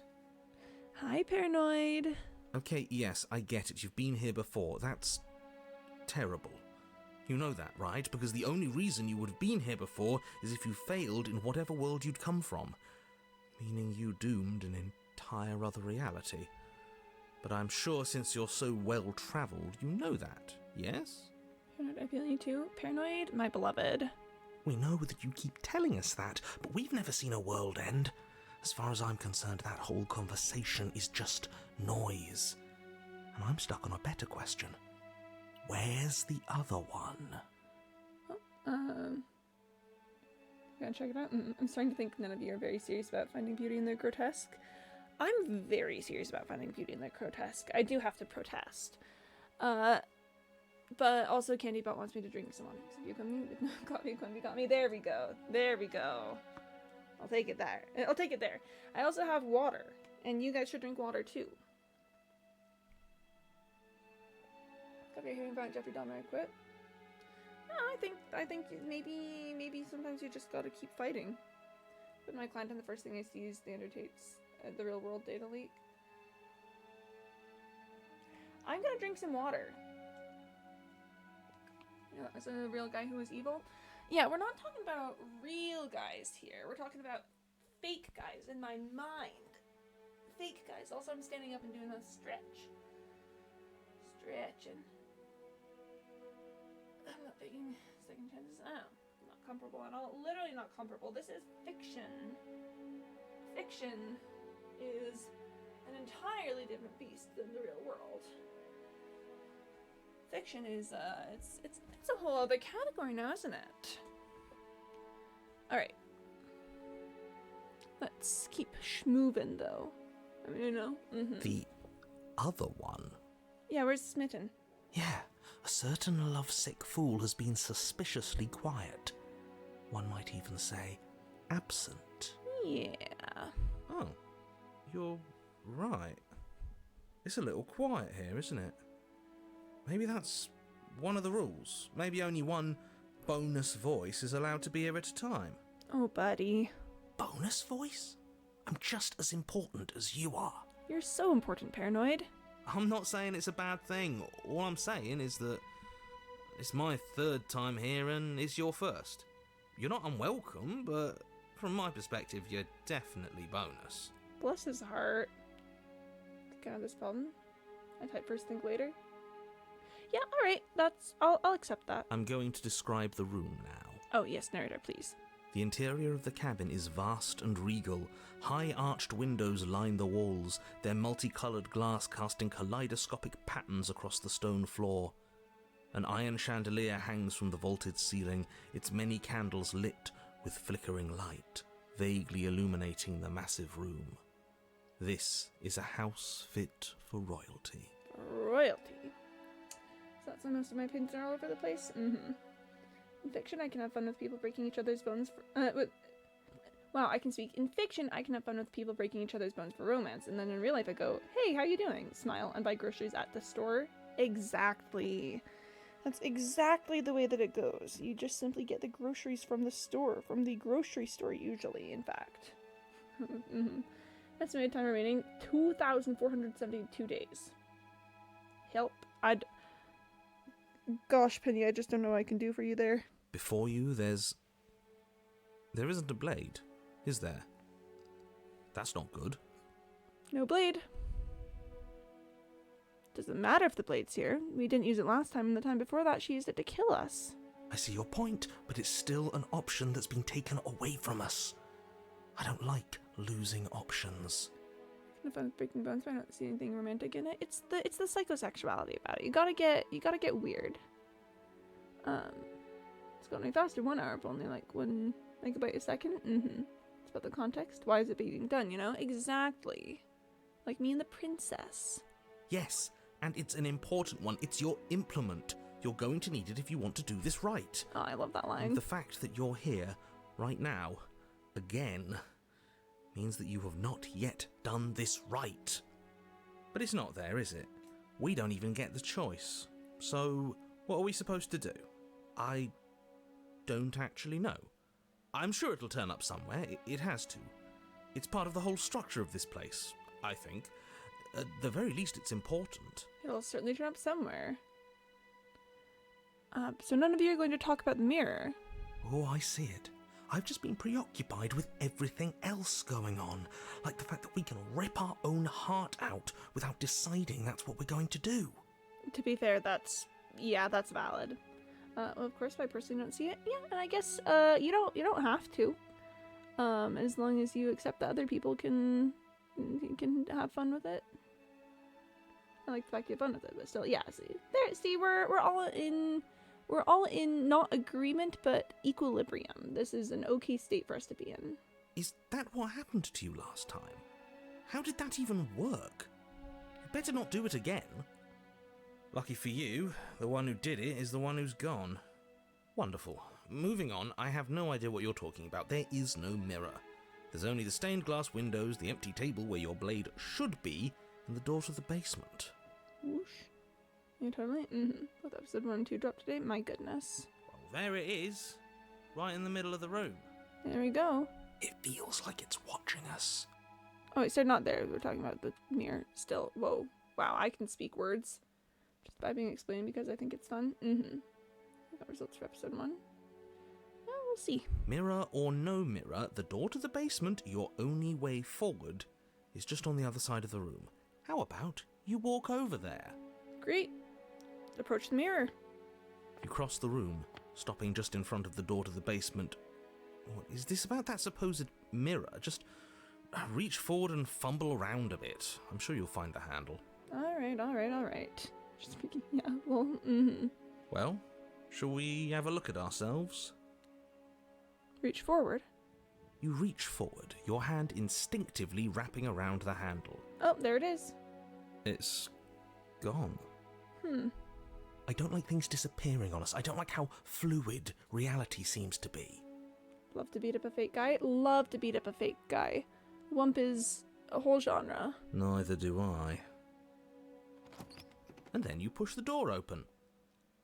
Hi, Paranoid. Okay, yes, I get it. You've been here before. That's terrible. You know that, right? Because the only reason you would have been here before is if you failed in whatever world you'd come from. Meaning you doomed an entire other reality. But I'm sure since you're so well-travelled, you know that, yes? Paranoid, I feel you too. Paranoid, my beloved. We know that you keep telling us that, but we've never seen a world end. As far as I'm concerned, that whole conversation is just noise. And I'm stuck on a better question. Where's the other one? Gotta check it out. I'm starting to think none of you are very serious about finding beauty in the grotesque. I'm very serious about finding beauty in the grotesque. I do have to protest. But also CandyBot wants me to drink some water. So you got me. There we go. I'll take it there. I also have water, and you guys should drink water too. If you're hearing about Jeffrey Dahmer quit. No, I think maybe sometimes you just gotta keep fighting. Put my client, and the first thing I see is the Undertake's the real world data leak. I'm gonna drink some water. Yeah, as a real guy who is evil. Yeah, we're not talking about real guys here. We're talking about fake guys in my mind. Fake guys. Also, I'm standing up and doing a stretch. Stretching. I'm not taking second chances. Oh, not comparable at all. Literally not comparable. This is fiction. fiction is an entirely different beast than the real world. Fiction is it's a whole other category now, isn't it? All right. Let's keep schmovin' though. I mean, you know. The other one? Yeah, where's Smitten? Yeah, a certain lovesick fool has been suspiciously quiet. One might even say absent. Yeah. Oh, you're right. It's a little quiet here, isn't it? Maybe that's one of the rules. Maybe only one bonus voice is allowed to be here at a time. Oh, buddy. Bonus voice? I'm just as important as you are. You're so important, Paranoid. I'm not saying it's a bad thing. All I'm saying is that it's my third time here and it's your first. You're not unwelcome, but from my perspective, you're definitely bonus. Bless his heart. Can I have this problem? I type first, think later. Yeah, alright, I'll accept that. I'm going to describe the room now. Oh, yes, narrator, please. The interior of the cabin is vast and regal. High arched windows line the walls, their multicoloured glass casting kaleidoscopic patterns across the stone floor. An iron chandelier hangs from the vaulted ceiling, its many candles lit with flickering light, vaguely illuminating the massive room. This is a house fit for royalty. Royalty. So that's why most of my opinions are all over the place? Mm-hmm. In fiction, I can have fun with people breaking each other's bones for... Wow, I can speak. In fiction, I can have fun with people breaking each other's bones for romance, and then in real life I go, hey, how you doing? Smile, and buy groceries at the store. Exactly. That's exactly the way that it goes. You just simply get the groceries from the store, from the grocery store usually, in fact. Mm-hmm. Estimated time remaining, 2,472 days. Help. Gosh, Penny, I just don't know what I can do for you there. Before you, there isn't a blade, is there? That's not good. No blade. Doesn't matter if the blade's here. We didn't use it last time, and the time before that she used it to kill us. I see your point, but it's still an option that's been taken away from us. I don't like losing options. If I'm breaking bones, but I don't see anything romantic in it. It's the psychosexuality about it. You gotta get weird. It's going way faster. 1 hour, but only like 1 megabyte a second. It's about the context. Why is it being done? You know exactly. Like me and the princess. Yes, and it's an important one. It's your implement. You're going to need it if you want to do this right. Oh, I love that line. And the fact that you're here right now, again, means that you have not yet done this right. But it's not there, is it? We don't even get the choice. So, what are we supposed to do? I don't actually know. I'm sure it'll turn up somewhere. It has to. It's part of the whole structure of this place, I think. At the very least, it's important. It'll certainly turn up somewhere. So none of you are going to talk about the mirror. Oh, I see it. I've just been preoccupied with everything else going on, like the fact that we can rip our own heart out without deciding that's what we're going to do. To be fair, that's valid. Well, of course, if I personally don't see it, yeah, and I guess you don't have to, as long as you accept that other people can have fun with it. I like the fact you have fun with it, but still, yeah. We're all in not agreement, but equilibrium. This is an okay state for us to be in. Is that what happened to you last time? How did that even work? You better not do it again. Lucky for you, the one who did it is the one who's gone. Wonderful. Moving on, I have no idea what you're talking about. There is no mirror. There's only the stained glass windows, the empty table where your blade should be, and the door to the basement. Whoosh. Yeah, totally. Both episode 1 and 2 dropped today. My goodness. Well, there it is. Right in the middle of the room. There we go. It feels like it's watching us. Oh, wait, so not there. We're talking about the mirror still. Whoa. Wow, I can speak words. Just by being explained because I think it's fun. I got results for episode 1. Well, we'll see. Mirror or no mirror, the door to the basement, your only way forward, is just on the other side of the room. How about you walk over there? Great. Approach the mirror. You cross the room, stopping just in front of the door to the basement. What is this about that supposed mirror? Just reach forward and fumble around a bit. I'm sure you'll find the handle. Alright. Just speaking, yeah, well, Well, shall we have a look at ourselves? Reach forward. You reach forward, your hand instinctively wrapping around the handle. Oh, there it is. It's gone. Hmm. I don't like things disappearing on us. I don't like how fluid reality seems to be. Love to beat up a fake guy. Love to beat up a fake guy. Wump is a whole genre. Neither do I. And then you push the door open.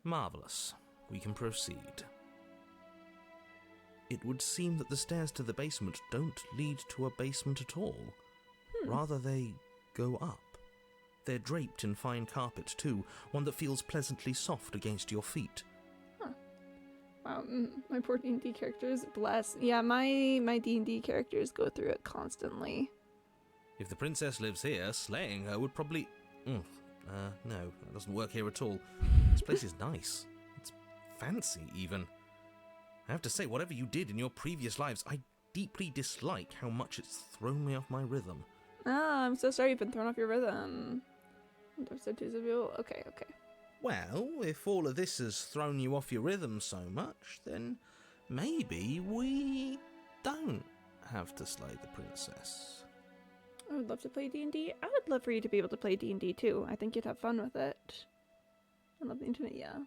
Marvellous. We can proceed. It would seem that the stairs to the basement don't lead to a basement at all. Rather, they go up. They're draped in fine carpet, too, one that feels pleasantly soft against your feet. Huh. Wow, my poor D&D characters, bless. Yeah, my D&D characters go through it constantly. If the princess lives here, slaying her would probably... no, that doesn't work here at all. This place is nice. It's fancy, even. I have to say, whatever you did in your previous lives, I deeply dislike how much it's thrown me off my rhythm. Ah, I'm so sorry you've been thrown off your rhythm. Okay. Well, if all of this has thrown you off your rhythm so much, then maybe we don't have to slay the princess. I would love to play D&D. I would love for you to be able to play D&D too. I think you'd have fun with it. I love the internet, yeah.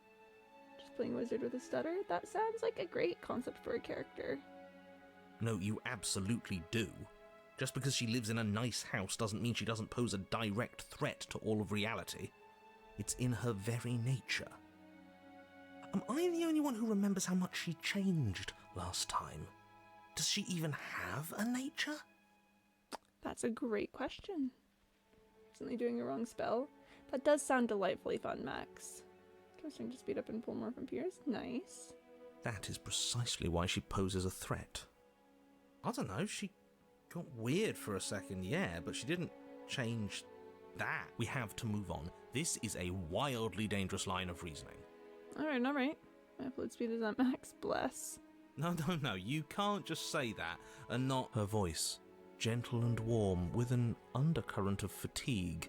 Just playing wizard with a stutter? That sounds like a great concept for a character. No, you absolutely do. Just because she lives in a nice house doesn't mean she doesn't pose a direct threat to all of reality. It's in her very nature. Am I the only one who remembers how much she changed last time? Does she even have a nature? That's a great question. Recently doing a wrong spell. That does sound delightfully fun, Max. Casting to speed up and pull more from peers. Nice. That is precisely why she poses a threat. I don't know, she got weird for a second, yeah, but she didn't change that. We have to move on. This is a wildly dangerous line of reasoning. Alright. My upload speed is at max, bless. No, you can't just say that and not... Her voice, gentle and warm, with an undercurrent of fatigue,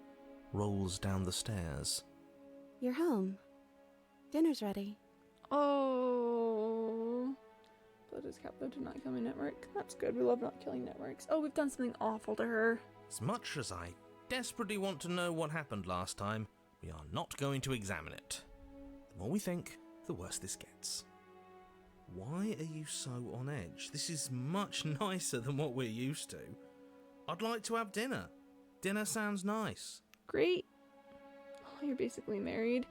rolls down the stairs. You're home. Dinner's ready. Oh. Blood is capped though to not kill my network. That's good, we love not killing networks. Oh, we've done something awful to her. As much as I desperately want to know what happened last time, we are not going to examine it. The more we think, the worse this gets. Why are you so on edge? This is much nicer than what we're used to. I'd like to have dinner. Dinner sounds nice. Great. Oh, you're basically married.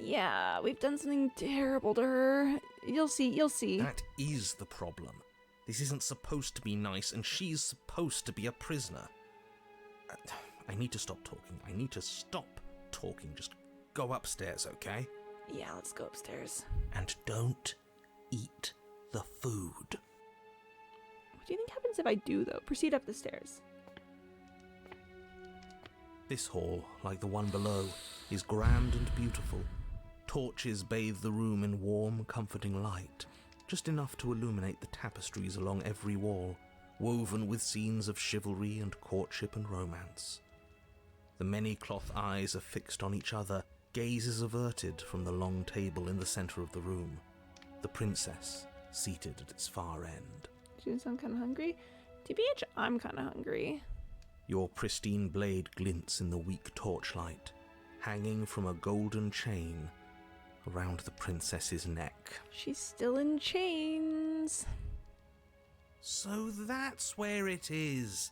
Yeah, we've done something terrible to her. You'll see. That is the problem. This isn't supposed to be nice, and she's supposed to be a prisoner. I need to stop talking. Just go upstairs, okay? Yeah, let's go upstairs. And don't eat the food. What do you think happens if I do, though? Proceed up the stairs. This hall, like the one below, is grand and beautiful. Torches bathe the room in warm, comforting light, just enough to illuminate the tapestries along every wall, woven with scenes of chivalry and courtship and romance. The many cloth eyes are fixed on each other, gazes averted from the long table in the centre of the room, the princess seated at its far end. Do you sound kind of hungry? TBH, I'm kind of hungry. Your pristine blade glints in the weak torchlight, hanging from a golden chain around the princess's neck. She's still in chains. So that's where it is.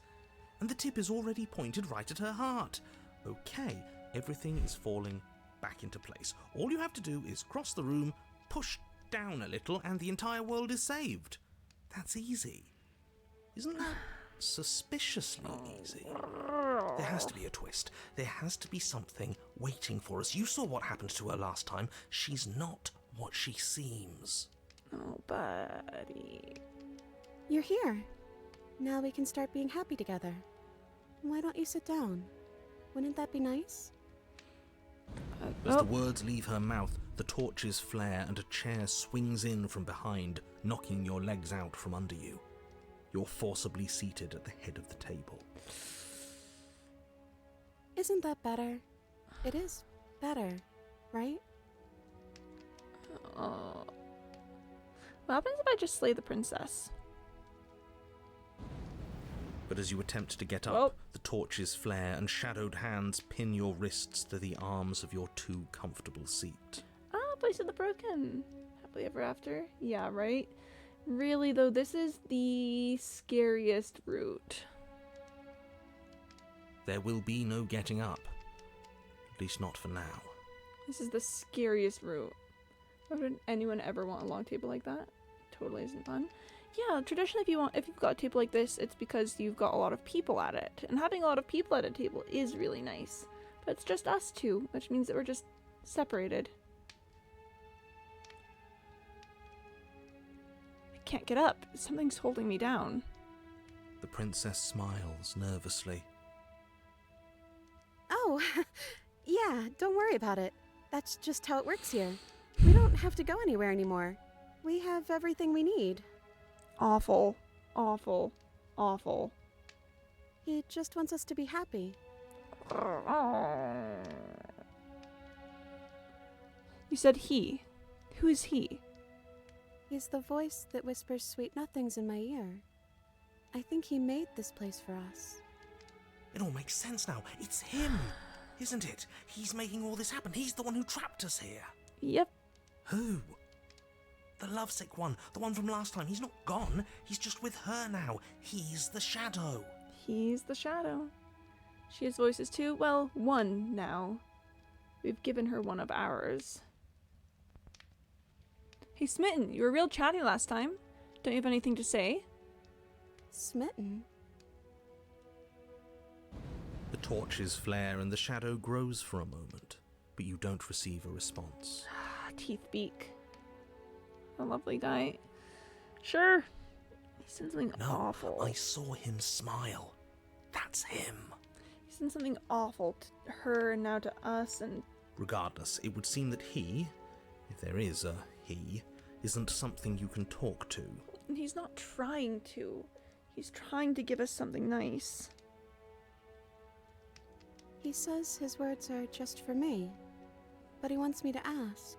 And the tip is already pointed right at her heart. Okay, everything is falling back into place. All you have to do is cross the room, push down a little, and the entire world is saved. That's easy. Isn't that suspiciously easy? There has to be a twist. There has to be something waiting for us. You saw what happened to her last time. She's not what she seems. Oh, buddy. You're here. Now we can start being happy together. Why don't you sit down? Wouldn't that be nice? As the words leave her mouth, the torches flare and a chair swings in from behind, knocking your legs out from under you. You're forcibly seated at the head of the table. Isn't that better? It is better, right? What happens if I just slay the princess? But as you attempt to get up, Oh. the torches flare and shadowed hands pin your wrists to the arms of your too comfortable seat. Ah, Place of the Broken. Happily ever after? Yeah, right? Really, though, this is the scariest route. There will be no getting up. At least not for now. This is the scariest route. Why would anyone ever want a long table like that? Totally isn't fun. Yeah, traditionally if you've got a table like this, it's because you've got a lot of people at it. And having a lot of people at a table is really nice. But it's just us two, which means that we're just separated. I can't get up. Something's holding me down. The princess smiles nervously. Oh, yeah, don't worry about it. That's just how it works here. We don't have to go anywhere anymore. We have everything we need. Awful. Awful. Awful. He just wants us to be happy. You said he. Who is he? He's the voice that whispers sweet nothings in my ear. I think he made this place for us. It all makes sense now. It's him, isn't it? He's making all this happen. He's the one who trapped us here. Yep. Who? The lovesick one. The one from last time. He's not gone. He's just with her now. He's the shadow. He's the shadow. She has voices too. Well, one now. We've given her one of ours. Hey, Smitten, you were real chatty last time. Don't you have anything to say? Smitten? The torches flare and the shadow grows for a moment, but you don't receive a response. Teethbeak. A lovely guy. Sure. He said something No, awful. I saw him smile. That's him. He said something awful to her and now to us, and Regardless, it would seem that he, if there is a he, isn't something you can talk to. he's not trying to. He's trying to give us something nice. He says his words are just for me, but he wants me to ask.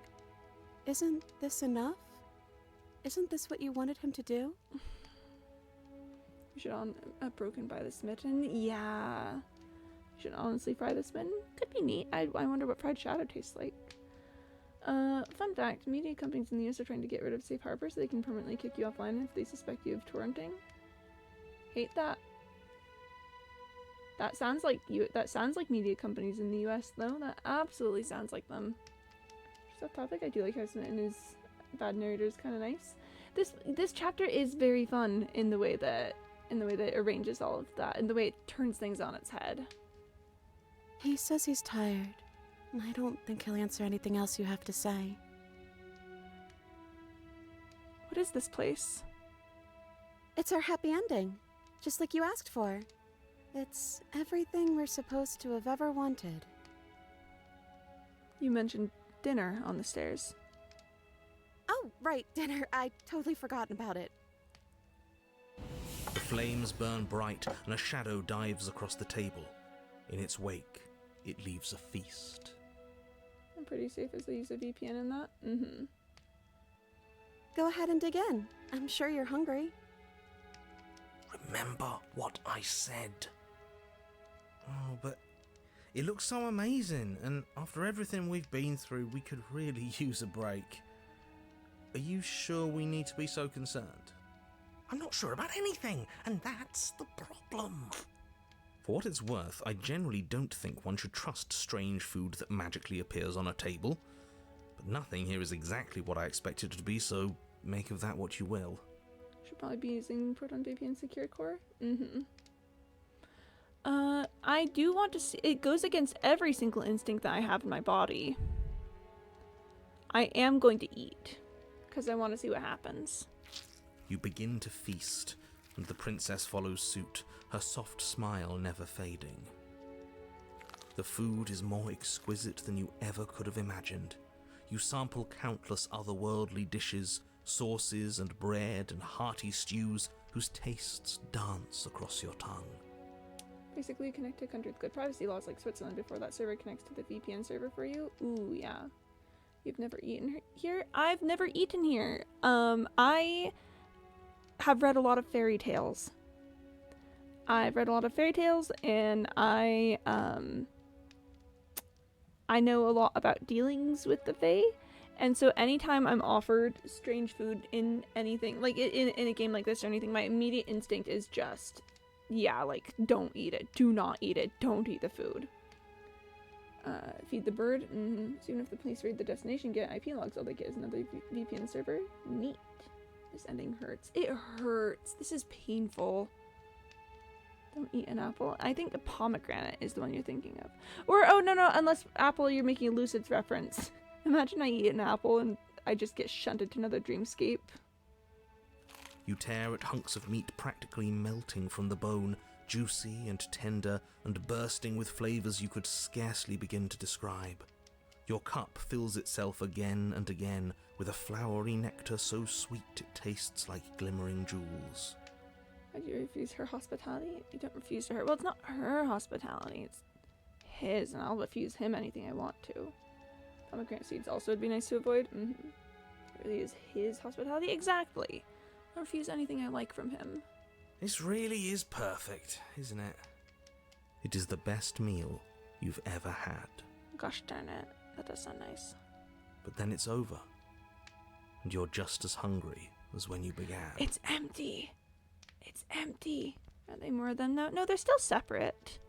Isn't this enough? Isn't this what you wanted him to do? We should broken by the smitten. Yeah. We should honestly fry the smitten. Could be neat. I wonder what fried shadow tastes like. Fun fact, media companies in the US are trying to get rid of safe harbor so they can permanently kick you offline if they suspect you of torrenting. Hate that. That sounds like media companies in the US though. That absolutely sounds like them. Just off topic, I do like how Smitten is bad narrator is kind of nice. This chapter is very fun in the way that it arranges all of that, and the way it turns things on its head. He says he's tired. I don't think he'll answer anything else you have to say. What is this place? It's our happy ending, just like you asked for. It's everything we're supposed to have ever wanted. You mentioned dinner on the stairs. Oh, right, dinner. I'd totally forgotten about it. The flames burn bright and a shadow dives across the table. In its wake, it leaves a feast. I'm pretty safe as I use a VPN in that. Mm-hmm. Go ahead and dig in. I'm sure you're hungry. Remember what I said. Oh, but it looks so amazing, and after everything we've been through, we could really use a break. Are you sure we need to be so concerned? I'm not sure about anything, and that's the problem. For what it's worth, I generally don't think one should trust strange food that magically appears on a table. But nothing here is exactly what I expected it to be, so make of that what you will. Should probably be using Proton VPN Secure Core. Mm-hmm. I do want to see. It goes against every single instinct that I have in my body. I am going to eat, because I want to see what happens. You begin to feast, and the princess follows suit, her soft smile never fading. The food is more exquisite than you ever could have imagined. You sample countless otherworldly dishes, sauces and bread and hearty stews whose tastes dance across your tongue. Basically, you connect to a country with good privacy laws like Switzerland before that server connects to the VPN server for you. Ooh, yeah. You've never eaten here? I've never eaten here. I have read a lot of fairy tales. I've read a lot of fairy tales, and I know a lot about dealings with the Fae, and so anytime I'm offered strange food in anything, like in a game like this or anything, my immediate instinct is just, yeah, like, don't eat it. Do not eat it. Don't eat the food. Feed the bird. Soon if the police raid the destination, get IP logs, all they get is another VPN server. Neat. This ending hurts. It hurts. This is painful. Don't eat an apple. I think a pomegranate is the one you're thinking of. Or, oh, no, unless apple, you're making a Lucid's reference. Imagine I eat an apple and I just get shunted to another dreamscape. You tear at hunks of meat practically melting from the bone, juicy and tender and bursting with flavors you could scarcely begin to describe. Your cup fills itself again and again with a flowery nectar so sweet it tastes like glimmering jewels. Why do you refuse her hospitality? You don't refuse to her. Well, it's not her hospitality, it's his, and I'll refuse him anything I want to. Pomegranate seeds also would be nice to avoid. It really is his hospitality? Exactly. I'll refuse anything I like from him. This really is perfect, isn't it? It is the best meal you've ever had. Gosh darn it. That does sound nice. But then it's over. And you're just as hungry as when you began. It's empty. It's empty. Are they more of them now? No, they're still separate.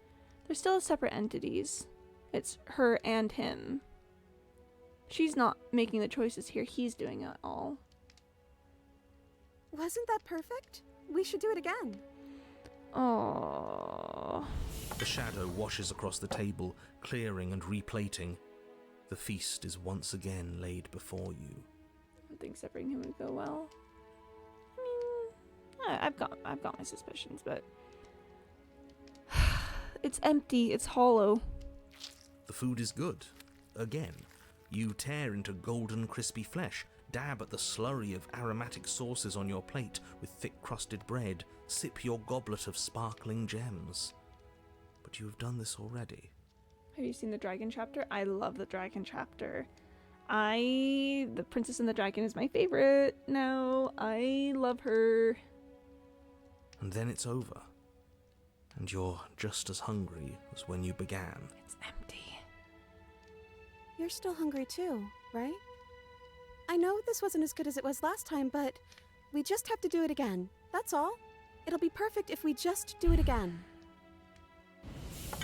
They're still separate entities. It's her and him. She's not making the choices here. He's doing it all. Wasn't that perfect? We should do it again. Oh. The shadow washes across the table, clearing and replating. The feast is once again laid before you. I don't think separating him would go well. I mean, I've got my suspicions, but it's empty. It's hollow. The food is good. Again, you tear into golden, crispy flesh, dab at the slurry of aromatic sauces on your plate with thick-crusted bread, sip your goblet of sparkling gems. But you have done this already. Have you seen the dragon chapter? I love the dragon chapter. The Princess and the Dragon is my favorite now. I love her. And then it's over. And you're just as hungry as when you began. It's empty. You're still hungry too, right? I know this wasn't as good as it was last time, but we just have to do it again. That's all. It'll be perfect if we just do it again.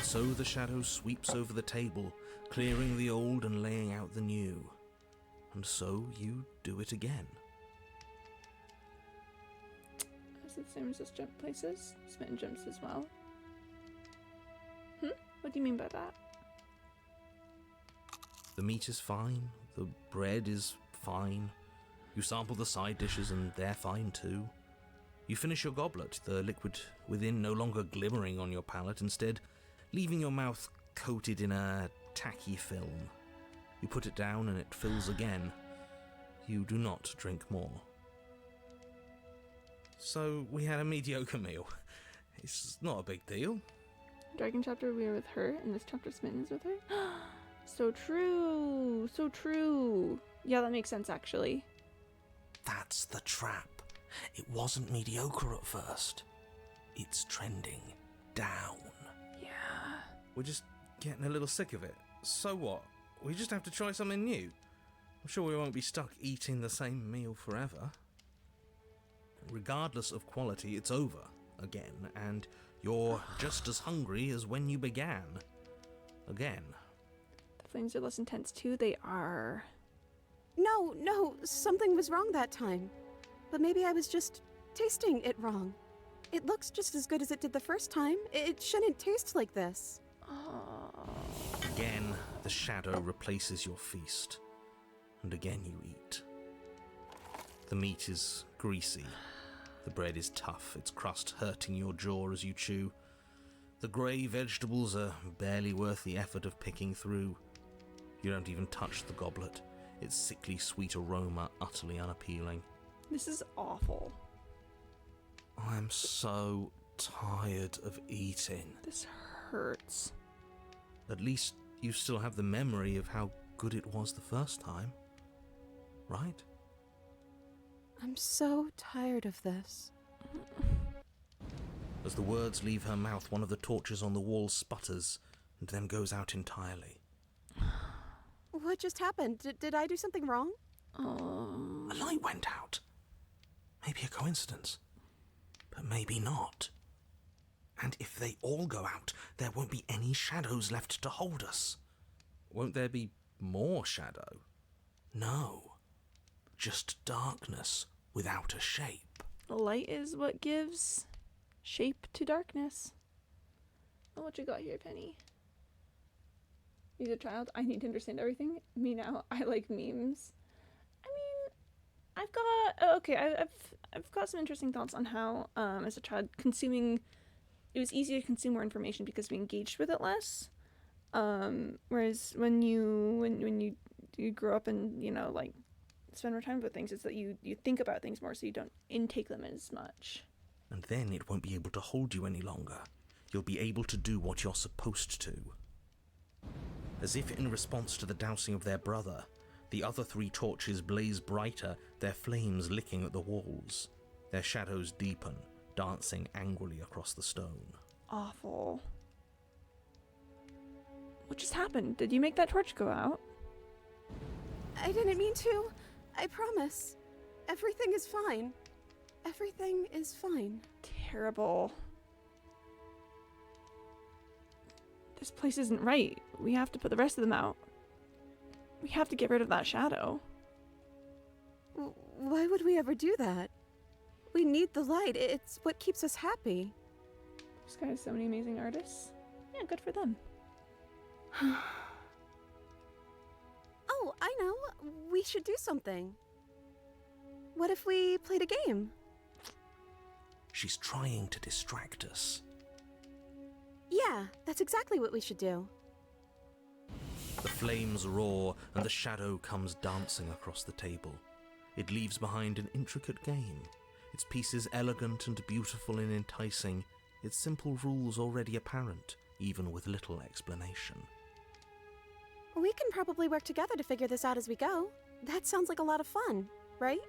So the shadow sweeps over the table, clearing the old and laying out the new. And so you do it again. Is it the same as this jump places? Smitten jumps as well. What do you mean by that? The meat is fine. The bread is fine. You sample the side dishes and they're fine too. You finish your goblet, the liquid within no longer glimmering on your palate, instead leaving your mouth coated in a tacky film. You put it down and it fills again. You do not drink more. So we had a mediocre meal. It's not a big deal. Dragon chapter, we are with her, and this chapter, Smitten is with her. So true. So true. Yeah, that makes sense, actually. That's the trap. It wasn't mediocre at first. It's trending down. Yeah. We're just getting a little sick of it. So what? We just have to try something new. I'm sure we won't be stuck eating the same meal forever. Regardless of quality, it's over again, and you're just as hungry as when you began. Again. The flames are less intense too. They are. No, something was wrong that time. But maybe I was just tasting it wrong. It looks just as good as it did the first time. It shouldn't taste like this. Again, the shadow replaces your feast. And again you eat. The meat is greasy. The bread is tough, its crust hurting your jaw as you chew. The grey vegetables are barely worth the effort of picking through. You don't even touch the goblet, its sickly sweet aroma utterly unappealing. This is awful. I'm so tired of eating. This hurts. At least you still have the memory of how good it was the first time, right? I'm so tired of this. As the words leave her mouth, one of the torches on the wall sputters and then goes out entirely. What just happened? Did I do something wrong? A light went out. Maybe a coincidence, but maybe not. And if they all go out, there won't be any shadows left to hold us. Won't there be more shadow? No. Just darkness without a shape. Light is what gives shape to darkness. Oh, what you got here, Penny? He's a child. I need to understand everything. Me now. I like memes. I mean, I've got some interesting thoughts on how, as a child, it was easier to consume more information because we engaged with it less. Whereas when you grow up and, you know, like, spend more time with things, it's that you think about things more, so you don't intake them as much. And then it won't be able to hold you any longer. You'll be able to do what you're supposed to. As if in response to the dousing of their brother, the other 3 torches blaze brighter, their flames licking at the walls. Their shadows deepen, dancing angrily across the stone. Awful. What just happened? Did you make that torch go out? I didn't mean to. I promise. Everything is fine. Everything is fine. Terrible. This place isn't right. We have to put the rest of them out. We have to get rid of that shadow. Why would we ever do that? We need the light. It's what keeps us happy. This guy has so many amazing artists. Yeah, good for them. Oh, I know. We should do something. What if we played a game? She's trying to distract us. Yeah, that's exactly what we should do. The flames roar and the shadow comes dancing across the table. It leaves behind an intricate game, its pieces elegant and beautiful and enticing, its simple rules already apparent, even with little explanation. We can probably work together to figure this out as we go. That sounds like a lot of fun, right?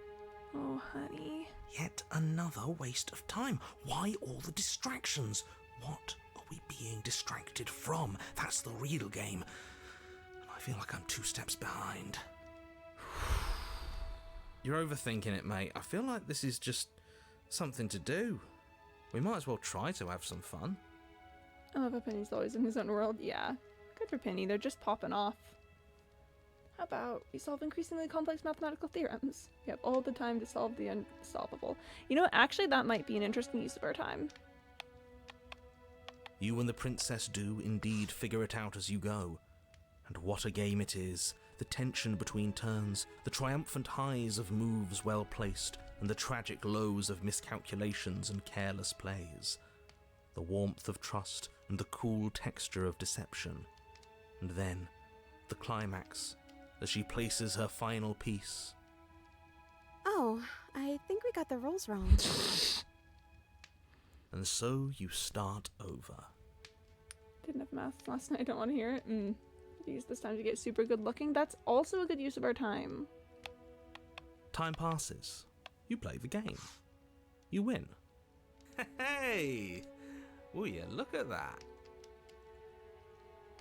Oh, honey. Yet another waste of time. Why all the distractions? What are we being distracted from? That's the real game. And I feel like I'm 2 steps behind. You're overthinking it, mate. I feel like this is just something to do. We might as well try to have some fun. I love how Penny's always in his own world. Yeah. Good for Penny. They're just popping off. How about we solve increasingly complex mathematical theorems? We have all the time to solve the unsolvable. You know what? Actually, that might be an interesting use of our time. You and the princess do indeed figure it out as you go. And what a game it is. The tension between turns, the triumphant highs of moves well placed, and the tragic lows of miscalculations and careless plays. The warmth of trust and the cool texture of deception. And then, the climax, as she places her final piece. Oh, I think we got the rules wrong. And so you start over. Didn't have math last night. I don't want to hear it. Use this time to get super good looking. That's also a good use of our time. Time passes. You play the game. You win. Hey! Will you look at that?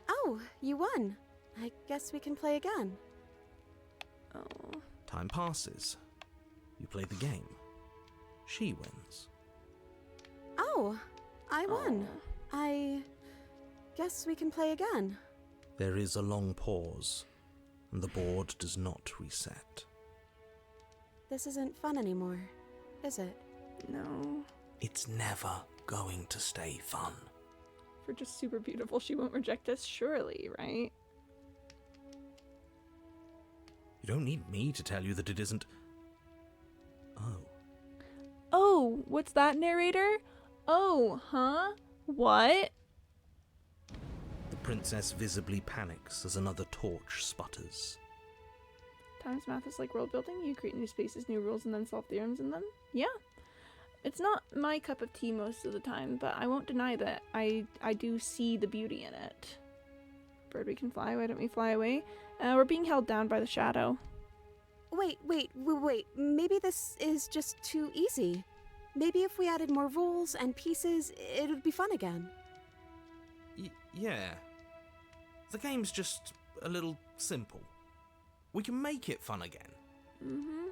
Oh, you won. I guess we can play again. Oh. Time passes. You play the game. She wins. Oh, I won. Oh. I guess we can play again. There is a long pause, and the board does not reset. This isn't fun anymore, is it? No. It's never going to stay fun. If we're just super beautiful, she won't reject us, surely, right? You don't need me to tell you that it isn't... Oh. Oh, what's that, narrator? Oh, huh? What? The princess visibly panics as another torch sputters. Sometimes math is like world building. You create new spaces, new rules, and then solve theorems in them. Yeah. It's not my cup of tea most of the time, but I won't deny that I do see the beauty in it. Bird, we can fly. Why don't we fly away? We're being held down by the shadow. Wait. Maybe this is just too easy. Maybe if we added more rules and pieces, it would be fun again. Yeah. The game's just a little simple. We can make it fun again. Mm-hmm.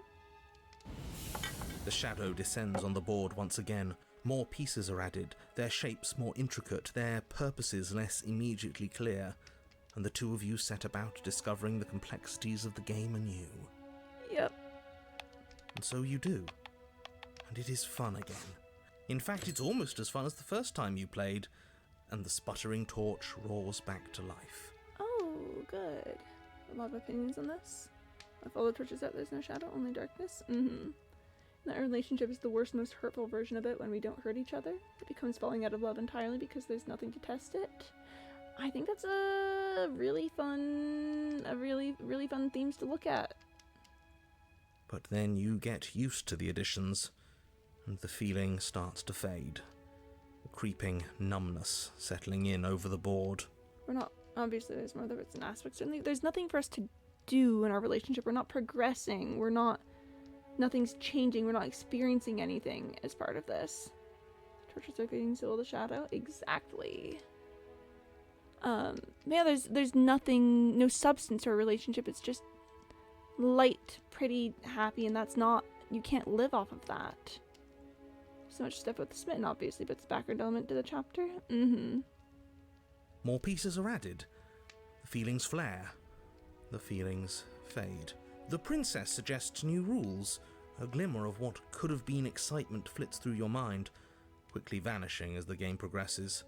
The shadow descends on the board once again. More pieces are added, their shapes more intricate, their purposes less immediately clear, and the two of you set about discovering the complexities of the game anew. Yep. And so you do. And it is fun again. In fact, it's almost as fun as the first time you played, and the sputtering torch roars back to life. Oh, good. A lot of opinions on this. With all the torches out, there's no shadow, only darkness. Mm-hmm. That relationship is the worst, most hurtful version of it when we don't hurt each other. It becomes falling out of love entirely because there's nothing to test it. I think that's a really fun themes to look at. But then you get used to the additions, and the feeling starts to fade. A creeping numbness settling in over the board. We're not, obviously there's more than an aspect. Certainly there's nothing for us to do in our relationship. We're not progressing. Nothing's changing. We're not experiencing anything as part of this. Torches are getting still the shadow. Exactly. Yeah, there's nothing, no substance to our relationship. It's just light, pretty, happy, and that's not, you can't live off of that. So much stuff with the smitten, obviously, but it's a background element to the chapter. Mm-hmm. More pieces are added. The feelings flare. The feelings fade. The princess suggests new rules. A glimmer of what could have been excitement flits through your mind, quickly vanishing as the game progresses.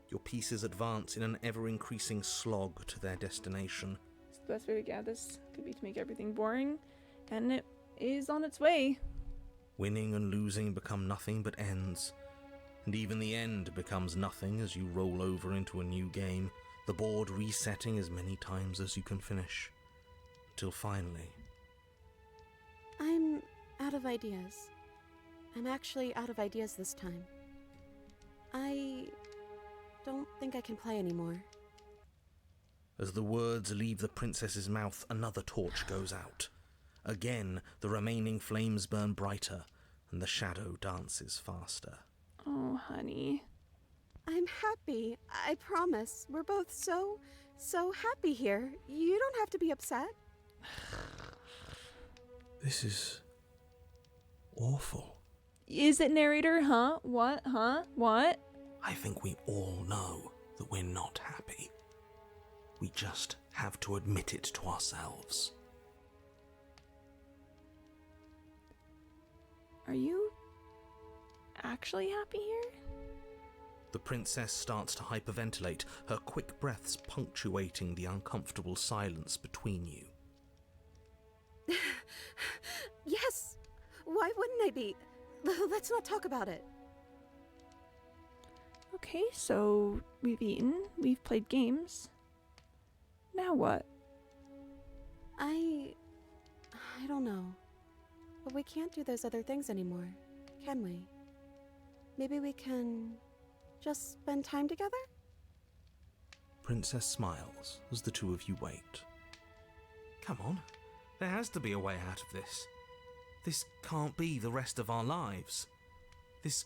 Your pieces advance in an ever-increasing slog to their destination. So the best way to get this could be to make everything boring, and it is on its way. Winning and losing become nothing but ends, and even the end becomes nothing as you roll over into a new game, the board resetting as many times as you can finish. Till finally... I'm out of ideas. I'm actually out of ideas this time. I don't think I can play anymore. As the words leave the princess's mouth, another torch goes out. Again, the remaining flames burn brighter, and the shadow dances faster. Oh, honey. I'm happy. I promise. We're both so happy here. You don't have to be upset. This is... awful. Is it, narrator? Huh? What? Huh? What? I think we all know that we're not happy. We just have to admit it to ourselves. Are you actually happy here? The princess starts to hyperventilate, her quick breaths punctuating the uncomfortable silence between you. Yes! Why wouldn't I be? Let's not talk about it. Okay, so we've eaten, we've played games. Now what? I don't know. But we can't do those other things anymore, can we? Maybe we can just spend time together? Princess smiles as the two of you wait. Come on, there has to be a way out of this. This can't be the rest of our lives. This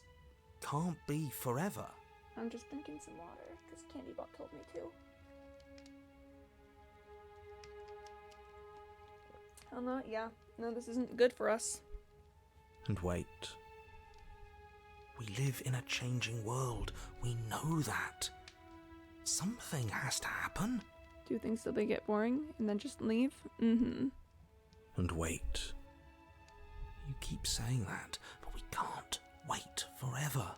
can't be forever. I'm just drinking some water, because Candybot told me to. Oh no, yeah. No, this isn't good for us. And wait. We live in a changing world. We know that. Something has to happen. Do things till they get boring, and then just leave? Mm-hmm. And wait. You keep saying that, but we can't wait forever.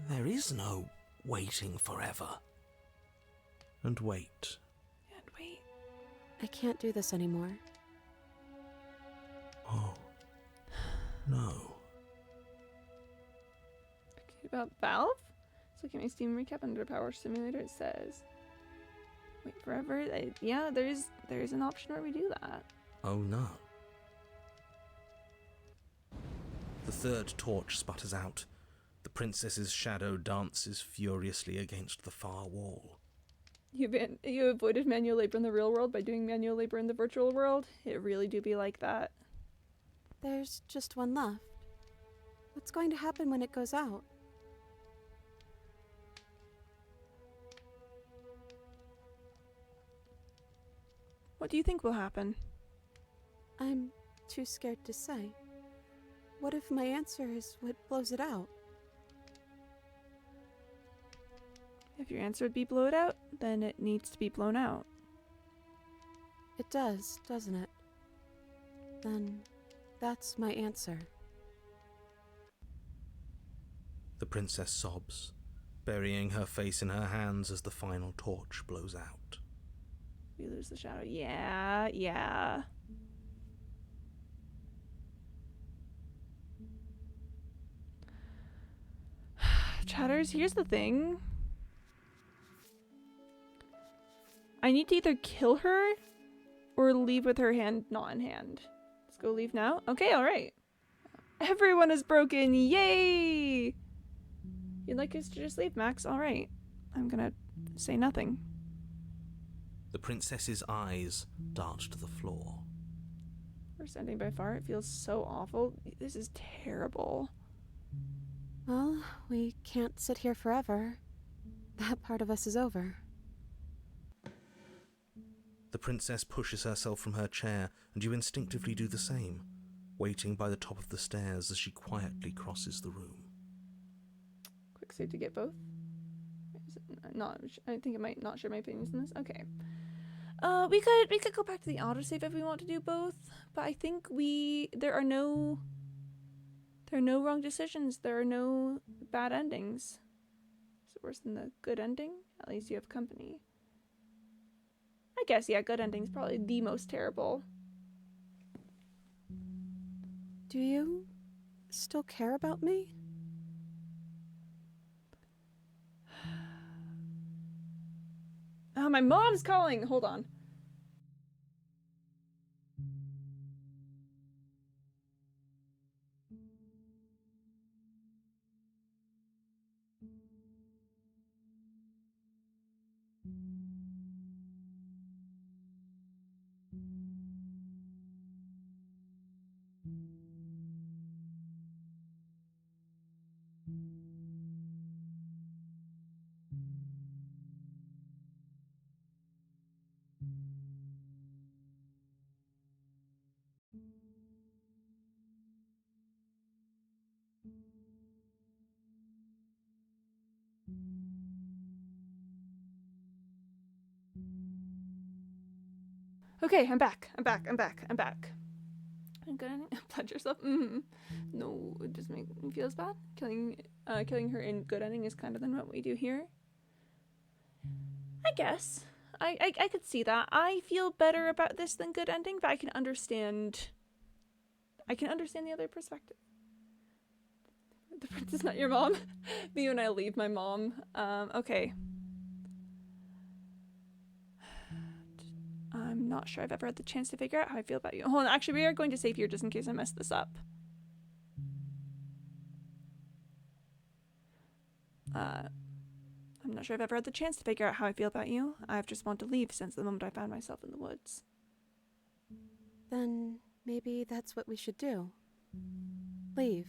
There is no waiting forever. And wait. And wait. I can't do this anymore. Oh. No. Okay, about Valve? Let's look at my Steam recap under Power Simulator. It says, Wait forever? Yeah, there's an option where we do that. Oh no. The third torch sputters out. The princess's shadow dances furiously against the far wall. You avoided manual labor in the real world by doing manual labor in the virtual world? It really do be like that. There's just one left. What's going to happen when it goes out? What do you think will happen? I'm too scared to say. What if my answer is what blows it out? If your answer would be blow it out, then it needs to be blown out. It does, doesn't it? Then that's my answer. The princess sobs, burying her face in her hands as the final torch blows out. We lose the shadow. Yeah. Chatters, here's the thing. I need to either kill her or leave with her hand not in hand. Let's go leave now. Okay, alright. Everyone is broken. Yay! You'd like us to just leave, Max? Alright. I'm gonna say nothing. The princess's eyes dart to the floor. Worst ending by far. It feels so awful. This is terrible. Well, we can't sit here forever. That part of us is over. The princess pushes herself from her chair, and you instinctively do the same, waiting by the top of the stairs as she quietly crosses the room. Quick save to get both. Is it not? I think it might not share my opinions on this. Okay. We could go back to the autosave if we want to do both, but I think there are no wrong decisions. There are no bad endings. Is it worse than the good ending? At least you have company. I guess, yeah, good ending's probably the most terrible. Do you still care about me? Oh, my mom's calling! Hold on. Okay, I'm back. I'm good. Pledge yourself. No, it just makes me feel as bad. Killing her in good ending is kind of than what we do here. I guess. I could see that. I feel better about this than good ending, but I can understand the other perspective. The prince is not your mom. Me when I leave my mom. Okay. I'm not sure I've ever had the chance to figure out how I feel about you. Hold on, actually we are going to save here just in case I mess this up. I'm not sure I've ever had the chance to figure out how I feel about you. I've just wanted to leave since the moment I found myself in the woods. Then maybe that's what we should do. Leave.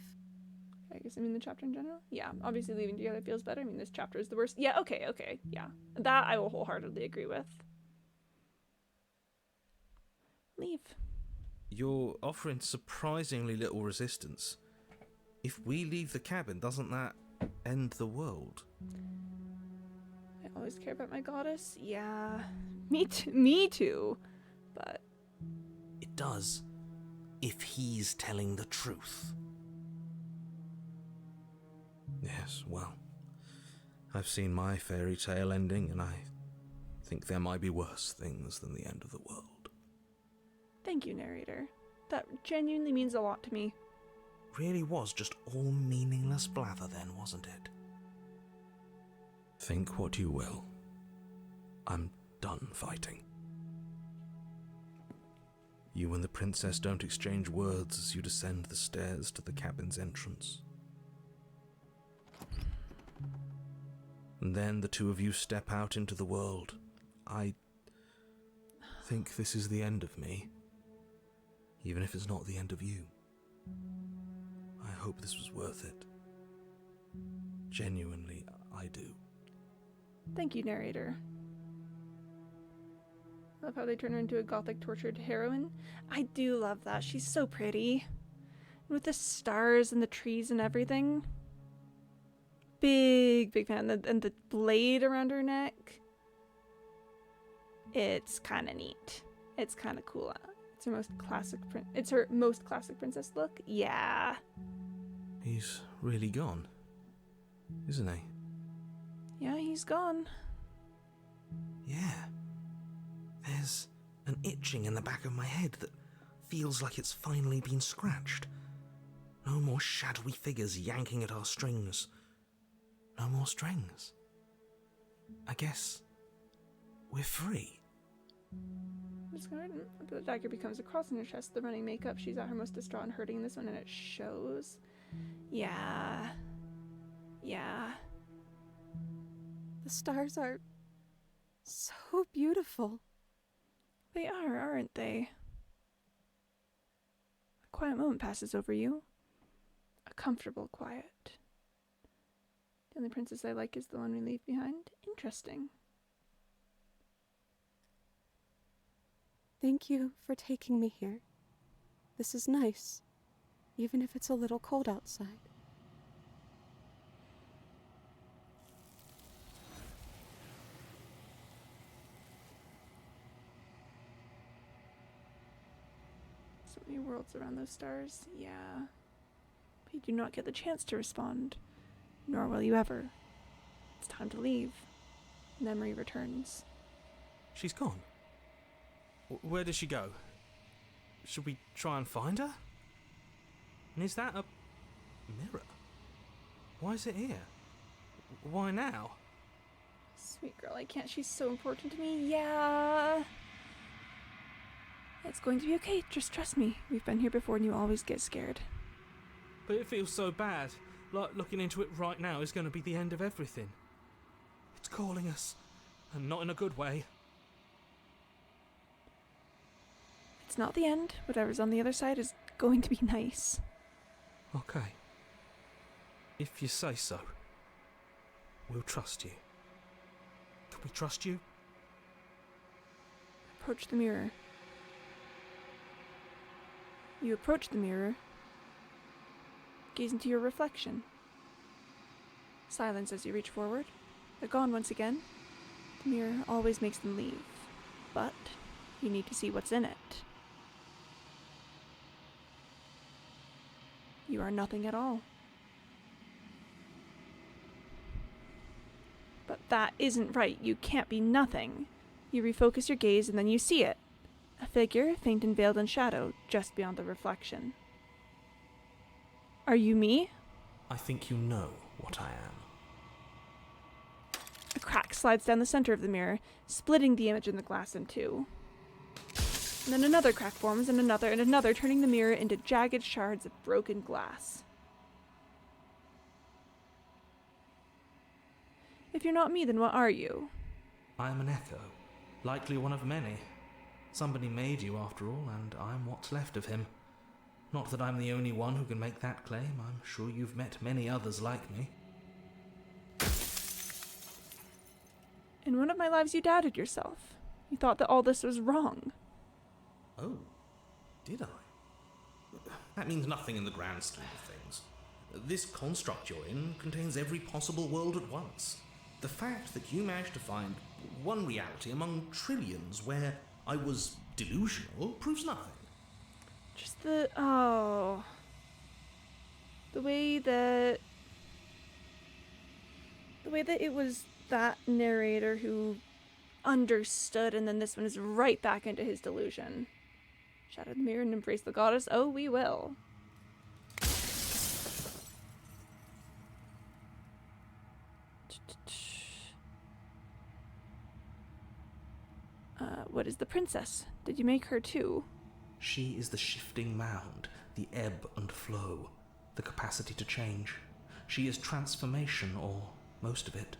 I guess I mean the chapter in general? Yeah, obviously leaving together feels better. I mean, this chapter is the worst. Yeah, okay, yeah. That I will wholeheartedly agree with. Leave. You're offering surprisingly little resistance. If we leave the cabin, doesn't that end the world? I always care about my goddess. Yeah, me too. But It does, if he's telling the truth. Yes, well, I've seen my fairy tale ending, and I think there might be worse things than the end of the world. thank you, narrator. That genuinely means a lot to me. Really was just all meaningless blather then, wasn't it? Think what you will. I'm done fighting. You and the princess don't exchange words as you descend the stairs to the cabin's entrance. And then the two of you step out into the world. I think this is the end of me, even if it's not the end of you. I hope this was worth it. Genuinely, I do. Thank you, narrator. I love how they turn her into a gothic tortured heroine. I do love that. She's so pretty. With the stars and the trees and everything. Big fan. And the blade around her neck. It's kind of neat. It's kind of cool. It's her most classic princess look. Yeah. He's really gone, isn't he? Yeah, he's gone. Yeah. There's an itching in the back of my head that feels like it's finally been scratched. No more shadowy figures yanking at our strings. No more strings. I guess we're free. The dagger becomes a cross in her chest. The running makeup. She's at her most distraught and hurting in this one, and it shows. Yeah. Yeah. The stars are so beautiful. They are, aren't they? A quiet moment passes over you. A comfortable quiet. The only princess I like is the one we leave behind. Interesting. Thank you for taking me here. This is nice, even if it's a little cold outside. So many worlds around those stars. Yeah. But you do not get the chance to respond. Nor will you ever. It's time to leave. Memory returns. She's gone. Where did she go? Should we try and find her? And is that a mirror? Why is it here? Why now? Sweet girl, I can't. She's so important to me. Yeah. It's going to be okay. Just trust me. We've been here before and you always get scared. But it feels so bad. Like looking into it right now is going to be the end of everything. It's calling us. And not in a good way. It's not the end. Whatever's on the other side is going to be nice. Okay. If you say so. We'll trust you. Can we trust you? Approach the mirror. You approach the mirror. Gaze into your reflection. Silence as you reach forward. They're gone once again. The mirror always makes them leave. But you need to see what's in it. You are nothing at all. But that isn't right. You can't be nothing. You refocus your gaze and then you see it. A figure, faint and veiled in shadow, just beyond the reflection. Are you me? I think you know what I am. A crack slides down the center of the mirror, splitting the image in the glass in two. And then another crack forms, and another, turning the mirror into jagged shards of broken glass. If you're not me, then what are you? I am an echo, likely one of many. Somebody made you after all, and I'm what's left of him. Not that I'm the only one who can make that claim. I'm sure you've met many others like me. In one of my lives you doubted yourself. You thought that all this was wrong. Oh, did I? That means nothing in the grand scheme of things. This construct you're in contains every possible world at once. The fact that you managed to find one reality among trillions where I was delusional proves nothing. Just the way that it was that narrator who understood, and then this one is right back into his delusion. Shatter the mirror and embrace the goddess. Oh, we will. What is the princess? Did you make her too? She is the shifting mound, the ebb and flow, the capacity to change. She is transformation, or most of it.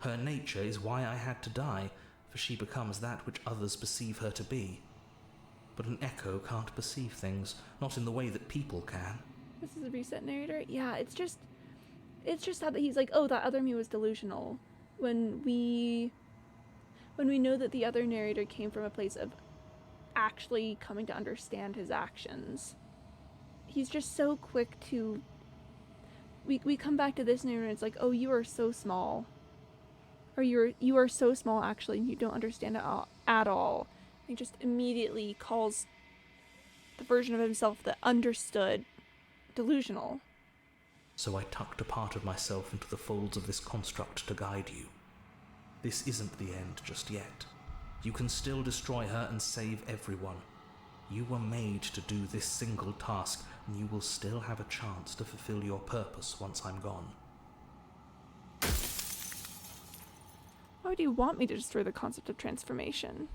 Her nature is why I had to die, for she becomes that which others perceive her to be. But an echo can't perceive things, not in the way that people can. This is a reset narrator? Yeah, it's just sad that he's like, oh, that other me was delusional. When we know that the other narrator came from a place of actually coming to understand his actions. He's just so quick to... We come back to this narrator and it's like, oh, you are so small. Or you are so small, actually, and you don't understand it at all. He just immediately calls the version of himself that understood delusional. So I tucked a part of myself into the folds of this construct to guide you. This isn't the end just yet. You can still destroy her and save everyone. You were made to do this single task, and you will still have a chance to fulfill your purpose once I'm gone. Why would you want me to destroy the concept of transformation?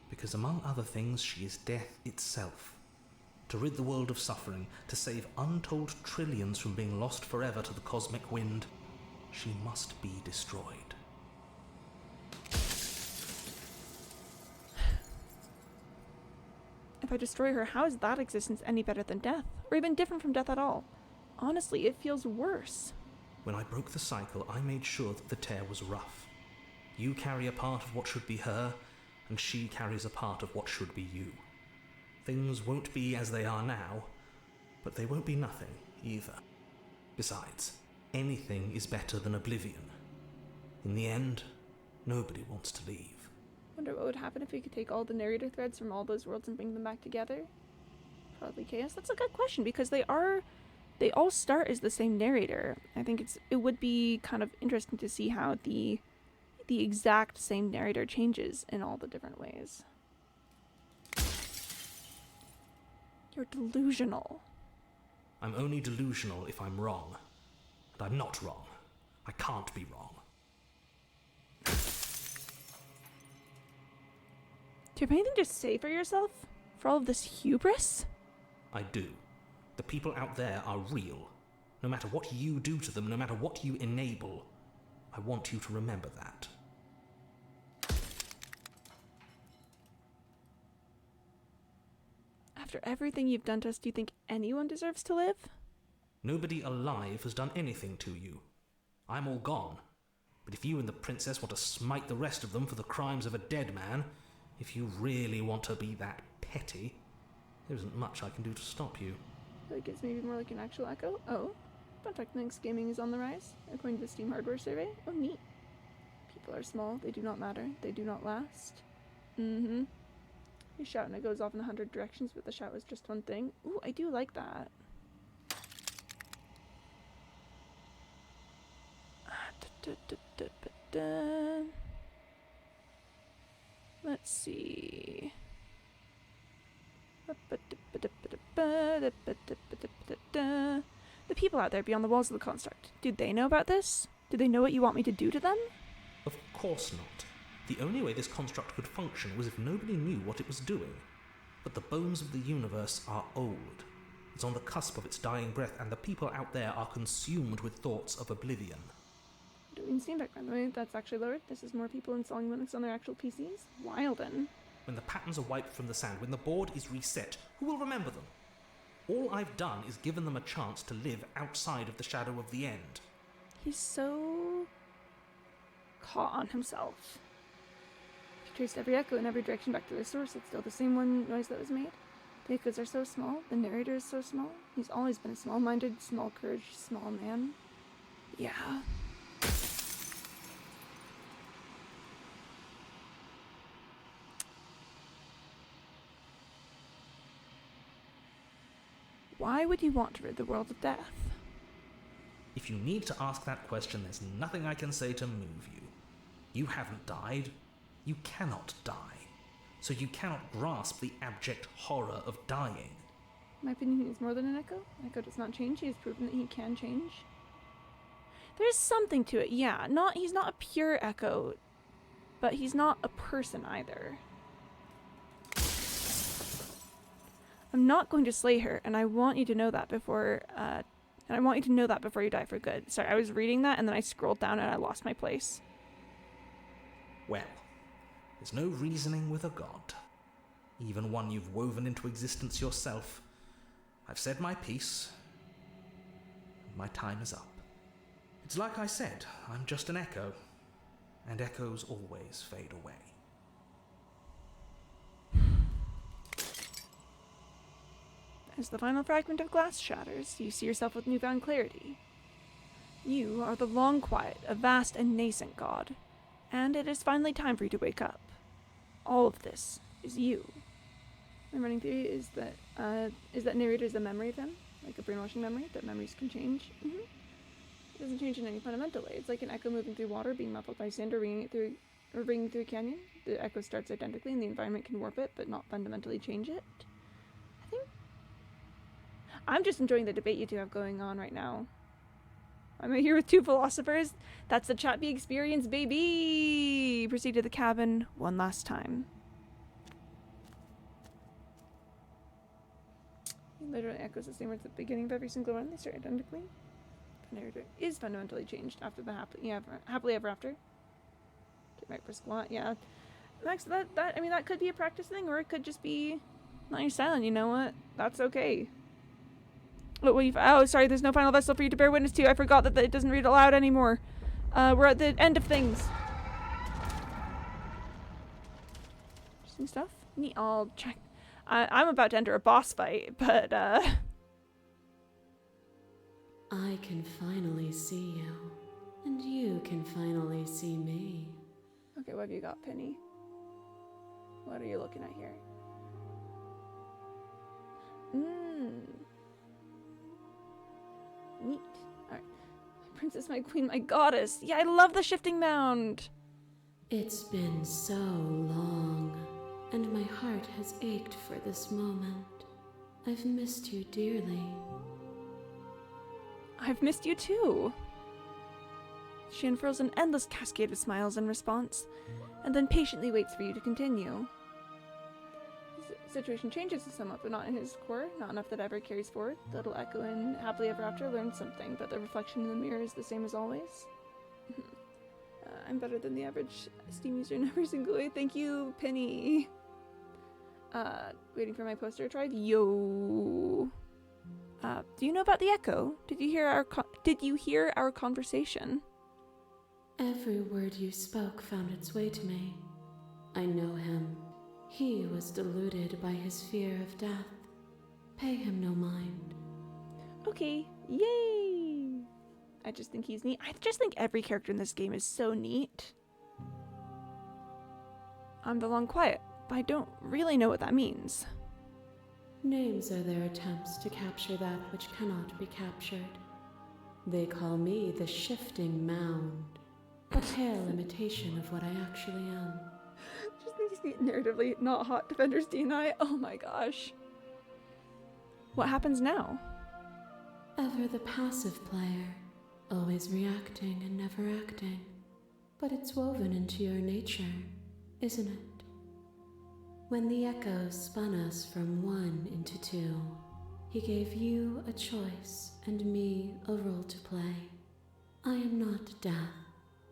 Because among other things, she is death itself. To rid the world of suffering, to save untold trillions from being lost forever to the cosmic wind, she must be destroyed. If I destroy her, how is that existence any better than death? Or even different from death at all? Honestly, it feels worse. When I broke the cycle, I made sure that the tear was rough. You carry a part of what should be her, and she carries a part of what should be you. Things won't be as they are now, but they won't be nothing either. Besides, anything is better than oblivion. In the end, nobody wants to leave. Wonder what would happen if we could take all the narrator threads from all those worlds and bring them back together? Probably chaos. That's a good question, because they all start as the same narrator. I think it would be kind of interesting to see how the exact same narrator changes in all the different ways. You're delusional. I'm only delusional if I'm wrong. And I'm not wrong. I can't be wrong. Do you have anything to say for yourself? For all of this hubris? I do. The people out there are real. No matter what you do to them, no matter what you enable, I want you to remember that. After everything you've done to us, do you think anyone deserves to live? Nobody alive has done anything to you. I'm all gone. But if you and the princess want to smite the rest of them for the crimes of a dead man, if you really want to be that petty, there isn't much I can do to stop you. I think it's maybe more like an actual echo. Oh, Contract Links gaming is on the rise, according to the Steam hardware survey. Oh, neat. People are small, they do not matter, they do not last. Mm-hmm. You shout and it goes off in 100 directions, but the shout was just one thing. Ooh, I do like that. Let's see. The people out there beyond the walls of the construct, do they know about this? Do they know what you want me to do to them? Of course not. The only way this construct could function was if nobody knew what it was doing. But the bones of the universe are old. It's on the cusp of its dying breath, and the people out there are consumed with thoughts of oblivion. Don't mean Steam Deck, by the way. That's actually lowered. This is more people installing Linux on their actual PCs. Wildin'. When the patterns are wiped from the sand, when the board is reset, who will remember them? All I've done is given them a chance to live outside of the shadow of the end. He's so caught on himself. If you traced every echo in every direction back to their source, it's still the same one noise that was made. The echoes are so small, the narrator is so small. He's always been a small-minded, small-couraged, small man. Yeah. Why would you want to rid the world of death? If you need to ask that question, there's nothing I can say to move you. You haven't died. You cannot die. So you cannot grasp the abject horror of dying. In my opinion, he is more than an echo. An echo does not change. He has proven that he can change. There's something to it, yeah. He's not a pure echo, but he's not a person either. I'm not going to slay her, and I want you to know that before, you die for good. Sorry, I was reading that, and then I scrolled down and I lost my place. Well, there's no reasoning with a god. Even one you've woven into existence yourself. I've said my piece. My time is up. It's like I said, I'm just an echo, and echoes always fade away. As the final fragment of glass shatters, you see yourself with newfound clarity. You are the Long Quiet, a vast and nascent god, and it is finally time for you to wake up. All of this is you. My running theory is that narrator is a memory of him, like a brainwashing memory, that memories can change. It doesn't change in any fundamental way. It's like an echo moving through water, being muffled by sand, or ringing through a canyon. The echo starts identically, and the environment can warp it, but not fundamentally change it. I think I'm just enjoying the debate you two have going on right now. I'm here with two philosophers. That's the Chatby experience, baby! Proceed to the cabin one last time. He literally echoes the same words at the beginning of every single one. They start identically. The narrator is fundamentally changed after the happily ever after. Get back for squat, yeah. Max, that could be a practice thing, or it could just be not you're silent. You know what? That's okay. Oh, sorry, there's no final vessel for you to bear witness to. I forgot that it doesn't read aloud anymore. We're at the end of things. Interesting stuff. Neat. I'll check. I'm about to enter a boss fight, but, I can finally see you, and you can finally see me. Okay, what have you got, Penny? What are you looking at here? Neat. Alright. My princess, my queen, my goddess. Yeah, I love the shifting mound. It's been so long, and my heart has ached for this moment. I've missed you dearly. I've missed you too. She unfurls an endless cascade of smiles in response, and then patiently waits for you to continue. The situation changes somewhat, but not in his core, not enough that ever carries forward. The little echo in Happily Ever After learns something, but the reflection in the mirror is the same as always. I'm better than the average Steam user in every single way. Thank you, Penny. Waiting for my poster tribe. Yo. Do you know about the echo? Did you hear our conversation? Every word you spoke found its way to me. I know him. He was deluded by his fear of death. Pay him no mind. Okay, yay! I just think he's neat. I just think every character in this game is so neat. I'm the Long Quiet, but I don't really know what that means. Names are their attempts to capture that which cannot be captured. They call me the Shifting Mound, a pale imitation of what I actually am. Just think he's neat narratively, not hot Defenders DNI. Oh my gosh. What happens now? Ever the passive player, always reacting and never acting. But it's woven into your nature, isn't it? When the echo spun us from one into two, he gave you a choice and me a role to play. I am not death,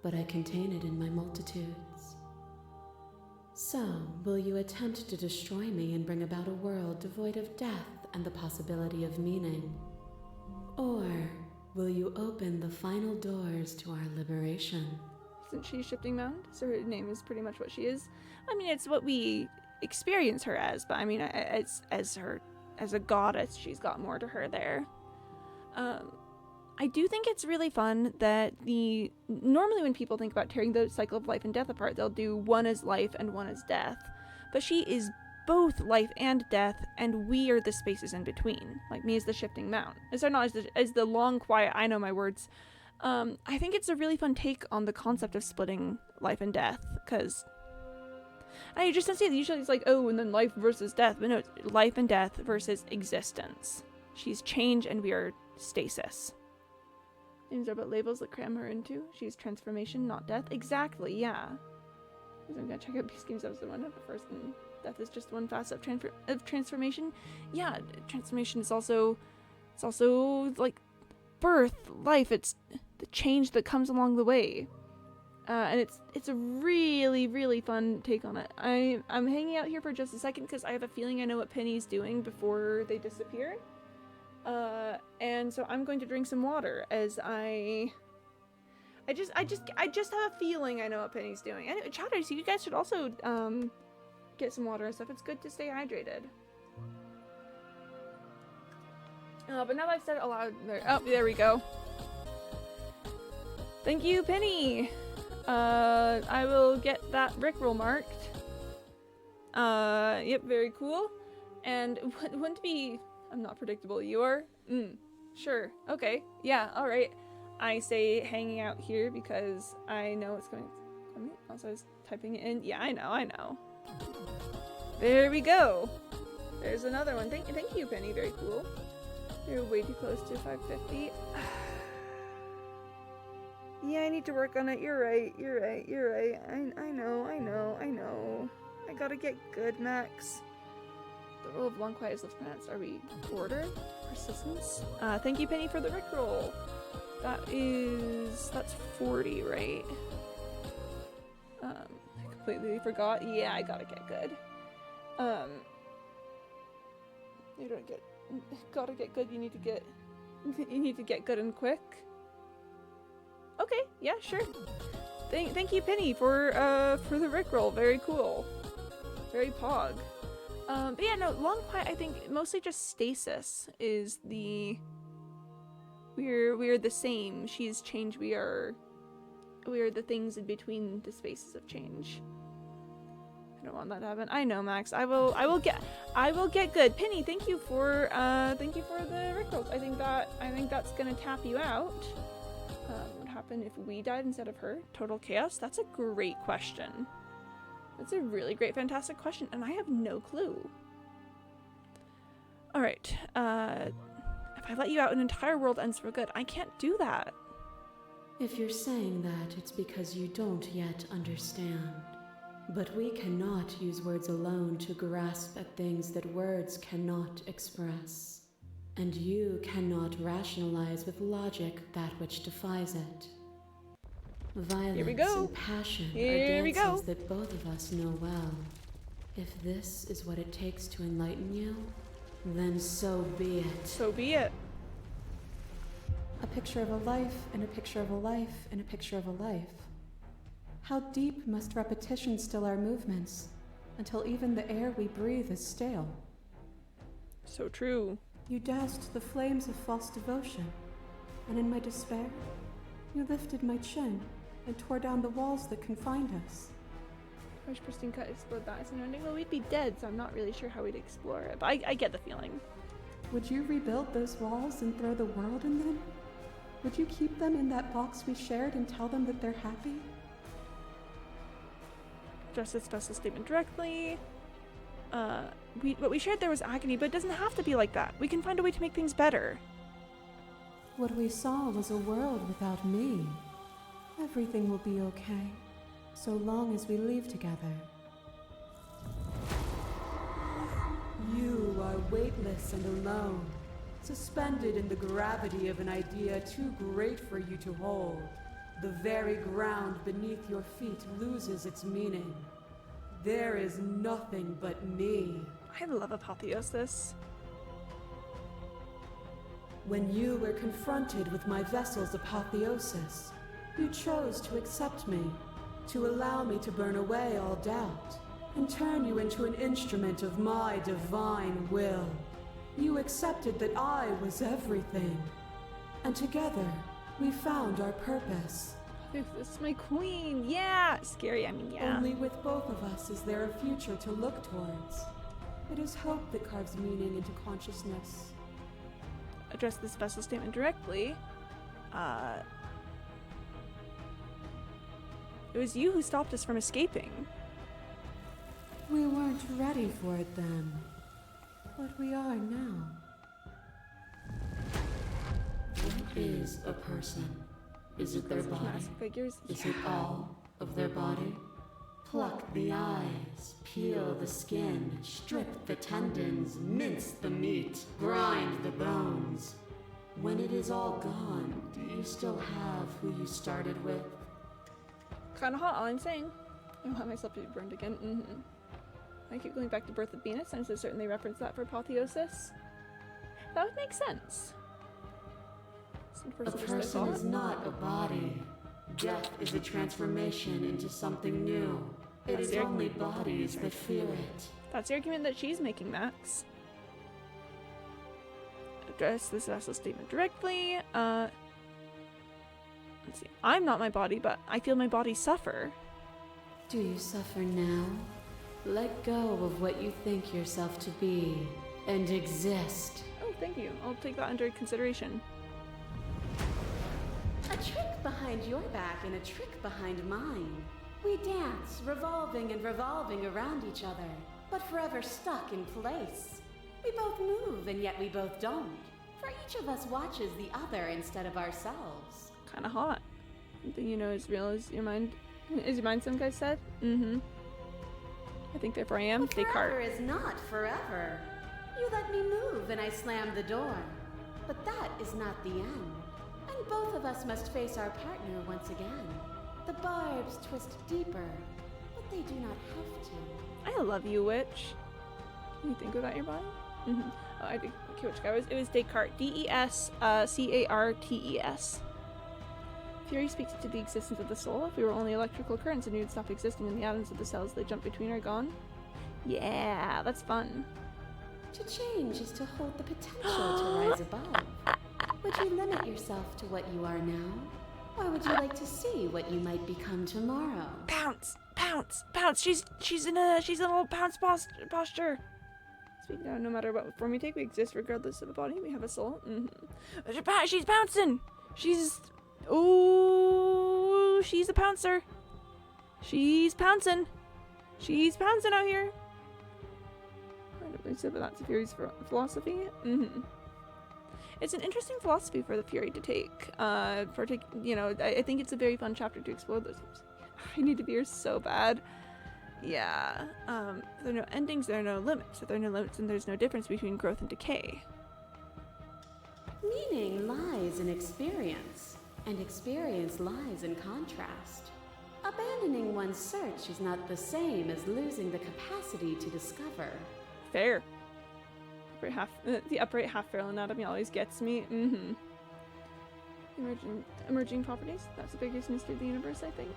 but I contain it in my multitudes. So, will you attempt to destroy me and bring about a world devoid of death and the possibility of meaning? Or will you open the final doors to our liberation? Isn't she Shifting Mound? So her name is pretty much what she is. I mean, it's what we experience her as, but I mean, as a goddess, she's got more to her there. I do think it's really fun that normally when people think about tearing the cycle of life and death apart, they'll do one as life and one as death. But she is both life and death, and we are the spaces in between. Like me as the Shifting Mound. As the Long Quiet, I know my words. I think it's a really fun take on the concept of splitting life and death, because I just don't see it. Usually it's like, oh, and then life versus death. But no, it's life and death versus existence. She's change and we are stasis. Names are but labels that cram her into. She's transformation, not death. Exactly, yeah. I'm gonna check out Beast Games episode 1 of the first, and death is just one facet of transformation. Yeah, transformation is also, it's also like birth, life. It's the change that comes along the way. And it's a really, really fun take on it. I'm hanging out here for just a second because I have a feeling I know what Penny's doing before they disappear. And so I'm going to drink some water as I just have a feeling I know what Penny's doing. Anyway, chatters, you guys should also get some water and stuff. It's good to stay hydrated. But now that I've said it aloud, there we go. Thank you, Penny. I will get that Rickroll marked. Yep, very cool. And wouldn't be, I'm not predictable. You are? Sure. Okay. Yeah, alright. I say hanging out here because I know it's going to, also I was typing it in. Yeah, I know. There we go. There's another one. Thank you, Penny. Very cool. You're way too close to 550. Yeah, I need to work on it. You're right. I know. I gotta get good, Max. The rule of long quiet is less pronounced. Are we order? Persistence? Thank you, Penny, for the Rickroll. That's 40, right? I completely forgot. Yeah, I gotta get good. Gotta get good. You need to get good and quick. Okay, yeah, sure. Thank you, Penny, for the Rickroll. Very cool. Very pog. But yeah, no, long quiet, I think mostly just stasis is the... We're the same. She's change. We are the things in between the spaces of change. I don't want that to happen. I know, Max. I will get good. Penny, thank you for the Rickrolls. I think that's gonna tap you out. What would happen if we died instead of her? Total chaos? That's a great question. That's a really great, fantastic question, and I have no clue. Alright, if I let you out, an entire world ends for good. I can't do that. If you're saying that, it's because you don't yet understand. But we cannot use words alone to grasp at things that words cannot express. And you cannot rationalize with logic that which defies it. Violence and passion are dances that both of us know well. If this is what it takes to enlighten you, then so be it. So be it. A picture of a life, and a picture of a life, and a picture of a life. How deep must repetition still our movements, until even the air we breathe is stale? So true. You doused the flames of false devotion, and in my despair, you lifted my chin and tore down the walls that confined us. I wish Pristine could explore that. Well, we'd be dead, so I'm not really sure how we'd explore it, but I get the feeling. Would you rebuild those walls and throw the world in them? Would you keep them in that box we shared and tell them that they're happy? Address this special statement directly. What we shared there was agony, but it doesn't have to be like that. We can find a way to make things better. What we saw was a world without me. Everything will be okay, so long as we leave together. You are weightless and alone, suspended in the gravity of an idea too great for you to hold. The very ground beneath your feet loses its meaning. There is nothing but me. I love Apotheosis. When you were confronted with my vessel's apotheosis, you chose to accept me, to allow me to burn away all doubt, and turn you into an instrument of my divine will. You accepted that I was everything, and together we found our purpose. This is my queen, yeah! Scary, I mean, yeah. Only with both of us is there a future to look towards. It is hope that carves meaning into consciousness. Address this vessel statement directly. It was you who stopped us from escaping. We weren't ready for it then, but we are now. What is a person? Is it their body? Figures. Is it all of their body? Pluck the eyes, peel the skin, strip the tendons, mince the meat, grind the bones. When it is all gone, do you still have who you started with? Kind of hot, all I'm saying. I don't want myself to be burned again. I keep going back to Birth of Venus, since they certainly reference that for apotheosis. That would make sense. A person is not a body. Death is a transformation into something new. It is only bodies that fear it. That's the argument that she's making, Max. Address this vessel statement directly. Let's see. I'm not my body, but I feel my body suffer. Do you suffer now? Let go of what you think yourself to be and exist. Oh, thank you. I'll take that under consideration. A trick behind your back and a trick behind mine. We dance, revolving and revolving around each other, but forever stuck in place. We both move, and yet we both don't. For each of us watches the other instead of ourselves. Kind of hot. Something you know is real as your mind. Is your mind, some guy said? I think therefore I am. But forever Descartes. is not forever. You let me move and I slam the door. But that is not the end. And both of us must face our partner once again. The barbs twist deeper, but they do not have to. I love you, witch. Can you think without your body? Oh, I do. Okay, which guy was? It was Descartes. D-E-S-C-A-R-T-E-S. Fury speaks to the existence of the soul. If we were only electrical currents and we would stop existing and the atoms of the cells that jump between are gone. Yeah, that's fun. To change is to hold the potential to rise above. Would you limit yourself to what you are now? Or would you like to see what you might become tomorrow? Pounce! Pounce! Pounce! She's in a little pounce posture. Speak now, no matter what form we take, we exist regardless of a body. We have a soul. She's pouncing! Ooh, she's a pouncer. She's pouncing. She's pouncing out here. I don't think so, but that's Fury's philosophy. It's an interesting philosophy for the Fury to take. I think it's a very fun chapter to explore those. I need to be here so bad. Yeah. If there are no endings, there are no limits. If there are no limits, then there's no difference between growth and decay. Meaning lies in experience, and experience lies in contrast. Abandoning one's search is not the same as losing the capacity to discover. Fair. The upright half feral anatomy always gets me. Emerging properties. That's the biggest mystery of the universe, I think.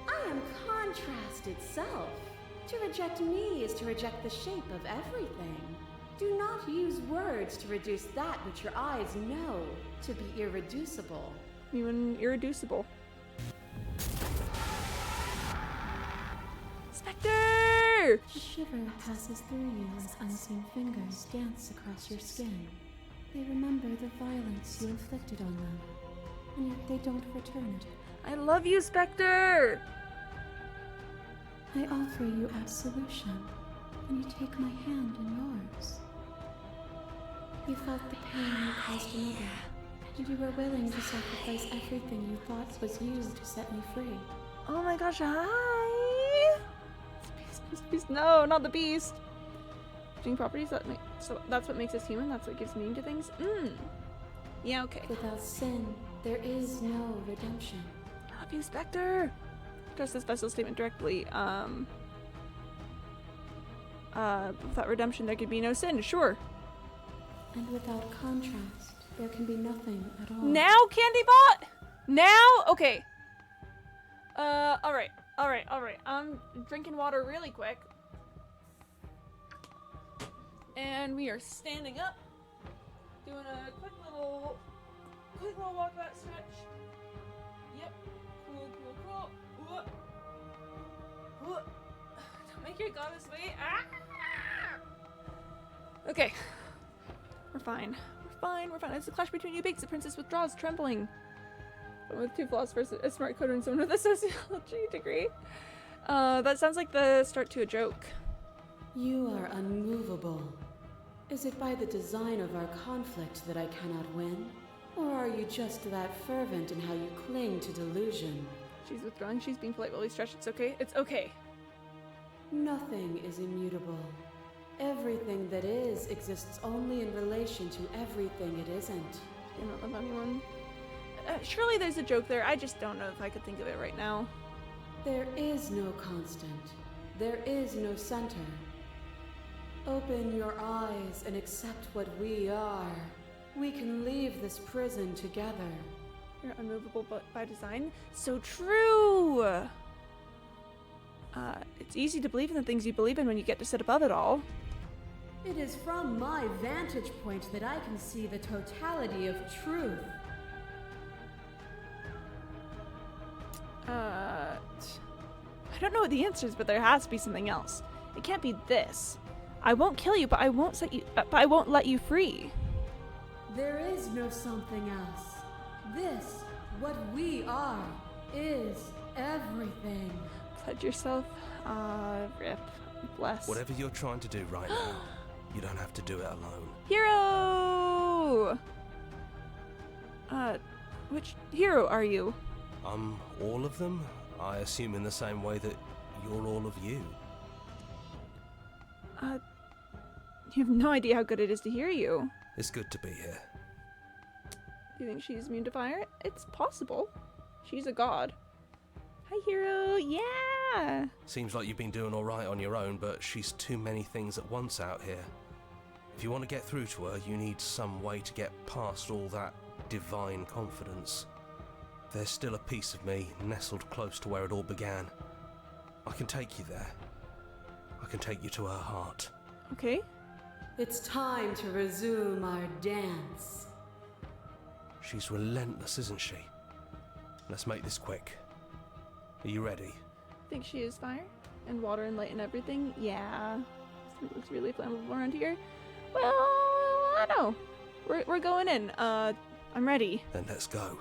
I am contrast itself. To reject me is to reject the shape of everything. Do not use words to reduce that which your eyes know to be irreducible. Even irreducible. Spectre! Shiver passes through you as unseen fingers dance across your skin. They remember the violence you inflicted on them, and yet they don't return it. I love you, Spectre! I offer you absolution, and you take my hand in yours. You felt the pain you caused another, and you were willing to sacrifice everything you thought was used to set me free. Oh my gosh, hi! Beast. No, not the beast! Emerging properties, so that's what makes us human, that's what gives meaning to things? Yeah, okay. Without sin, there is no redemption. I love you, Spectre! Address this vessel statement directly. Without redemption, there could be no sin, sure. And without contrast, there can be nothing at all. Now, Candybot? Now? Okay. Alright. I'm drinking water really quick. And we are standing up. Doing a quick little walkabout stretch. Yep. Cool. Don't make your goddess wait. Ah! Okay. We're fine. It's a clash between you bigs. The princess withdraws, trembling. With two philosophers, a smart coder, and someone with a sociology degree. That sounds like the start to a joke. You are unmovable. Is it by the design of our conflict that I cannot win? Or are you just that fervent in how you cling to delusion? She's withdrawing. She's being polite while we stretch. It's okay. It's okay. Nothing is immutable. Everything that is exists only in relation to everything it isn't. Do not love anyone. Surely there's a joke there. I just don't know if I could think of it right now. There is no constant. There is no center. Open your eyes and accept what we are. We can leave this prison together. You're unmovable but by design. So true! It's easy to believe in the things you believe in when you get to sit above it all. It is from my vantage point that I can see the totality of truth. I don't know what the answer is, but there has to be something else. It can't be this. I won't kill you, but I won't set you. But I won't let you free. There is no something else. This, what we are, is everything. Pledge yourself. Rip. Bless. Whatever you're trying to do right now, you don't have to do it alone. Hero! Which hero are you? All of them? I assume in the same way that you're all of you. You have no idea how good it is to hear you. It's good to be here. Do you think she's immune to fire? It's possible. She's a god. Hi, hero. Yeah! Seems like you've been doing alright on your own, but she's too many things at once out here. If you want to get through to her, you need some way to get past all that divine confidence. There's still a piece of me nestled close to where it all began. I can take you there. I can take you to her heart. Okay. It's time to resume our dance. She's relentless, isn't she? Let's make this quick. Are you ready? Think she is fire? And water and light and everything? Yeah. It looks really flammable around here. Well, I don't know. We're going in. I'm ready. Then let's go.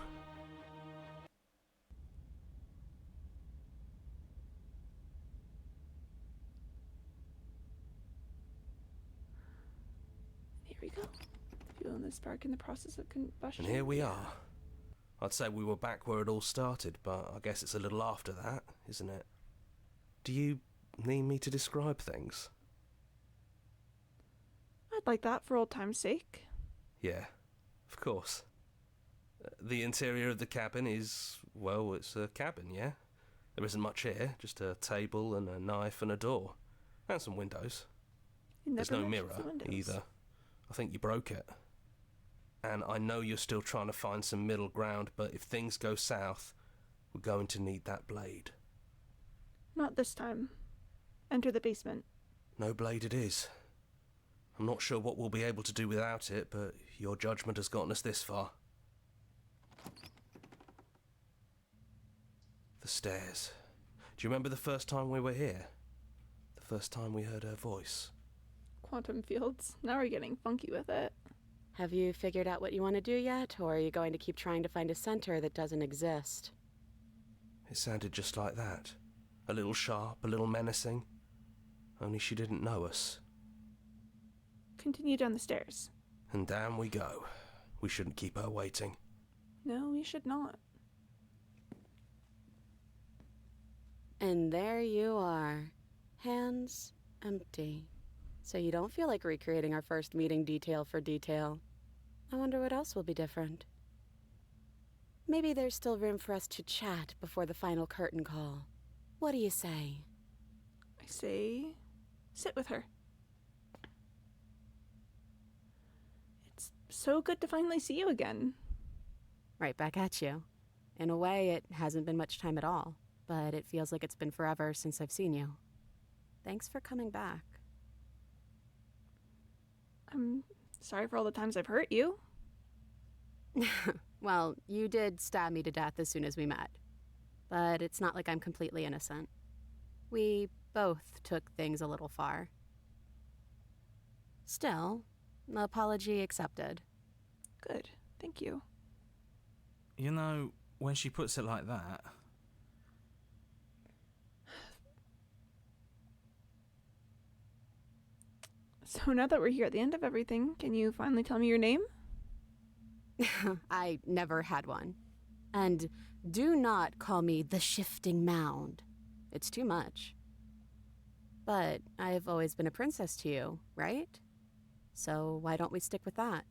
Here we go. Fueling the spark in the process of combustion. And here we are. I'd say we were back where it all started, but I guess it's a little after that, isn't it? Do you need me to describe things? I'd like that for old time's sake. Yeah, of course. The interior of the cabin is, well, it's a cabin, yeah? There isn't much here, just a table and a knife and a door. And some windows. There's no mirror, either. I think you broke it. And I know you're still trying to find some middle ground, but if things go south, we're going to need that blade. Not this time. Enter the basement. No blade it is. I'm not sure what we'll be able to do without it, but your judgment has gotten us this far. The stairs. Do you remember the first time we were here? The first time we heard her voice? Quantum fields. Now we're getting funky with it. Have you figured out what you want to do yet, or are you going to keep trying to find a center that doesn't exist? It sounded just like that. A little sharp, a little menacing. Only she didn't know us. Continue down the stairs. And down we go. We shouldn't keep her waiting. No, we should not. And there you are. Hands empty. So you don't feel like recreating our first meeting detail for detail. I wonder what else will be different. Maybe there's still room for us to chat before the final curtain call. What do you say? I say, sit with her. It's so good to finally see you again. Right back at you. In a way, it hasn't been much time at all, but it feels like it's been forever since I've seen you. Thanks for coming back. I'm sorry for all the times I've hurt you. Well, you did stab me to death as soon as we met. But it's not like I'm completely innocent. We both took things a little far. Still, apology accepted. Good. Thank you. You know, when she puts it like that... So now that we're here at the end of everything, can you finally tell me your name? I never had one. And Do not call me the Shifting Mound. It's too much. But I've always been a princess to you, right? So why don't we stick with that?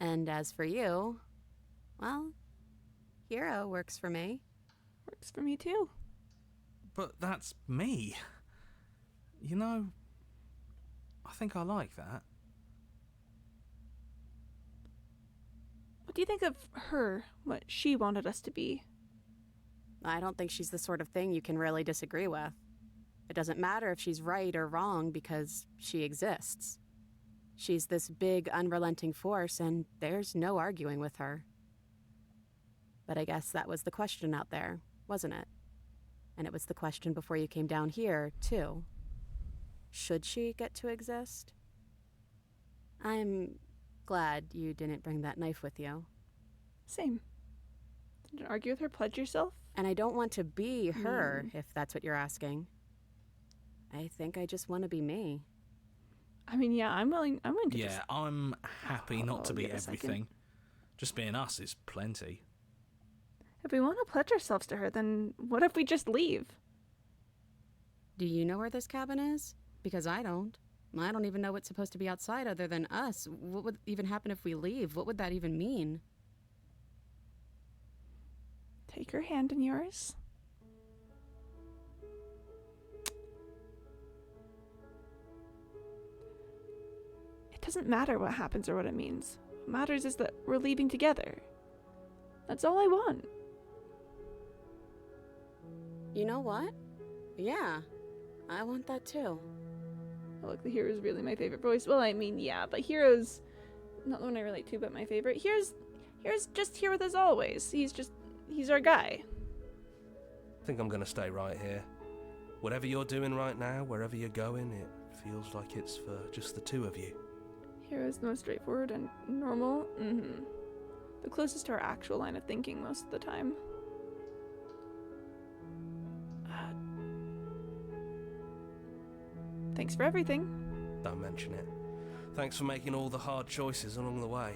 And as for you, well, hero works for me. Works for me too. But that's me. You know, I think I like that. What do you think of her? What she wanted us to be? I don't think she's the sort of thing you can really disagree with. It doesn't matter if she's right or wrong because she exists. She's this big, unrelenting force, and there's no arguing with her. But I guess that was the question out there, wasn't it? And it was the question before you came down here, too. Should she get to exist? I'm glad you didn't bring that knife with you. Same. Didn't argue with her, pledge yourself. And I don't want to be her, if that's what you're asking. I think I just want to be me. I mean, yeah, I'm willing to Yeah, just... I'm happy not to be wait a second. everything. Just being us is plenty. If we want to pledge ourselves to her, then what if we just leave? Do you know where this cabin is? Because I don't. I don't even know what's supposed to be outside other than us. What would even happen if we leave? What would that even mean? Take her hand in yours. It doesn't matter what happens or what it means. What matters is that we're leaving together. That's all I want. You know what? Yeah, I want that too. Oh, look, the hero's really my favorite voice. Well, I mean, yeah, but hero's not the one I relate to, but my favorite. Hero's just here with us always. He's our guy. I think I'm gonna stay right here. Whatever you're doing right now, wherever you're going, it feels like it's for just the two of you. Hero's the most straightforward and normal. The closest to our actual line of thinking most of the time. Thanks for everything. Don't mention it. Thanks for making all the hard choices along the way.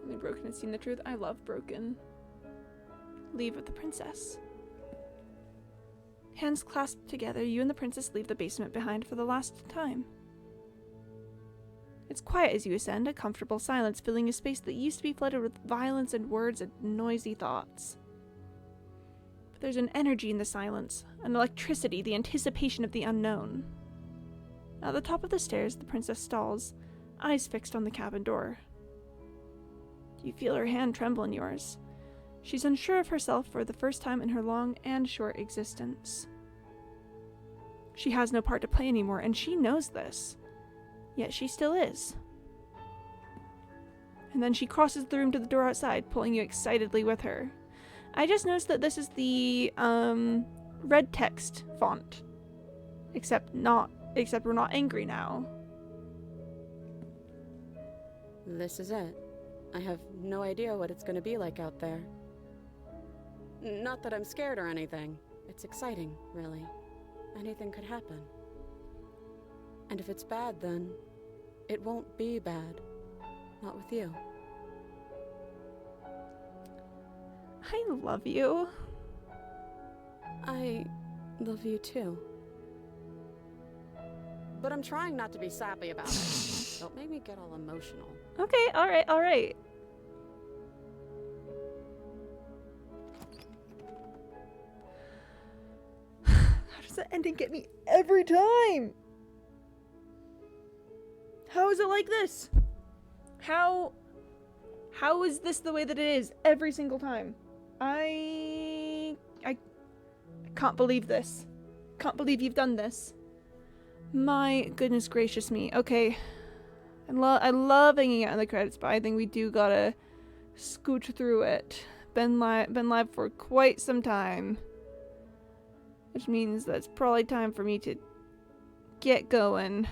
Only Broken has seen the truth. I love Broken. Leave with the princess. Hands clasped together, you and the princess leave the basement behind for the last time. It's quiet as you ascend, a comfortable silence filling a space that used to be flooded with violence and words and noisy thoughts. But there's an energy in the silence, an electricity, the anticipation of the unknown. At the top of the stairs, the princess stalls, eyes fixed on the cabin door. You feel her hand tremble in yours. She's unsure of herself for the first time in her long and short existence. She has no part to play anymore, and she knows this. Yet she still is. And then she crosses the room to the door outside, pulling you excitedly with her. I just noticed that this is the red text font. Except we're not angry now. This is it. I have no idea what it's going to be like out there. Not that I'm scared or anything. It's exciting, really. Anything could happen. And if it's bad, then it won't be bad. Not with you. I love you. I love you too. But I'm trying not to be sappy about it. Don't make me get all emotional. Okay, alright. How does that ending get me every time? How is it like this? How is this the way that it is every single time? I can't believe this. Can't believe you've done this. My goodness gracious me. Okay. I love hanging out in the credits, but I think we do gotta scooch through it. Been live for quite some time. Which means that it's probably time for me to get going.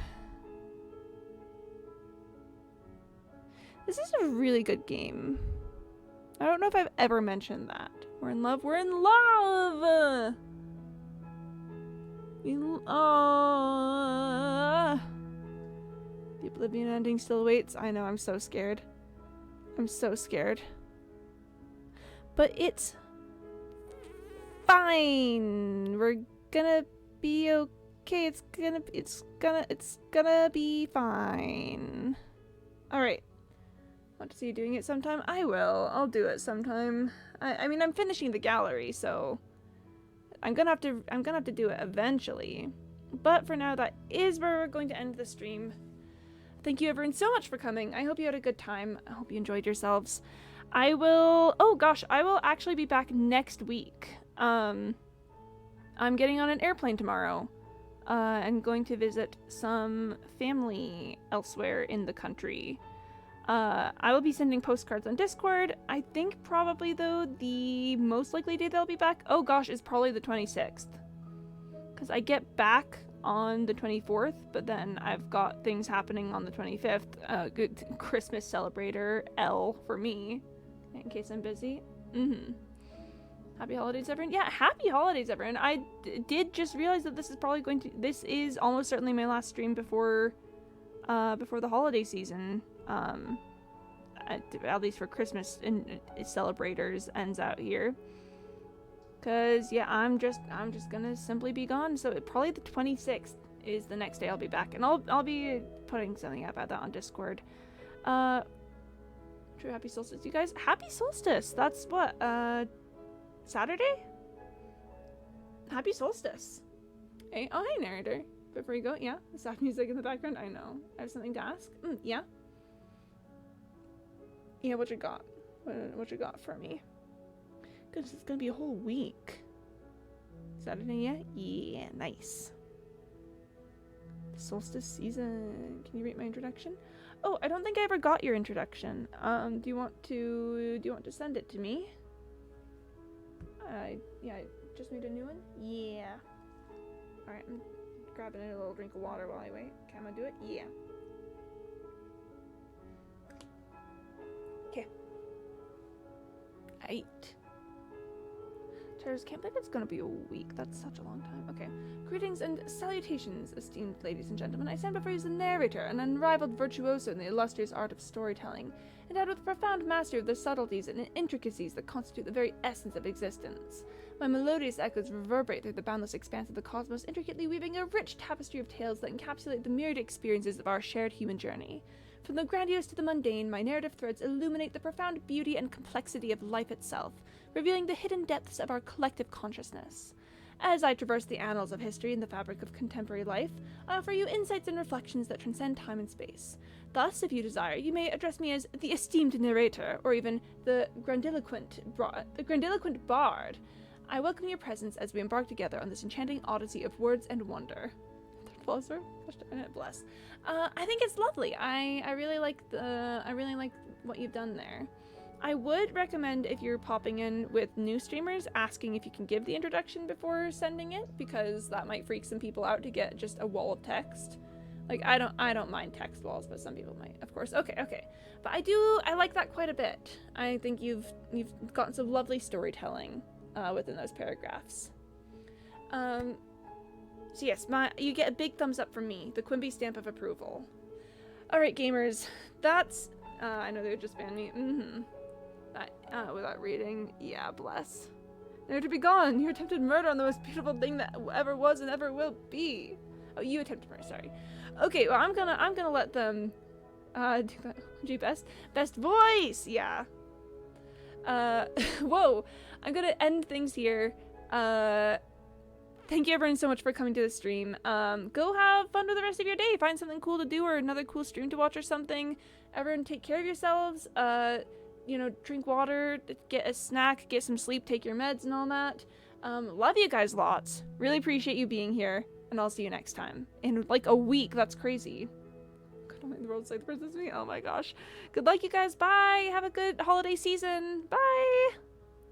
This is a really good game. I don't know if I've ever mentioned that. We're in love. We're in love! The Oblivion ending still awaits. I know, I'm so scared. I'm so scared. but it's fine. We're gonna be okay. It's gonna be fine. All right. Want to see you doing it sometime? I will. I'll do it sometime. I mean, I'm finishing the gallery, so I'm gonna have to do it eventually. But for now, that is where we're going to end the stream. Thank you everyone so much for coming. I hope you had a good time. I hope you enjoyed yourselves. I will actually be back next week. I'm getting on an airplane tomorrow. I'm going to visit some family elsewhere in the country. I will be sending postcards on Discord. I think probably, though, the most likely day they'll be back, oh gosh, is probably the 26th. Because I get back on the 24th, but then I've got things happening on the 25th. Good Christmas celebrator, L for me, in case I'm busy. Happy holidays, everyone. Yeah, happy holidays, everyone. I did just realize that this is almost certainly my last stream before the holiday season. At least for Christmas and celebrators ends out here. Cause yeah, I'm just gonna simply be gone. So probably the 26th is the next day I'll be back, and I'll be putting something up about that on Discord. True happy solstice, you guys. Happy solstice. That's what Saturday. Happy solstice. Hey, oh hey narrator. Before you go, yeah, the sad music in the background. I know. I have something to ask. Yeah. Yeah, what you got? What you got for me? Goodness, it's gonna be a whole week. Saturday yet? Yeah, nice. The solstice season. Can you read my introduction? Oh, I don't think I ever got your introduction. Do you want to send it to me? Yeah, I just made a new one. Yeah. All right, I'm grabbing a little drink of water while I wait. Can I do it? Yeah. Okay. 8. Terrors, can't believe it's gonna be a week. That's such a long time. Okay. Greetings and salutations, esteemed ladies and gentlemen. I stand before you as a narrator, an unrivaled virtuoso in the illustrious art of storytelling, endowed with profound mastery of the subtleties and intricacies that constitute the very essence of existence. My melodious echoes reverberate through the boundless expanse of the cosmos, intricately weaving a rich tapestry of tales that encapsulate the myriad experiences of our shared human journey. From the grandiose to the mundane, my narrative threads illuminate the profound beauty and complexity of life itself, revealing the hidden depths of our collective consciousness. As I traverse the annals of history and the fabric of contemporary life, I offer you insights and reflections that transcend time and space. Thus, if you desire, you may address me as the esteemed narrator, or even the grandiloquent bard. I welcome your presence as we embark together on this enchanting odyssey of words and wonder. Bless. I think it's lovely. I really like what you've done there. I would recommend, if you're popping in with new streamers, asking if you can give the introduction before sending it, because that might freak some people out to get just a wall of text. Like, I don't mind text walls, but some people might, of course. Okay. But I like that quite a bit. I think you've gotten some lovely storytelling within those paragraphs. So yes, you get a big thumbs up from me, the Quimby stamp of approval. Alright, gamers, that's, I know they would just ban me, without reading, yeah, bless. Never to be gone, you attempted murder on the most beautiful thing that ever was and ever will be. Oh, you attempted murder, sorry. Okay, well, I'm gonna let them, do that. Gee, best voice, yeah. Whoa, I'm gonna end things here. Thank you everyone so much for coming to the stream. Go have fun with the rest of your day. Find something cool to do or another cool stream to watch or something. Everyone take care of yourselves. Drink water, get a snack, get some sleep, take your meds and all that. Love you guys lots. Really appreciate you being here. And I'll see you next time. In like a week, that's crazy. God, the world's like the princess me. Oh my gosh. Good luck you guys. Bye. Have a good holiday season. Bye.